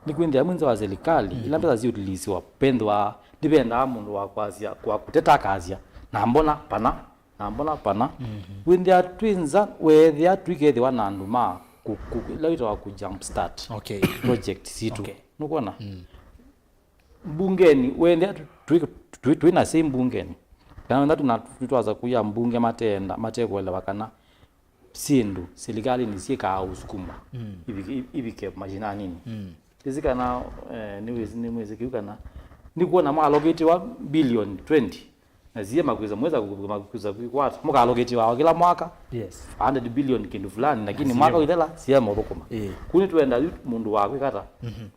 nikwindia mwenza wa serikali ila pesa zi release wa pendwa dipenda mundu wa kwasia kwa kuteta kazia na mbona pana windia twinza wethia twikethe wananduma laitwa ku jump start project situ nukuona bungeni wendea twina same bungeni kana tunatwaza kuya mbunge matekwela wakana sindu serikali nisika usukuma ibike majina nini izikana niwezi kiukana nikuona allocate wa billion 20 nazie makuza mweza kukuza kwa muka allocate wa kila mwaka 100 billion kindu fulani lakini mwaka withela siema thukuma kuni twenda mundu wa kwikata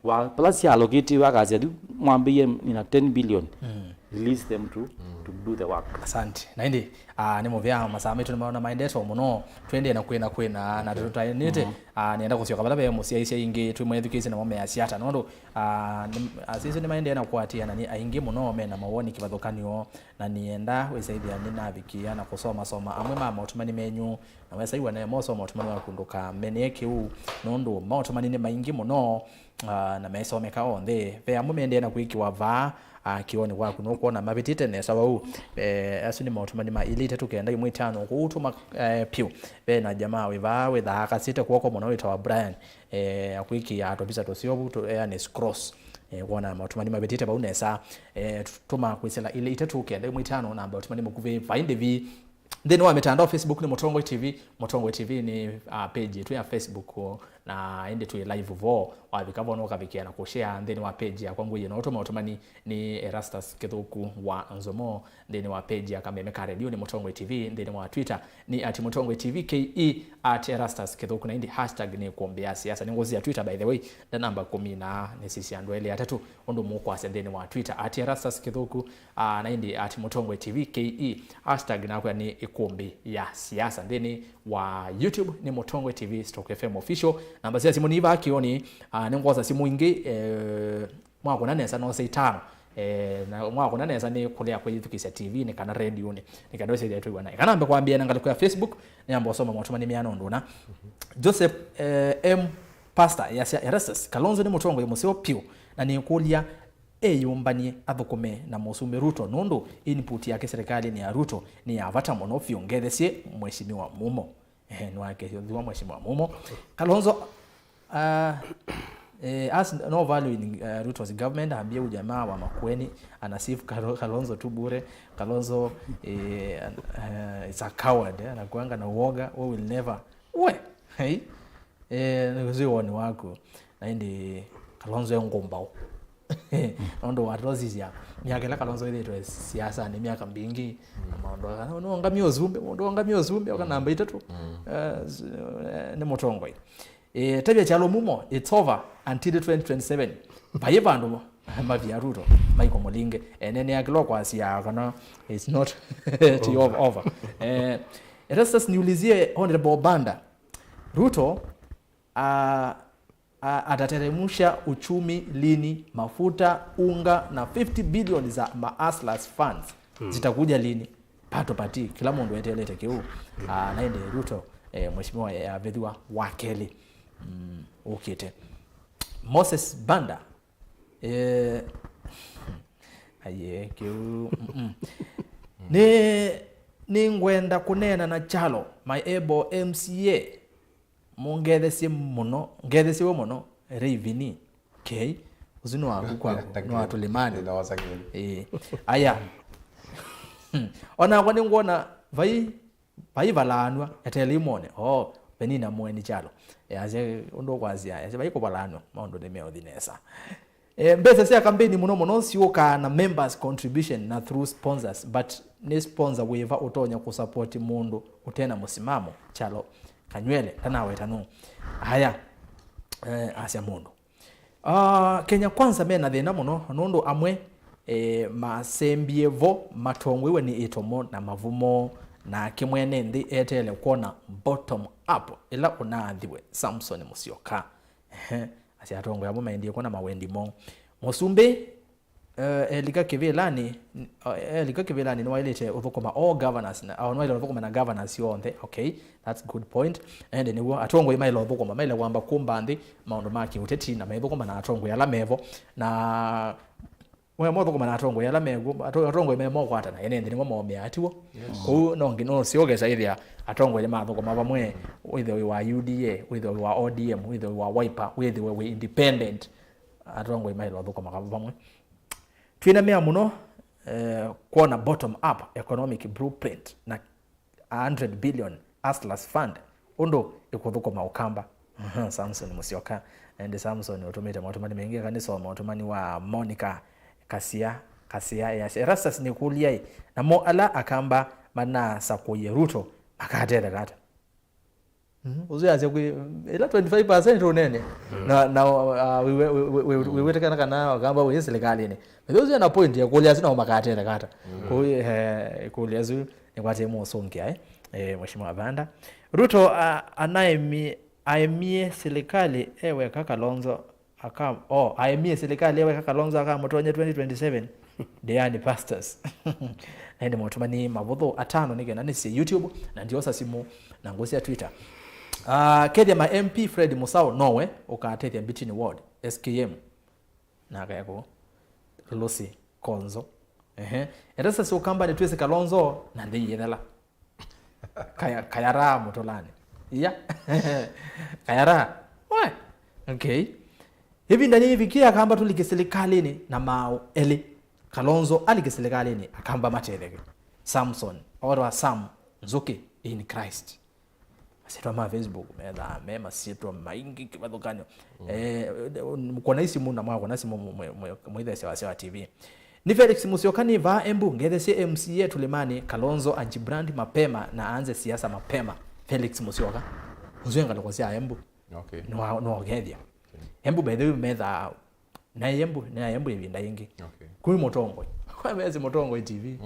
wa plus allocate wa kazi mwambie ina 10 billion release them to do the work. Asante. Na indi ni movia masama itu nimaona maendeto muno twende na kwena na tutainite nienda kusioka balabe musia ingi tu education na mambo ya siasa nondo sisi ni maende na kuatia na ni aingi muno me na mawoni kibadhokanio na nienda wesaidia nina bikia na kusoma amwe mama otumani menyu na wesaiwa na moso otumani wa kunduka meneke u nondo otumani ni maingi muno na mesomeka onde ve amwe mende na kuikiwa va kione waku no kuona mabitite ne sababu asuni mautumani ma ilite tukenda imwe tano kutuma piu be na jamaa Wiva wetha akasite kuoko mona wita wa Brian akwiki atobisa tosiobu to yani cross kuona mautumani mabitite ba unesa tuma kwisela ile itatu kenda imwe tano namba utumani mukuve find vi then wa mitandao Facebook ni Motongwe TV ni page yetu ya Facebook na ende tu live vo wa bikabo kabikia na kushare then wa page ya kwangu yeno otomani ni Erastus Kithuku wa Nzomo then wa page ya Kamemeka Radio ni Motongwe TV then wa Twitter ni @Motongwe TV KE @Erastus Kithuku na indi hashtag ni kuombea siasa ni ngozi ya Twitter by the way na namba 10 na ni sisi andwele atatu ondo muko asendeni wa Twitter @Erastus Kithuku na indi @Motongwe TV KE hashtag na kwa ni Ikumbi ya siasa then wa YouTube ni Motongwe TV /FM official namba cia simu ni Wiva kioni ni ngoza simu ingi mwako nane sana no 5 na mwa kuna neza ni kulia kwa yitukisa TV ni kana radio ni kana wese yetu bwana kana ambe kwambia nanga kwa Facebook ni ambo soma motuma ni miano ndona Joseph M Pastor ya Erastus Kalonzo ni mutongo museo pio na ni kulia yumbani athukome na musume Ruto nondo input yake serikali ni ya Ruto ni ya vata mono fiongethesie mheshimiwa MUMO ni wake hiyo mheshimiwa MUMO Kalonzo as no value in Ruto's government ambia ujamaa wa MAKUENI anasifu Kalonzo tu bure. Kalonzo is a coward anakuanga na uoga we will never hey ni wako na ndi Kalonzo ngombao ndo watozi ya miaka Kalonzo ile to siasa ni miaka mingi ndo ngamio zumbe wakanamba itatu ni motongo tabia chalo MUMO it's over until 2027 baye bandu mavia Ruto maiko molinge enene yakilo kwa sia kana it's not over Erastus niulizie honorable Banda Ruto atateremusha uchumi lini mafuta unga na 50 billion za Aslas funds zitakuja lini pato pati kila mundu etelete kiu naende Ruto mheshimiwa ya vedhiwa wakeli ukite Moses Banda aye kiu ni ngwenda kunena na chalo my ebo MCA mongethesie muno Revini okay uzino waku kwa no tulimani na wasangeni aya ona kwani ngona vai valanwa etelimone benina mweni chalo yaze ndo kwazia yaze bayiko balanwa maondo nemeo dinesa mbese sia campaign muno sioka na members contribution na through sponsors but ne sponsor Wiva utonya kusupport mundu utena musimamo chalo kanywele tanawe tanu haya asia mundu Kenya kwanza mena thina muno nundu amwe masembievo matongwe ni itomo na mavumo na kimwene ndi etele kuona bottom up ila unaathiwe Samson Musyoka asia atongo ya muma ndiye kuona mawendimo musumbe elika kivilani ni wailete uthukoma all governors au no ile uthukoma na governors yonthe okay that's good point and ni atongo ima ile uthukoma maile wamba kumbandi maundu maki uteti na maithukoma na atongo ya lamevo na we motho kuma na atongo ya lamego atongo imemo kwata na ene ndi ngomo meatiwo ku no siogeza ithia atongo ile mathuko mabamwe withe wa UDA withe wa ODM withe wa Wiper withe we independent atongo imailo thuko makabamwe twina mea muno kuona bottom up economic blueprint na 100 billion Aslas fund undo ikuthuko maukamba Samson Musyoka and Samson automate automani mengi kanisa automani wa Monica Kasia ya Erastus ni kulia na mo ala akamba mana sakoye Ruto akatera kata uziaze ku ila 25% unene na we weteka kana akamba we serikali ne bezo na point ya kulia sina makatera kata ku kulia zu ni kwate mo songia mheshimiwa Banda Ruto aemie serikali ewe Kalonzo akam aemie serikali ewe Kalonzo akam motonye 2027 Diani pastors ende motumani mabodho atano nigena nisi YouTube na ndiosa simu na ngosi ya Twitter kedia ma MP Fred Musau nowe ukatethia bitini ward SKM na kayako Lucy Konzo erasa so kamba twese Kalonzo na ndi yedala kayara motolani kayara okay hivi ndani hivi kia kamba tulike serikalini na mao eli Kalonzo alike serikalini akamba matedege Samson or Sam Nzuki in Christ asitwa ma Facebook mema sitwa maingi kibadokanyo mkona isimu na mwa simu muitha Siasa TV ni Felix Musyoka ni va embu ngethese MCA tulimani Kalonzo ajibrand mapema na aanze siasa mapema Felix Musyoka uzenga lokosia embu okay no gethia embu by the way metha na embu ibinda ingi okay kuri motongo kwa mezi motongo TV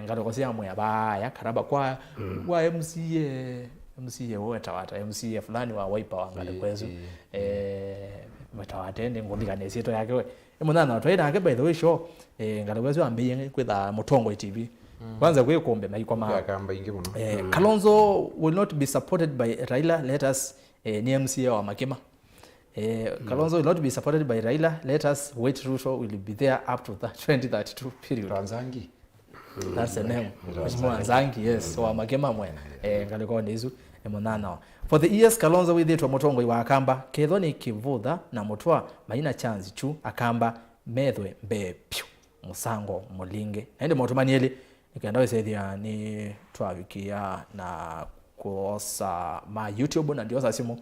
ngalokosia mwe abaya karaba kwa MCA MCA wetawata MCA fulani wa Wipa wangale kwezu wetawata ndi ngomikane sieto yake we munana twaida ake by the way show ngale kwezu ambiye kwitha Mutongo TV kwanza kwe kombe na iko ma akamba ingi muno Kalonzo will not be supported by Raila, let us ni MCA wa Makema. Kalonzo will not be supported by Raila, let us wait. Ruto will be there up to the 2032 period. Ranzangi. That's the name. Ranzangi, yes. So Makema mwe ngaliko ndizu emonana. For the years Kalonzo with it Mutongo wa akamba kethoni kivudha na mutwa maina chance chu akamba methwe mbepyu musango mulinge ende motumanieli nikaenda sethia ni twavikia na kuosa ma YouTube na ndiosa simu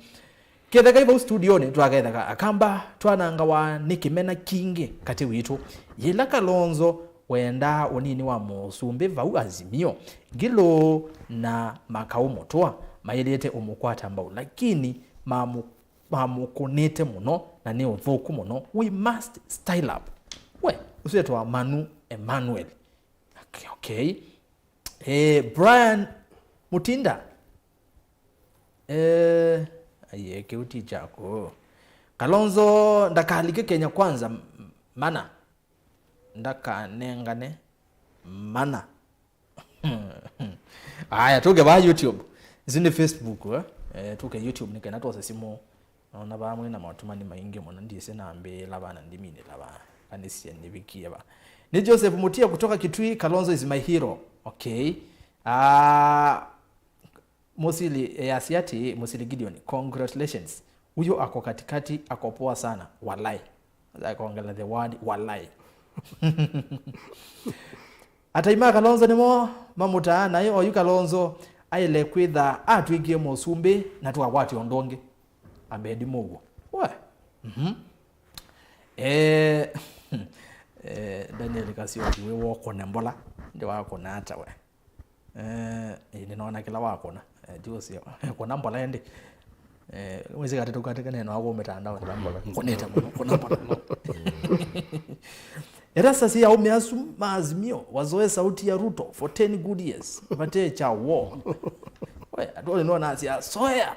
ketha kaiva studio ni twaketha akamba twananga wa nikimena kingi kati witu yila Kalonzo wenda unini wa musumbe vau Azimio gilo na makao motwa mayelete umukwata mbau lakini mamukunite muno na ni uthuku muno. We must style up we usetwa Manu Emmanuel. Okay. Brian Mutinda. Aye kiuti chako. Kalonzo ndakalike Kenya kwanza mana. Ndakanengane mana. Aya tuge ba YouTube. Zindi Facebook tuke YouTube nikena tose simo. Naona bamwe na matumani maingi mona ndise nambe labana ndimine labana. Kanisi ndibikie ba. Ni Joseph Mutia kutoka Kitui. Kalonzo is my hero. Okay. Musili Asiati Musili Gideon, congratulations. Huyo ako katikati ako poa sana. Walai. Akaongela the word walai. Ataima Kalonzo nimo mamuta na yo oyu Kalonzo aile kwitha atwigie musumbi na twagwati ondonge ambedi mugo. Wa. Daniel Kasio we wako na mbola ndio wako na hata we ninaona kila wako na Jose kuna mbola ende mwezi gatatu katika neno wako umetandao na mbola kuneta kuna mbola era sasa ya umeasuma Azimio wazoe sauti ya Ruto for 10 good years bate cha war we adole no na sia soya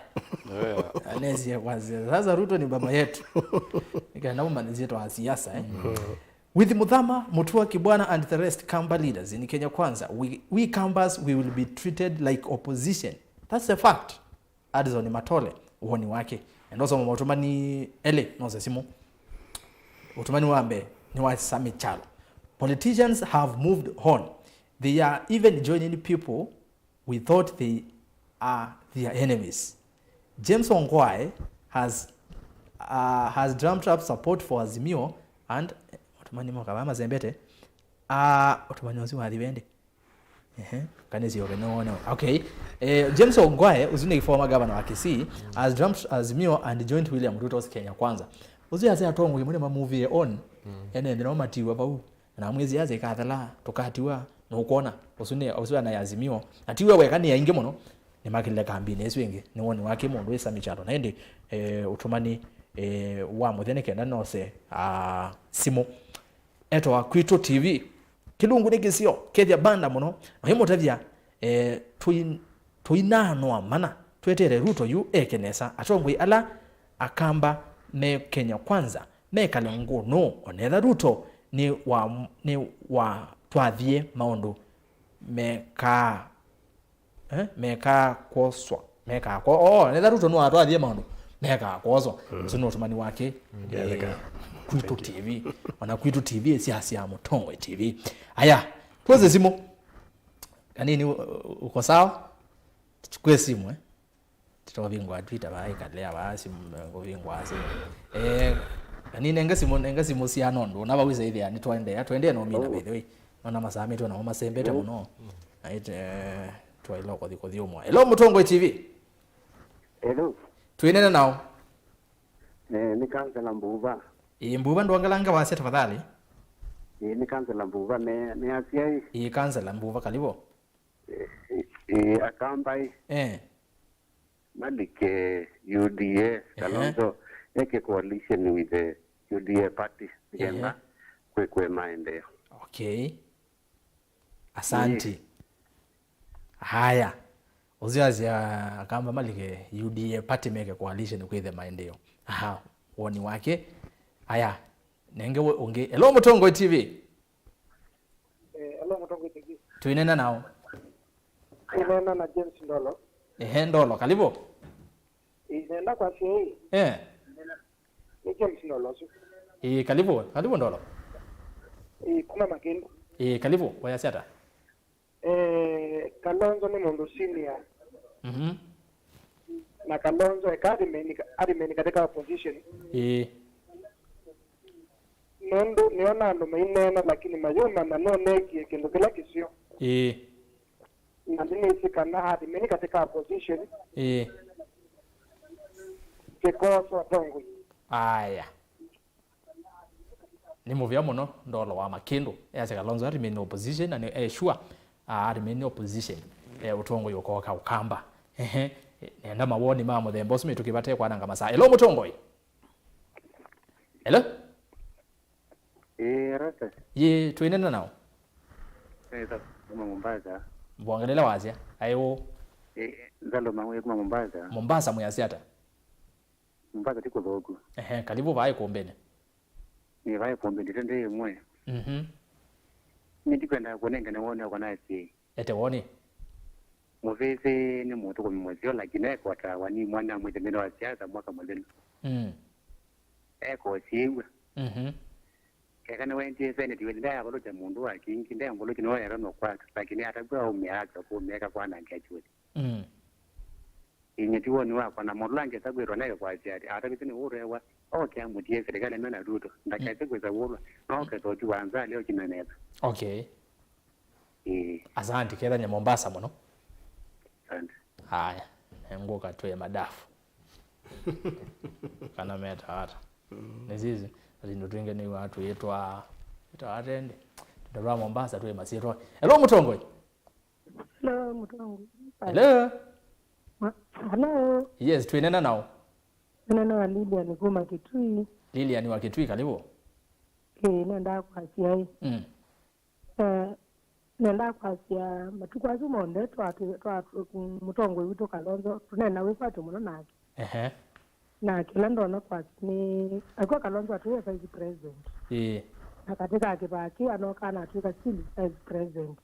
anezi kwanza sasa Ruto ni baba yetu nikaenda mmanzi yetu wa siasa With Muthama, Mutua Kibwana and the rest Kamba leaders in Kenya Kwanza, we Kambas, we will be treated like opposition. That's a fact. Addison Matole, uoni wake. And also Mutumani Ele, no sesimo. Mutumani Wambe, Niwa Sami Chalo. Politicians have moved on. They are even joining people we thought they are their enemies. James Ongwae has drummed up support for Azimio and mani mokabama zembete otumani waziwa adivende kanezi yogenone. Okay. James Ongwae uzune former governor wa Kisii has jumped Azimio and joined William Ruto's Kenya Kwanza. Uzi ase atongo yimune ma movie on ene ndino matiwa bau na mwezi yaze kathala tokatiwa no kuona usune na Azimio atiwa wekani ya inge muno ni makile kambini eswenge ni woni wake mundu esa michalo na ende utumani wa muthene kenda no se simo eto wa KITUI TV kilungu nikisio kethia banda muno mahimo tavia tuinanwa mana twetere Ruto yu ekenesa atongwe ala akamba me Kenya Kwanza me kalengo no onetha Ruto ni wa twathie maundu meka koswa meka ko netha Ruto no atwathie maundu meka koswa suno tumani wake KITUI TV wana KITUI TV siasa ya Mutongo TV. Aya tuweze simu kanini uko sawa tuchukue simu tutawabingwa Twitter bai kalea basi ngobingwa simu kanini nenga simu sia nondo naba wiza hivi ani twende no mina by the way nona masami tu na homa sembete muno aite twailo ko diomwa. Hello Mutongo TV. Hello tuinene nao ni kansela Mbuva. Mbuva ndo angalanga wase tafadhali. Ni kansela Mbuva me asia. Kansela Mbuva kalibo. Akambai. Malike UDA Kalonzo eke coalition with the UDA party genda kwe maendeleo. Okay. Asante. Haya. Uziazia akamba malike UDA party make coalition kwithe maendeleo. Aha, woni wake. Aya, nenge unge. Hello Mutongo TV. Hello Mutongo TV. Tuinena nao. Inena na James Ndolo. Ndolo, karibu. Inenda kwa shei. Ni James Ndolo. Karibu Ndolo. Kuna Makendo. Karibu, kwa Siasa. Kalonzo ni mundu senior. Na Kalonzo arimeni katika opposition. Nondo niona ndo mainena lakini mayoma na noneki kendo kila kisio. Na nini isikana arimeni katika opposition. Kekoso atongo. Aya. Ni muvya muno Ndolo wa Makendo. Ase Kalonzo arimeni opposition na ni sure arimeni opposition. Utongo yokoka ukamba. Nenda mawoni mama the boss me tukibate kwa nanga masaa. Hello Mutongo. Hello? Rata. Tuinena nao. Kuma Mombasa. Mbwangelela wazia. Ayo. Zalo mawe kuma Mombasa. Mombasa muyasiata. Mombasa tiko dogo. Karibu vai kuombene. Ni vai kuombene ndende mwe. Niti kwenda kuonenga na wone kwa nasi. Ete woni. Muvese ni mtu kwa mwezio lakini kwa tawani mwana mwetemeno wa siasa mwaka mwezeno. Eko siwe. Kekana wenti seneti wenda ya bolo cha mundu wa kingi nda mbolo kino ya rano kwa lakini atakwa umeaka kwa umeka kwa na ngachwe. Inyetiwo ni wa kwa na molange tagwero nayo kwa siasa atakitini urewa okay amudie serikali nana ruto ndakaise kweza wolo okay to tuanza leo kinaneza. Okay. Asante keda nya Mombasa muno. Asante. Haya, ngoka tu ya madafu. Kana meta hata. Nizizi, ndo twinge ni watu yetwa atende. Ndarwa Mombasa tu ya masiro. Hello Mutongo. Hello Mutongo. Hello. Hello. Yes, tuinena nao. Nena wa Lilian kuma Kitui. Lilian wa Kitui karibu. Nenda kwa siai. Nenda kwa sia matukwazi monde twatu Mutongo witu Kalonzo tunena wifatu muno nake. Na kila ndona kwa ni alikuwa Kalonzo atuwe vice president. Na katika akibaki anokana atuka still vice president.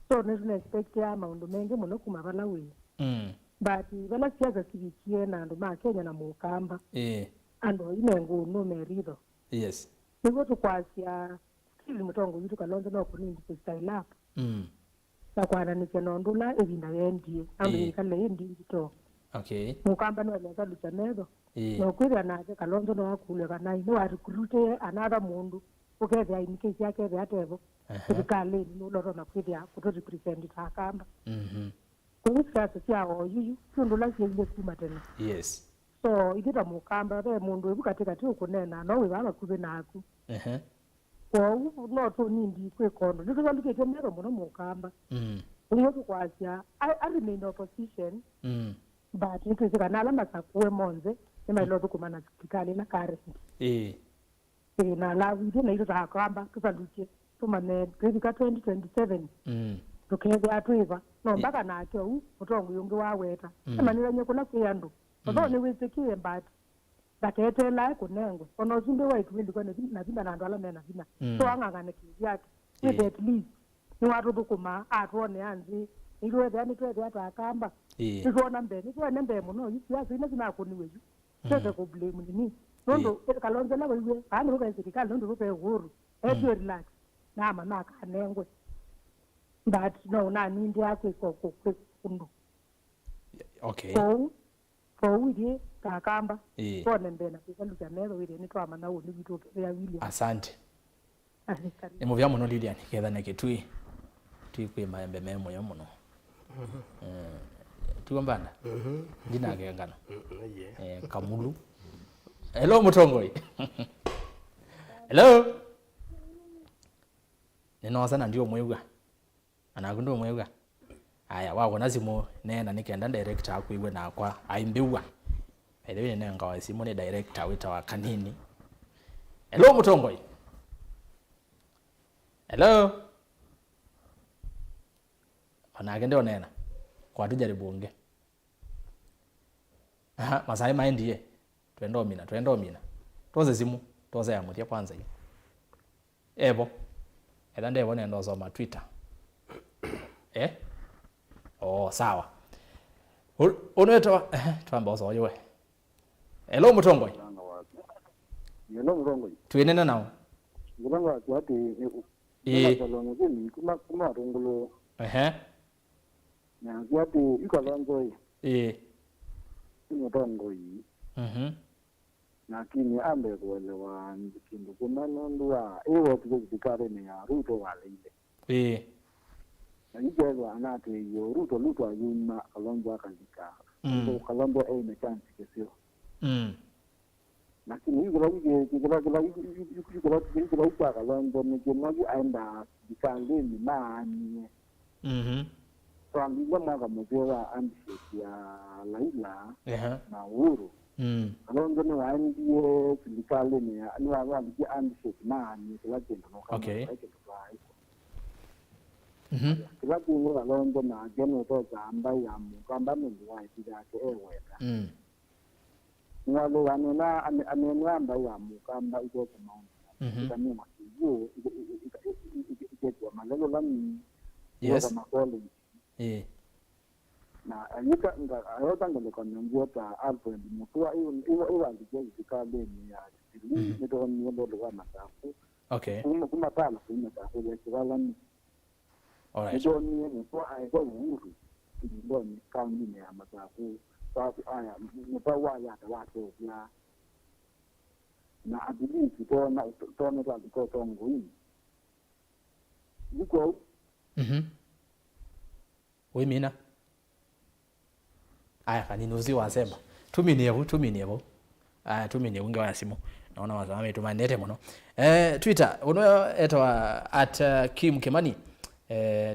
So nesu expect ya maundu mengi muno kumabala we. But bala siasa sibikie na ndo ma Kenya na mukamba. Ando inengo no merido. Yes. Nigo tukwasia still Mutongo witu Kalonzo no kunindi style up. Na kwa nani kenondula ebinda yendie ambi kale yendi to. Okay. Mukamba no leza luchanedo. No kwira na Kalonzo no akule kana no recruit another mundu. Okay, ya inikesi yake ya hatevo. Serikali no loro na kwira kuto represent takamba. Kuwisa siao yuyu tundula siye kuma tena. Yes. So idira mukamba be mundu ebukatika tu kunena no we baba kube naku. Kwa no to nindi kwe kondo. Ndiko balike temero muno mukamba. Uyo kwasia I remain opposition. But it is kanala masakuwe monze ema ilodo kumana kikali na kare. Na la widi na ito takamba kusaluche tumane krika 2027. Tukeze atuiva no mpaka na acho Mutongo yungi waweta. Ema nilanye kuna kuyando. Odo ni wisikie but bakete la kunengo. Ono zimbe wa ikwindi kwa na zinda na ndwala mena zina. So angangane kiyake. With at least ni watu kuma atuone anzi ilwe yani twede atakamba. Nizona mbele nizona mbele muno yisiyazi inazina akoniwe. Sese ko blame ni. Nondo Kalonzo la wewe ani ruka serikali nondo ruka uhuru. Ejo relax. Na mana kanengwe. But no na nindi yake ko kundu. Okay. So we takamba. Kone mbena kikaluka nero wile ni kwa mana uni vitu ya William. Asante. Ni muvya muno Lilian ketha na Kitui. Tukwe maembe memo ya muno. Tuwa Banda. Ndina gengano. Kamulu. Hello Mutongo. Hello. Nino sana ndio mweuga. Anagundo mweuga. Aya wako nazimo nena nikenda director akuiwe na kwa aimbiwa. Elewe nenga wa simu ni director wita wa kanini. Hello Mutongo. Hello. Anagende onena. kwa tujaribu unge masai maendie twenda omina toze zimu toze ya mutia kwanza hiyo ebo eda ndebo nendo zoma Twitter sawa uneto twamba ozo yewe hello Mutongoi Hello Mutongoi tuenena nao Mutongoi ati kuma rongulo na ati ikalonzo Mutongoi lakini ambe kuelewa kindu kuna nondua ewo tukikare ni ya ruto wale ile na hiyo anate hiyo ruto ayuma kalonzo akazika ndio kalonzo ene chance kesio lakini hiyo kila kwa kalonzo ni kimoja aenda dikangeni nani kwa ndio mwaka mzewa amshiki ya Laila na Uhuru kalonzo ni waandie serikali ni waandie amshiki nani kila kitu kila kitu kalonzo na geno toza ambaye ya mukamba mundu wa yake eweka wale wanona amenwa ambaye ya mukamba iko kama kama makiyo iko malelo lami kama college na alika ayota ngale kwa nyota Alfred Mutua hiyo alijazikale ni ya ndio ni ndio wa masafu kuma pala kuna safu ya kirala ni ndio ni kwa hapo Uhuru ndio ni kaunti ya masafu safu haya mtawa ya watu ya na adili kitona kwa mtoto ngui niko wewe mina aya kaninuzi wasema tuminievo tumini unge wa simu naona wazame tumanete muno Twitter uno etwa at Kim Kimani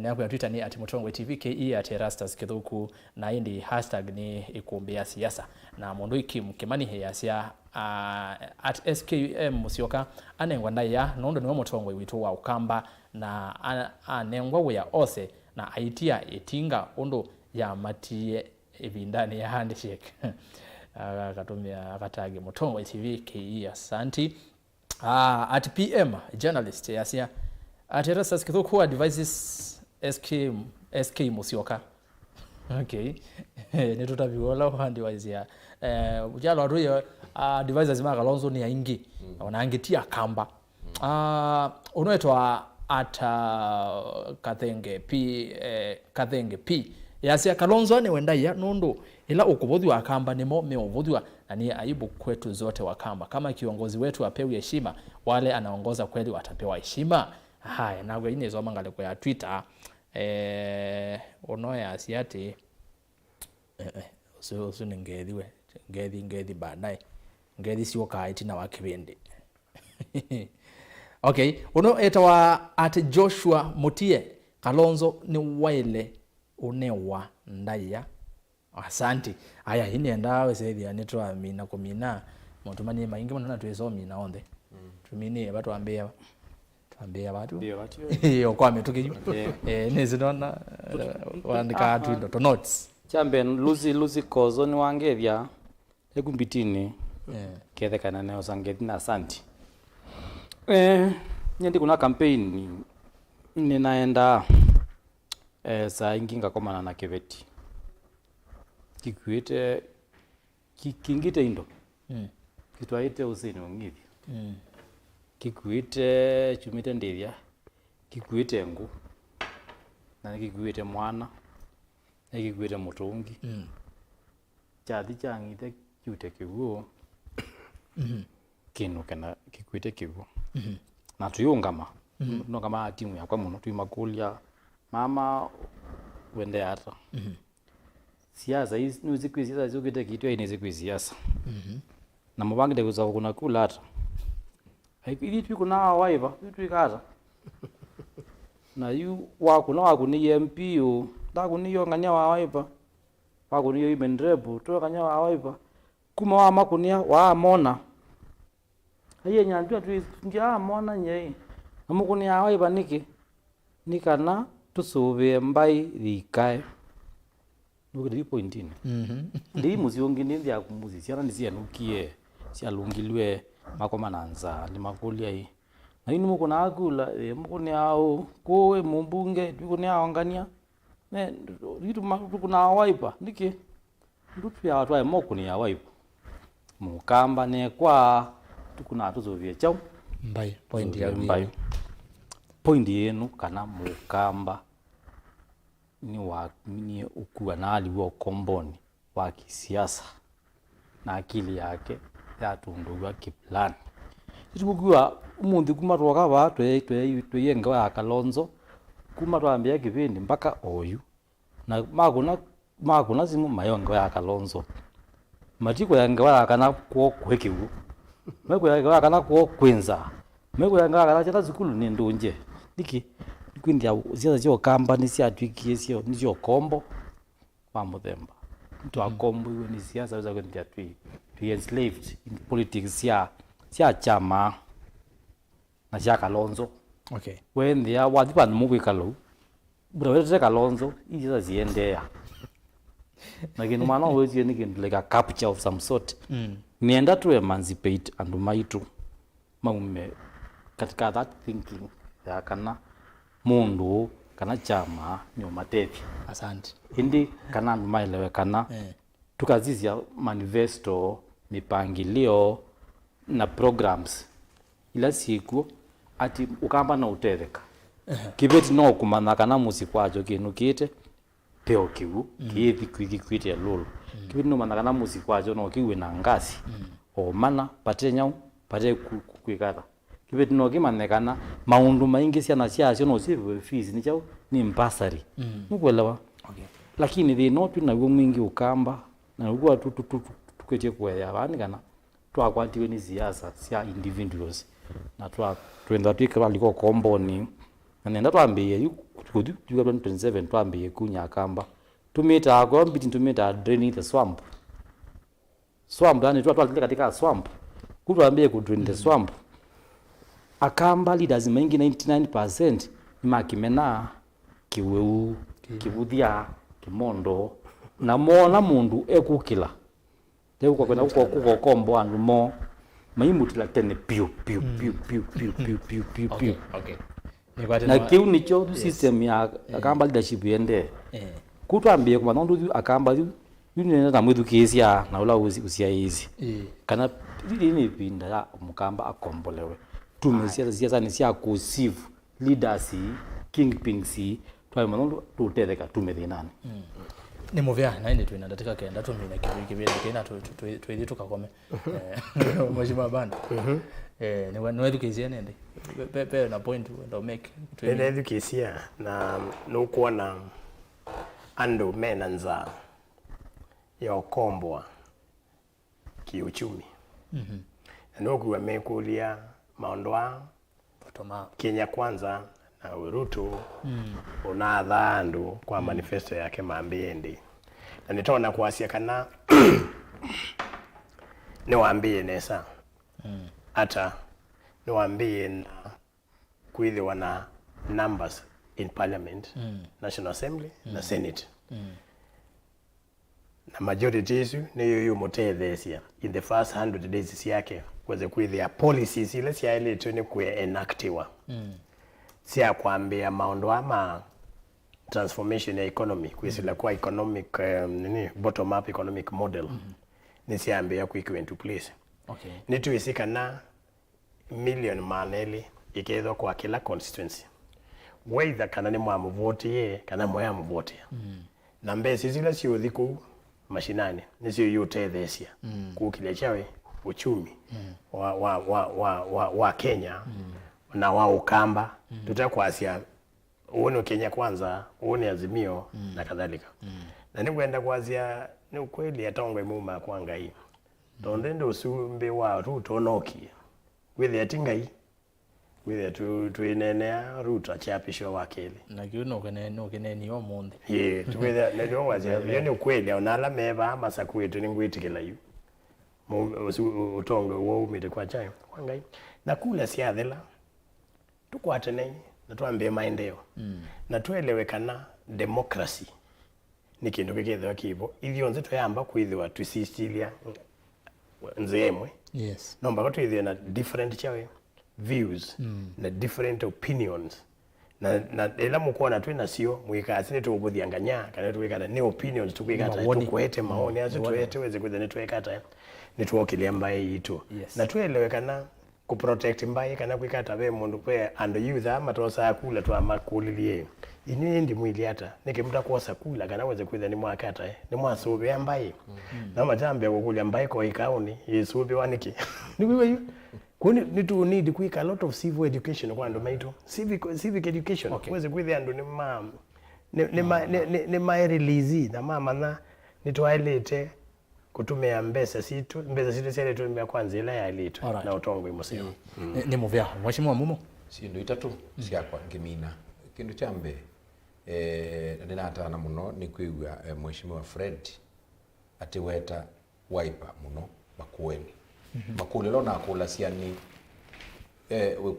na kwa Twitter ni @Mutongwe TV ke @Rastas kithuku na indi hashtag ni Ikumbi Siasa na mundu Kim Kimani heyasia @SKM Musioka anengwa ndaya nondo ni Mutongwe witu wa ukamba na anengwa we ya ose na aitia etinga ondo ya matie ibindani ya handshake akatumia akatage Mutongwe TV ke asanti at PM journalist yasia Rastas kithuku advises SK Musioka ni tutabiwola handi wazia ujalo aruyo advisors ma Kalonzo ni aingi wanaangitia kamba unoetwa at Kathenge P yasia Kalonzo ni wenda ya nondo ila ukubodhiwa akamba nimo meobodhiwa na ni aibu kwetu zote wakamba kama kiongozi wetu apewe heshima wale anaongoza kweli watapewa heshima haya nawe ine zo mangale kwa Twitter ono ya asiati so ngediwe ngedi baadaye ngedi sio kaiti na wakibende uno etwa at Joshua Mutie Kalonzo ni waile unewa ndaya asanti aya hini endawe sedi anitwa amina kumina mutumani maingi mwana tuesomi na onde tumini watu ambia watu yo kwa metukiju nezidona wandika twindo to notes chambe luzi kozo ni wangethia ekumbitini kethekana neo sangethi na asanti nyendi kuna campaign ninaenda saa inginga komana na keveti kikuite kingite indo kitwaite usini ongithi kikuite chumite ndithia kikuite ngu na kikuite mwana na kikuite mutungi chathi changite kiute kiguo kinu kana kikuite kiguo na tuyungama no kama timu yakwa muno tuimakulia mama wende ata siasa hizi ni zikwi siasa zokite kitwe ni zikwi siasa na mubangide kuza kuna kula ata haikili tu kuna waiva tu ikata na yu wakuni MPO da kuniyo nganya wa waiva wakuniyo imendrebu to nganya wa waiva kuma wa makunia wa mona haye nyandu tu ngia mona nyei amukunia waiva niki nikana tusube mbai rikae nukiri point ini ndi muziongi ndi ya kumuzi siana ndi sianukie sialungilwe makoma nanza ndi makulia hii na ini muko na akula muko ao kowe mumbunge tuko ni awangania ne vitu tuko na waipa ndike ndutu ya watu moko ni ya waipa mukamba ne kwa tuko na tuzovye chao mbai point ya mbai point yenu kana mukamba ni ukuwa na aliwa komboni wa kisiasa na akili yake ya tunduwa kiplani situkuwa umundi kumatwaka watu tuyenga wa Kalonzo kumatwambia kipindi mpaka oyu na makuna simu mayonga ya Kalonzo matiko yanga wa kana kwekiwu meko yanga kana kwenza meko yanga kana chata zikulu ni ndunje niki kwindi ya siasa sio kamba ni sia twikie sio ni sio kombo wa muthemba mtu akombo iwe ni siasa weza kwenda twi enslaved in politics sia chama na sia Kalonzo okay when they are what pan mu Kalo bro weza Kalonzo iza ziendea lakini mwana wewe ni kindu like a capture of some sort nienda to emancipate and MAITU maume katika that thinking ya kana mundu kana chama MUMO-MUTETI asante hindi kana maelewe kana tukazizia manifesto mipangilio na programs ila siku ati ukamba na utetheka kibeti no kumana kana musikwajo kinu kite peo kiu kithi kwiti lolo kibeti no mana kana musikwajo no kiwe na ngasi o mana pate nyau pate kwikata kibeti no kimanekana maundu maingi cia na cia cio no civil fees ni chao ni mbasari mukwelewa okay lakini they not na mwingi ukamba na ugwa tuketie kuya bani kana twakwatiwe ni siasa cia individuals na twenda twika aliko komboni na nenda twambie kudu 27 twambie kunya kamba tumita go biti tumita draining the swamp yani twatwalika katika swamp kutwambie ku drain the swamp akamba leaders maingi 99% makimena kiweu kibuthia kimondo na mona mundu ekukila leo kwa kwenda kuko kombo andu mo maimutila tene piu okay na kiu nicho system ya akamba leadership yende kutwambie kwa nondu akamba yune na mwithu kisia na ula usia hizi kana ni pinda ya mukamba akombolewe tumesia siasa ni sia kusive leaders kingpins twa manondo tutetheka tumethinani ni movia na ine twina ndatika kenda tumina kibiri kina twethi tukakome mheshimiwa banda ni wewe kizia nende pe na point ndo make twende education na no kuona ando menanza ya kombwa kiuchumi ndio kuwa mekulia maondoa bottom up Kenya kwanza na Ruto unadha andu kwa manifesto yake maambiendi na nitaona kuasia kana niwaambie nesa hata niwaambie na kuithi wana numbers in parliament National Assembly na Senate na majority issue ni yoyo mutethesia in the first 100 days yake kweze kuithi policies ile sia ile tuni ku enactiwa sia kuambia maondo ama transformation ya economy kuisila kwa economic bottom up economic model ni sia ambia ku into place okay ni tuisika na million maneli ikedho kwa kila constituency whether kana ni mwamuvote ye kana moya muvote na mbesi zile sio dhiku mashinani nisio yote thesia kukile chawe uchumi wa Kenya na wa ukamba tutakwasia uone Kenya kwanza uone Azimio na kadhalika na ni kwenda kwazia ni ukweli atongwe muma kwanga hii ndende usumbe wa Ruto noki with the tingai with tu inenea Ruto achapisho wakeli na kiuno kene ni omonde tuweza ndio wazia yani ukweli onala meva masa kwetu ni ngwitikela yu utongo wo umite kwa chayo kwangai na kula siathela tukwate nei na tuambie maendeleo na tuelewekana democracy ni kindu gikithwa kibo ithio nze tuyamba kwithwa twisicilia nzemwe yes no mbaga twithwe na different chawe views na different opinions na ela mukuona twina cio mwikasi ni tubuthianganya kana twikata ni opinions tukwikata tukwete maoni azo twete weze kwitha ni twikata ni tuokilia mbaye yitu na twelewe kana ku protect mbaye kana kwikata we mundu kwe and youth amatosa akula twa makulilie ini ndi mwili hata nikimuta kuosa kula kana weze kwitha ni mwakata ni mwasubi mbaye na matambe kukulia mbaye ko ikauni yisubi waniki ni wewe kuni nitu need kuika a lot of civil education kwa ndo MAITU civic education weze kwitha ndo ni ma release na mama na nitwailete kutumia mbesa situ sele tumia kwanza ila ya litu na utongo imuseo ni muvya Mheshimiwa Mumo sindu itatu siakwa ngimina kindu chambe ndinatana muno ni kuigwa Mheshimiwa Fred ati weta Wiva muno MAKUENI makulelo na kula siani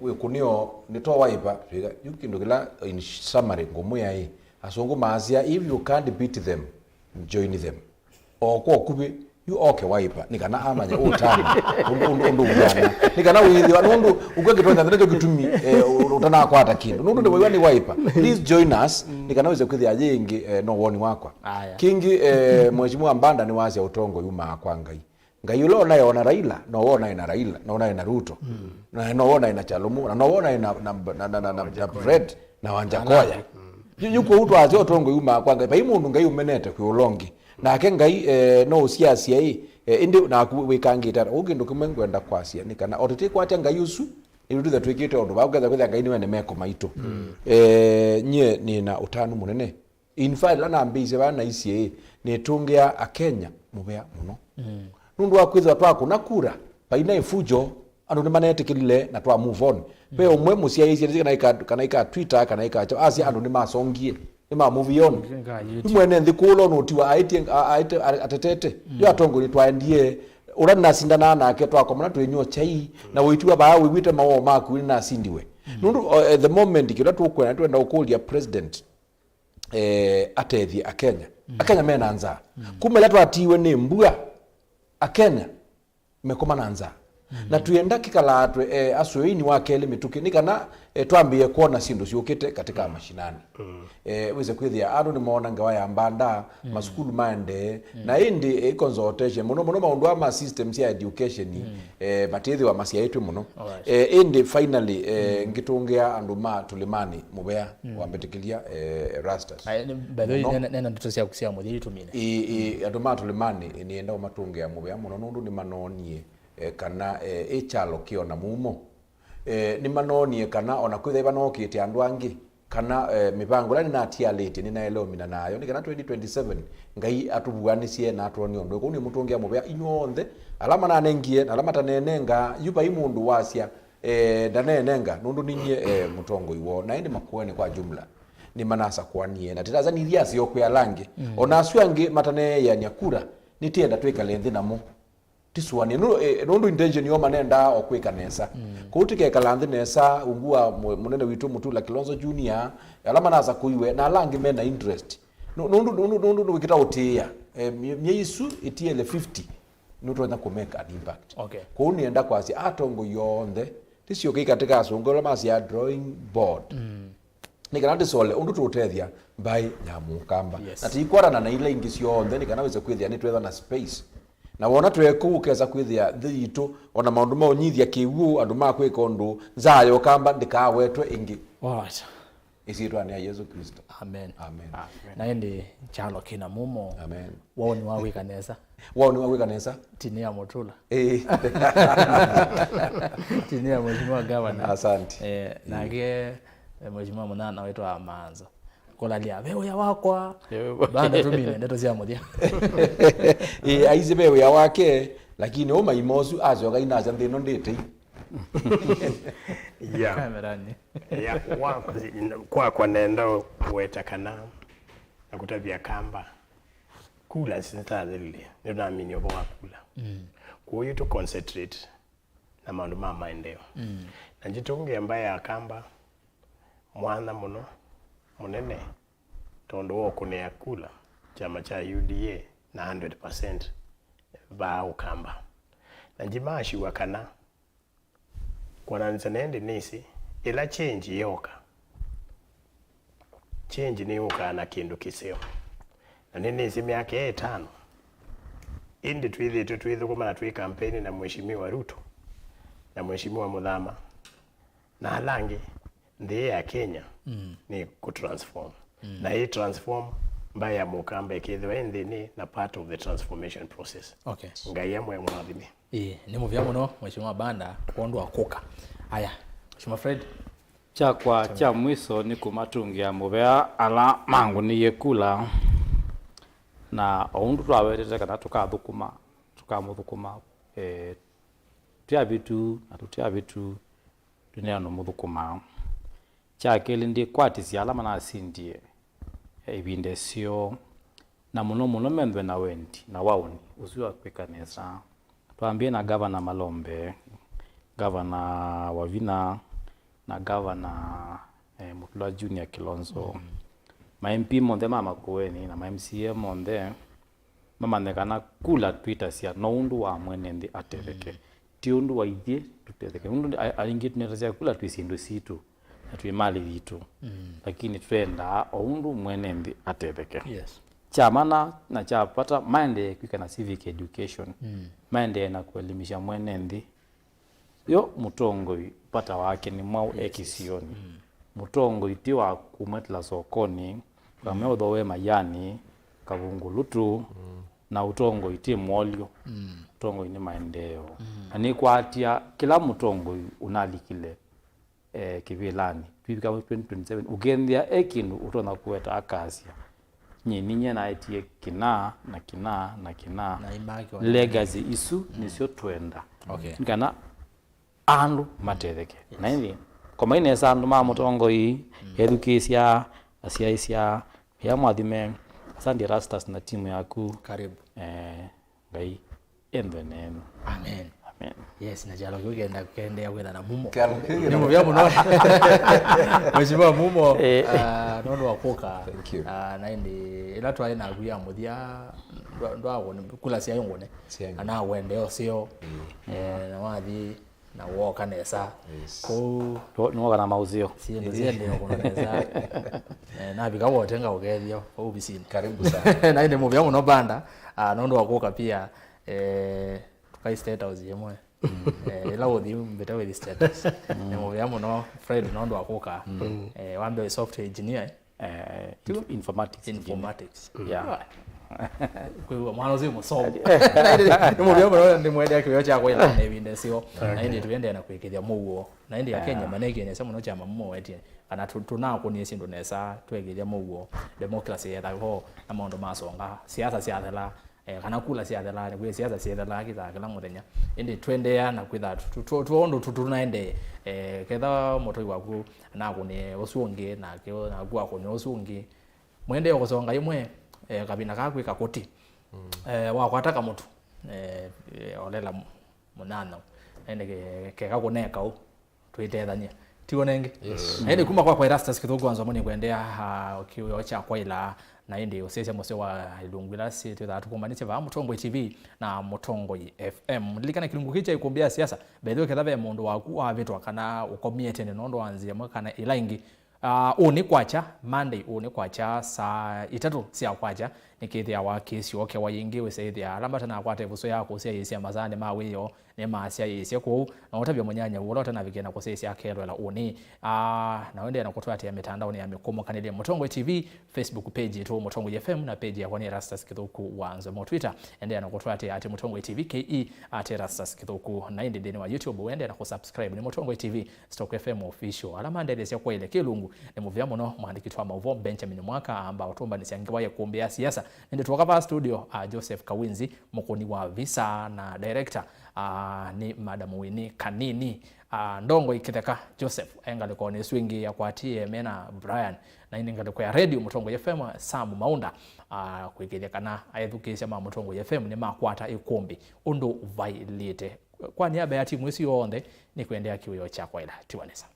we kunio nito Wiva yukindu kila in summary ngomuya hii asongo maazia if you can't beat them join them okwo kubi you okay Wiva nikana amanya utani undu ugana nikana withi wanundu ukwegitwenda ndeto gitumi utana kwata kindu nundu ndewe ni Wiva please join us nikana weze kwithia yingi no woni wakwa kingi Mheshimiwa BANDA ni wazi utongo yuma kwa ngai ulo na yona Raila no wona ina Raila no wona ina Ruto no wona ina Chalumu no wona ina na Fred na Wanjakoya yuko utu azi utongo yuma kwa ngai bai mundu ngai umenete ku ulongi nake ngai no siasa hii indi na wikangita ugindu kumengwenda kwasia nikana otete kwatya ngai usu irudu that wikite ondu bagetha kwetha ngai niwe nemeko MAITU nye ni na utanu munene in fact lana mbize bana ici ni tungia akenya mubea muno nundu wakwitha twako na kura baina ifujo andu nimanetikilile na twa move on pe umwe musia ici kana ika Twitter kana ika asia andu nimasongie ima move on imwene ndikulo notiwa atetete yo atongo ni twaendie ura nasindana nake twako mna twenywa chai na witiwa ba wite mawo maku ni nasindiwe nundu the moment kila tukwena twenda ukulia president atethi akenya mena anza kumela twatiwe ni mbua akenya mekoma nanza na tuenda kikala atwe asoini wake ile mituki nikana twambie kuona sindu ciukite katika mashinani weze kwithia andu ni mona ngawa ya BANDA masukulu mande na indi consultation muno maundu ama systems ya education matethi wa masia yetu muno indi finally ngitungia andu ma tulimani mubea wambetikilia rastas bado nena ndoto cia kusia muthiri tumine andu ma tulimani ni enda matungia mubea muno nundu ni manonie kana echalo kiona mumo ni manonie kana ona kwitha banokite andu angi kana mipango lani na tialete ni naelewa mina nayo ni kana 2027 ngai atubuganicie na atoni ondo ko ni mutungia mubea inyonthe alama na nengie alama tanenenga yupa imundu wasia ndanenenga nundu ninye mutongo iwo na indi MAKUENI kwa jumla ni manasa kwanie na tiraza ni riasi yokuya langi ona aswangi matane ya nyakura nitienda tweka lenthi namo tisuani nundu intention yo manenda okwikanesa kutike kalanthi nesa ungua munene witu Mutula Kilonzo Junior alama naza kuiwe na alangi mena interest nundu wikita utia myesu itiele 50 nuto na kumeka an impact kuni enda kwasi atongo yonthe tisio katika asongola masi ya drawing board nikanati sole undu tutethia by nyamukamba na tikwarana na ile ingi cionthe nikanaweza kwithia ni twetha na space na wona twekukeza kwithia thitu ona maundu maonyithia kiwu andu makwika undu nzayo kamba ndikawetwe ingi isitwa ni Yesu Kristo amen na ende chalo kina mumo amen woni wawikanesa tinia Mutula tinia Mheshimiwa Governor asante nage Mheshimiwa Munana wetu amanzo kolalia wewe ya wakwa bana tumine ndeto cia muthia aize wewe ya wake lakini oma imosu azoga inaza ndino ndete kamerani kwa nenda kuweta kana na kutabia kamba kula sintathile ndio naamini obo wakula kwa hiyo to concentrate na maundu ma maendeleo na njitunge ambaye akamba mwana muno munene tondo woko ne akula chama cha UDA na 100% ba ukamba na njimashi wakana kwa nende nisi ila change yoka change ni uka na kindu kisio na nini isi miaka 5 indi tuithi kumana tui kampeni na mheshimiwa Ruto na mheshimiwa Muthama na halangi ndiye ya Kenya ni kutransform na hii transform mbaya mukamba ikithwa endini na part of the transformation process. Okay. Ngai amwe mwathime. Ni muvya muno mheshimiwa Banda kondo akuka. Aya, mheshimiwa Fred. Cha mwiso ni kumatungia muvea ala mangu ni yekula na oundu twawetete kana tukamuthukuma tia vitu na tutia vitu dunia no muthukuma cha keli ndi kwatisia alama na asindie ibinde sio na muno mendwe na wendi na wauni usiwa kwikanisa twambie na governor Malombe, governor Wavina na governor Mutula Junior Kilonzo ma MP monde mama Kueni na ma MCA monde mama nekana kula Twitter sia no undu wa mwenendi atetheke ti undu wa ithie tutetheke undu alingi tunetazia kula twisindu situ na tuimali vitu lakini twenda undu mwenendi atetheke. Yes. Chamana na chapata mande kwika na civic education mande na kuelimisha mwenendi yo mutongo pata wake ni mwau ekisioni mutongo itiwa kumetla sokoni kwa meodho we mayani kavungulutu na utongo iti mwolyo utongo ini maendeo ani kwatia kila mutongo unalikile kivilani twika 2027 ugendia ekindu utona kuweta akasia nye na etie kina na legacy isu nisio twenda. Okay. Nkana andu matetheke. Yes. Na hivi koma ine sandu ma mutongo hii education asiaisia ya mwathime asante Rastas na timu yaku karibu ngai endo neno. Amen. Amen. Yes, na jalo kugenda kende wetha na mumo Ni muvya muno mheshimiwa mumo nondo wakuka. Thank you. Na indi ila twali na guya muthia ndwago kula cia yongone ana wende osio na wathi na woka nesa ko no kana mauzio siende ndio kuna nesa na bika wote nga ugethio obisini Karibu sana. na indi muvya muno Banda nondo wakuka pia tukai state house yemwe ila uthi mbeta with status ni muvya muno Fred nondo wakuka wambe software engineer informatics yeah kwa mwana zimo so muvya muno ndi mwende kiyo cha kwa ila nebinde sio na indi tuende na kuikithia muguo na indi ya Kenya maneke ne samuno cha mumo wetie kana tuna kunie sindu nesa twegithia muguo democracy yetha ho na mondo masonga siasa siathela kana kula siathela ni kwe siasa siathela kitha kila muthenya indi twendea na kwitha tuondo tunaende ketha motoi waku na kune osuonge na kio na gwa kune osuonge mwende gusonga imwe kabina kakwe kakoti wakwataka mutu olela munano ende keka kuneka u twitethania tionenge ende kuma kwa Rastas kithugu anzo moni kwendea kiyo cha kwa ila na ende osese mose wa ilungwila si twitha tukumanise va Mutongo TV na Mutongo FM likana kilungu kicha ikumbia siasa betho kethabe mundu waku wa vitwa kana ukomiete ne nondo anzia mwakana ilaingi uni kwacha Monday uni kwacha saa 3 cia kwacha nikithia wa kesi oke wa yingi wesethia alambata na kwate vuso yako cia yesi amazane mawiyo ne masia yesi ko na utabya munyanya ulota na vigena ko cia kero la uni na wende na kutwati ya mitandao ya mikomo kanile Mutongo TV Facebook page to Mutongo FM na page ya kwani Rastas kithuku wanzo mo Twitter ende na kutwati ati Mutongo TV KE ati Rastas kithuku na inde deni wa YouTube wende na kusubscribe ni Mutongo TV Stock FM official alama ndele cia kwa ile kilungu ni muvya muno mwandiki twa mauvo Benjamin Mwaka ambao tumba ni siangiwa ya kuombea siasa ndio tukapa studio Joseph Kawinzi mukoni wa visa na director ni Madam Winnie Kanini ndongo ikitheka Joseph engaliko ni swingi ya kwatie mena Brian na indi ngaliko ya radio Mutongo FM Sam Maunda kuigethekana ayethukisha ma Mutongo FM ni makwata Ikumbi undu vailite kwa niaba ya timu isi yonde ni kuendea kiyo cha kwa ila tiwanesa.